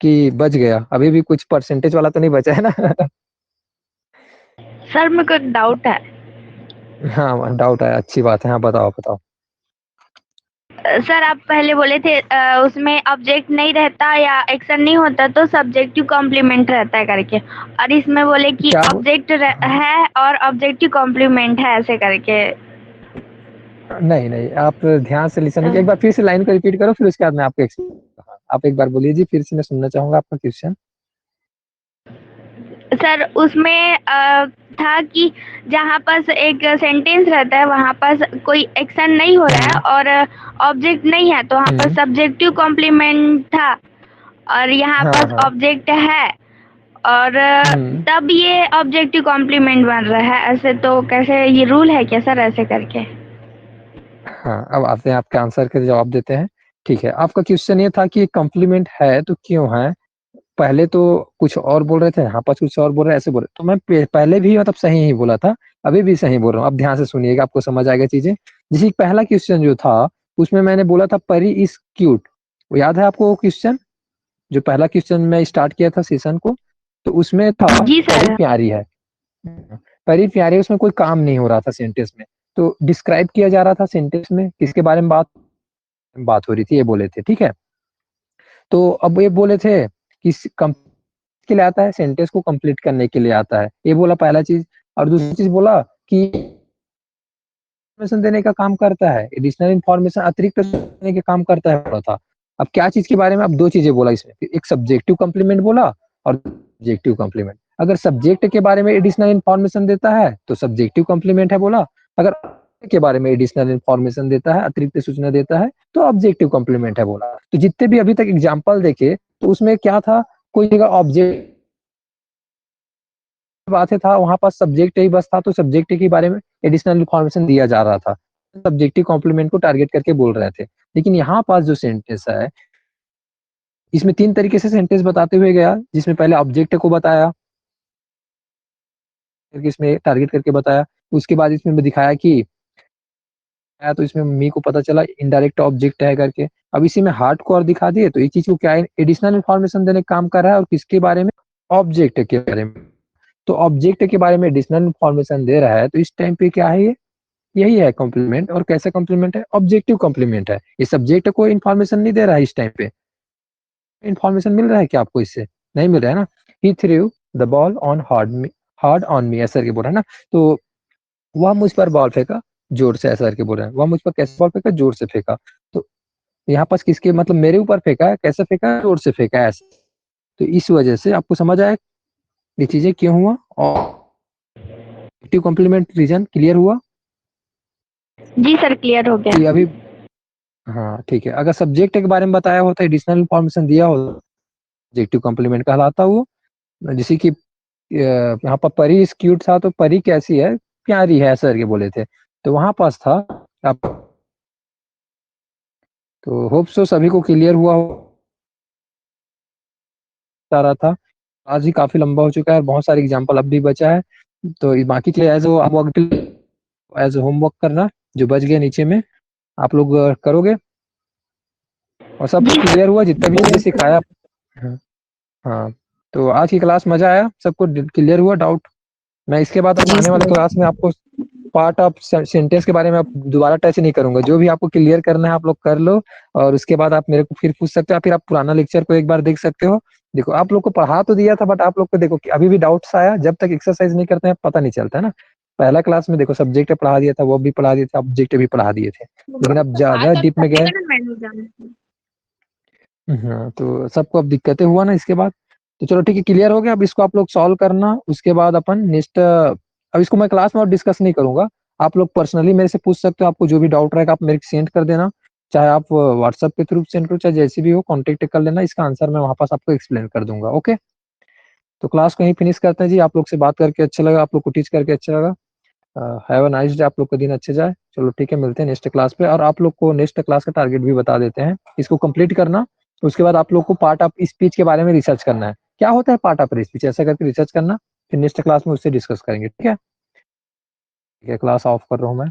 कि बच गया? अभी भी कुछ परसेंटेज वाला तो नहीं बचा है ना? सर मेरे को एक डाउट है। हाँ, डाउट है, अच्छी बात है। हाँ, बताओ बताओ। सर आप पहले बोले थे उसमें ऑब्जेक्ट नहीं रहता या एक्शन नहीं होता तो सब्जेक्टिव कॉम्प्लीमेंट रहता है करके, और इसमें बोले कि क्या ऑब्जेक्ट है और ऑब्जेक्टिव कॉम्प्लीमेंट है ऐसे करके। नहीं नहीं, आप ध्यान से लिसन, एक बार फिर से लाइन को रिपीट करो, फिर उसके बाद मैं आपको आप एक बार बोलिए जी, फिर से मैं सुनना चाहूंगा आपका क्वेश्चन। सर उसमें था कि जहाँ पास एक सेंटेंस रहता है वहाँ पास कोई एक्शन नहीं हो रहा है और ऑब्जेक्ट नहीं है, तो वहाँ पर सब्जेक्टिव कॉम्प्लीमेंट था, और यहाँ हाँ पास हाँ। ऑब्जेक्ट है और हम्म, तब ये ऑब्जेक्टिव कॉम्प्लीमेंट बन रहा है। ऐसे तो कैसे, ये रूल है क्या सर ऐसे करके? हाँ, अब आते हैं आपके आंसर के जवाब देते हैं। ठीक है, आपका क्वेश्चन ये था कि कॉम्प्लीमेंट है तो क्यों है। पहले तो कुछ और बोल रहे थे, यहाँ पर कुछ और बोल रहे हैं, ऐसे बोल रहे, तो मैं पहले भी मतलब सही ही बोला था, अभी भी सही बोल रहा हूँ। अब ध्यान से सुनिएगा, आपको समझ आएगा चीजें। जैसे पहला क्वेश्चन जो था उसमें मैंने बोला था परी इज क्यूट, वो याद है आपको वो क्वेश्चन, जो पहला क्वेश्चन मैं स्टार्ट किया था सेशन को, तो उसमें था जी परी सर। प्यारी है। परी प्यारी, उसमें कोई काम नहीं हो रहा था सेंटेंस में, तो डिस्क्राइब किया जा रहा था सेंटेंस में, किसके बारे में बात हो रही थी, ये बोले थे। ठीक है, तो अब ये बोले थे कि के लिए आता है, सेंटेंस को कंप्लीट करने के लिए आता है, ये बोला पहला चीज। और दूसरी चीज बोला कि इन्फॉर्मेशन देने का काम करता है, एडिशनल इन्फॉर्मेशन अतिरिक्त देने के काम करता है, बोला था। अब क्या चीज के बारे में, अब दो चीजें बोला इसमें, एक सब्जेक्टिव कॉम्प्लीमेंट बोला और सब्जेक्टिव कॉम्प्लीमेंट। अगर सब्जेक्ट के बारे में एडिशनल इन्फॉर्मेशन देता है तो सब्जेक्टिव कॉम्प्लीमेंट है बोला, अगर के बारे में एडिशनल इन्फॉर्मेशन देता है, अतिरिक्त सूचना देता है, तो ऑब्जेक्टिव कॉम्प्लीमेंट है बोला। तो जितने भी अभी तक एग्जाम्पल देखे तो उसमें क्या था, कोई जगह ऑब्जेक्ट बातें था, वहां पास सब्जेक्ट ही बस था, तो सब्जेक्ट के बारे में एडिशनल इन्फॉर्मेशन दिया जा रहा था, सब्जेक्टिव कॉम्प्लीमेंट को टारगेट करके बोल रहे थे। लेकिन यहाँ पास जो सेंटेंस है, इसमें तीन तरीके से सेंटेंस बताते हुए गया, जिसमें पहले ऑब्जेक्ट को बताया, फिर इसमें टारगेट करके बताया, उसके बाद इसमें दिखाया कि आया, तो इसमें मी को पता चला इनडायरेक्ट ऑब्जेक्ट है करके। अब इसी में हार्ट को और दिखा दिए, तो ये चीज को क्या है, एडिशनल इन्फॉर्मेशन देने का काम कर रहा है, और किसके बारे में, ऑब्जेक्ट के बारे में। तो ऑब्जेक्ट के बारे में एडिशनल इन्फॉर्मेशन दे रहा है, तो इस टाइम पे क्या है, ये यही है कॉम्प्लीमेंट। और कैसे कॉम्प्लीमेंट है, ऑब्जेक्टिव कॉम्प्लीमेंट है। ये सब्जेक्ट को इन्फॉर्मेशन नहीं दे रहा है इस टाइम पे। इन्फॉर्मेशन मिल रहा है क्या आपको इससे, नहीं मिल रहा है ना। He threw the ball on hard on me, ऐसा करके बोल रहा है ना। तो वह मुझ पर बॉल फेंका जोर से, ऐसा करके बोल रहा है, वह मुझ पर कैसे बॉल फेंका, जोर से फेंका। तो यहाँ पास किसके मतलब मेरे ऊपर फेंका है, कैसे फेंका, जोर से फेंका है ऐसे। तो इस वजह से आपको समझ आया ये चीजें क्यों हुआ, और एक्टिव कॉम्प्लीमेंट रीजन क्लियर हुआ जी सर, क्लियर हो कि गया। अभी। हाँ ठीक है, अगर सब्जेक्ट के बारे में बताया होता, एडिशनल इन्फॉर्मेशन दिया हो, ऑब्जेक्टिव कॉम्प्लीमेंट कहलाता वो। जैसे कि यहाँ पर परी क्यूट था, तो परी कैसी है, प्यारी है, सर के बोले थे, तो वहां पास था आप। तो होप सो सभी को क्लियर हुआ हो जा रहा था। आज ही काफी लंबा हो चुका है, बहुत सारे एग्जांपल अब भी बचा है, तो बाकी के लिए एज होमवर्क करना, जो बच गया नीचे में आप लोग करोगे। और सबको जी क्लियर हुआ जितना भी चीजें सिखाया। हाँ हाँ, तो आज की क्लास मजा आया, सबको क्लियर हुआ डाउट। मैं इसके बाद अब जी आने वाले सर। क्लास में आपको पार्ट ऑफ सेंटेंस के बारे में आप दोबारा टच नहीं करूंगा, जो भी आपको क्लियर करना है आप लोग कर लो, और उसके बाद आप मेरे को फिर पूछ सकते हो, या फिर आप पुराना लेक्चर को एक बार देख सकते हो। देखो आप लोग को पढ़ा तो दिया था, बट आप लोग को देखो कि अभी भी डाउट्स आया, जब तक एक्सरसाइज नहीं करते हैं पता नहीं चलता है ना। पहला क्लास में देखो सब्जेक्ट पढ़ा दिया था, वो भी पढ़ा दिए थे, ऑब्जेक्ट भी पढ़ा दिए थे, लेकिन अब ज्यादा डीप में गए। हाँ, तो सबको अब दिक्कतें हुआ ना इसके बाद। तो चलो ठीक है, क्लियर हो गया। अब इसको आप लोग सॉल्व करना, उसके बाद अपन नेक्स्ट, अब इसको मैं क्लास में और डिस्कस नहीं करूंगा, आप लोग पर्सनली मेरे से पूछ सकते हो, आपको जो भी डाउट रहेगा आप मेरे को सेंड कर देना, चाहे आप व्हाट्सएप के थ्रू सेंड करो, चाहे जैसे भी हो कांटेक्ट कर लेना, इसका आंसर मैं वहां पास आपको एक्सप्लेन कर दूंगा। ओके, तो क्लास को यहीं फिनिश करते हैं जी। आप लोग से बात करके अच्छा लगा, आप लोग को टीच करके अच्छा लगा। हैव अ नाइस डे, आप लोग का दिन अच्छे जाए। चलो ठीक है, मिलते हैं नेक्स्ट क्लास पे, और आप लोग को नेक्स्ट क्लास का टारगेट भी बता देते हैं, इसको कंप्लीट करना। उसके बाद आप लोग को पार्ट ऑफ स्पीच के बारे में रिसर्च करना है, क्या होता है पार्ट ऑफ स्पीच, ऐसा करके रिसर्च करना, फिर नेक्स्ट क्लास में उससे डिस्कस करेंगे। ठीक है, क्लास ऑफ कर रहा हूँ मैं।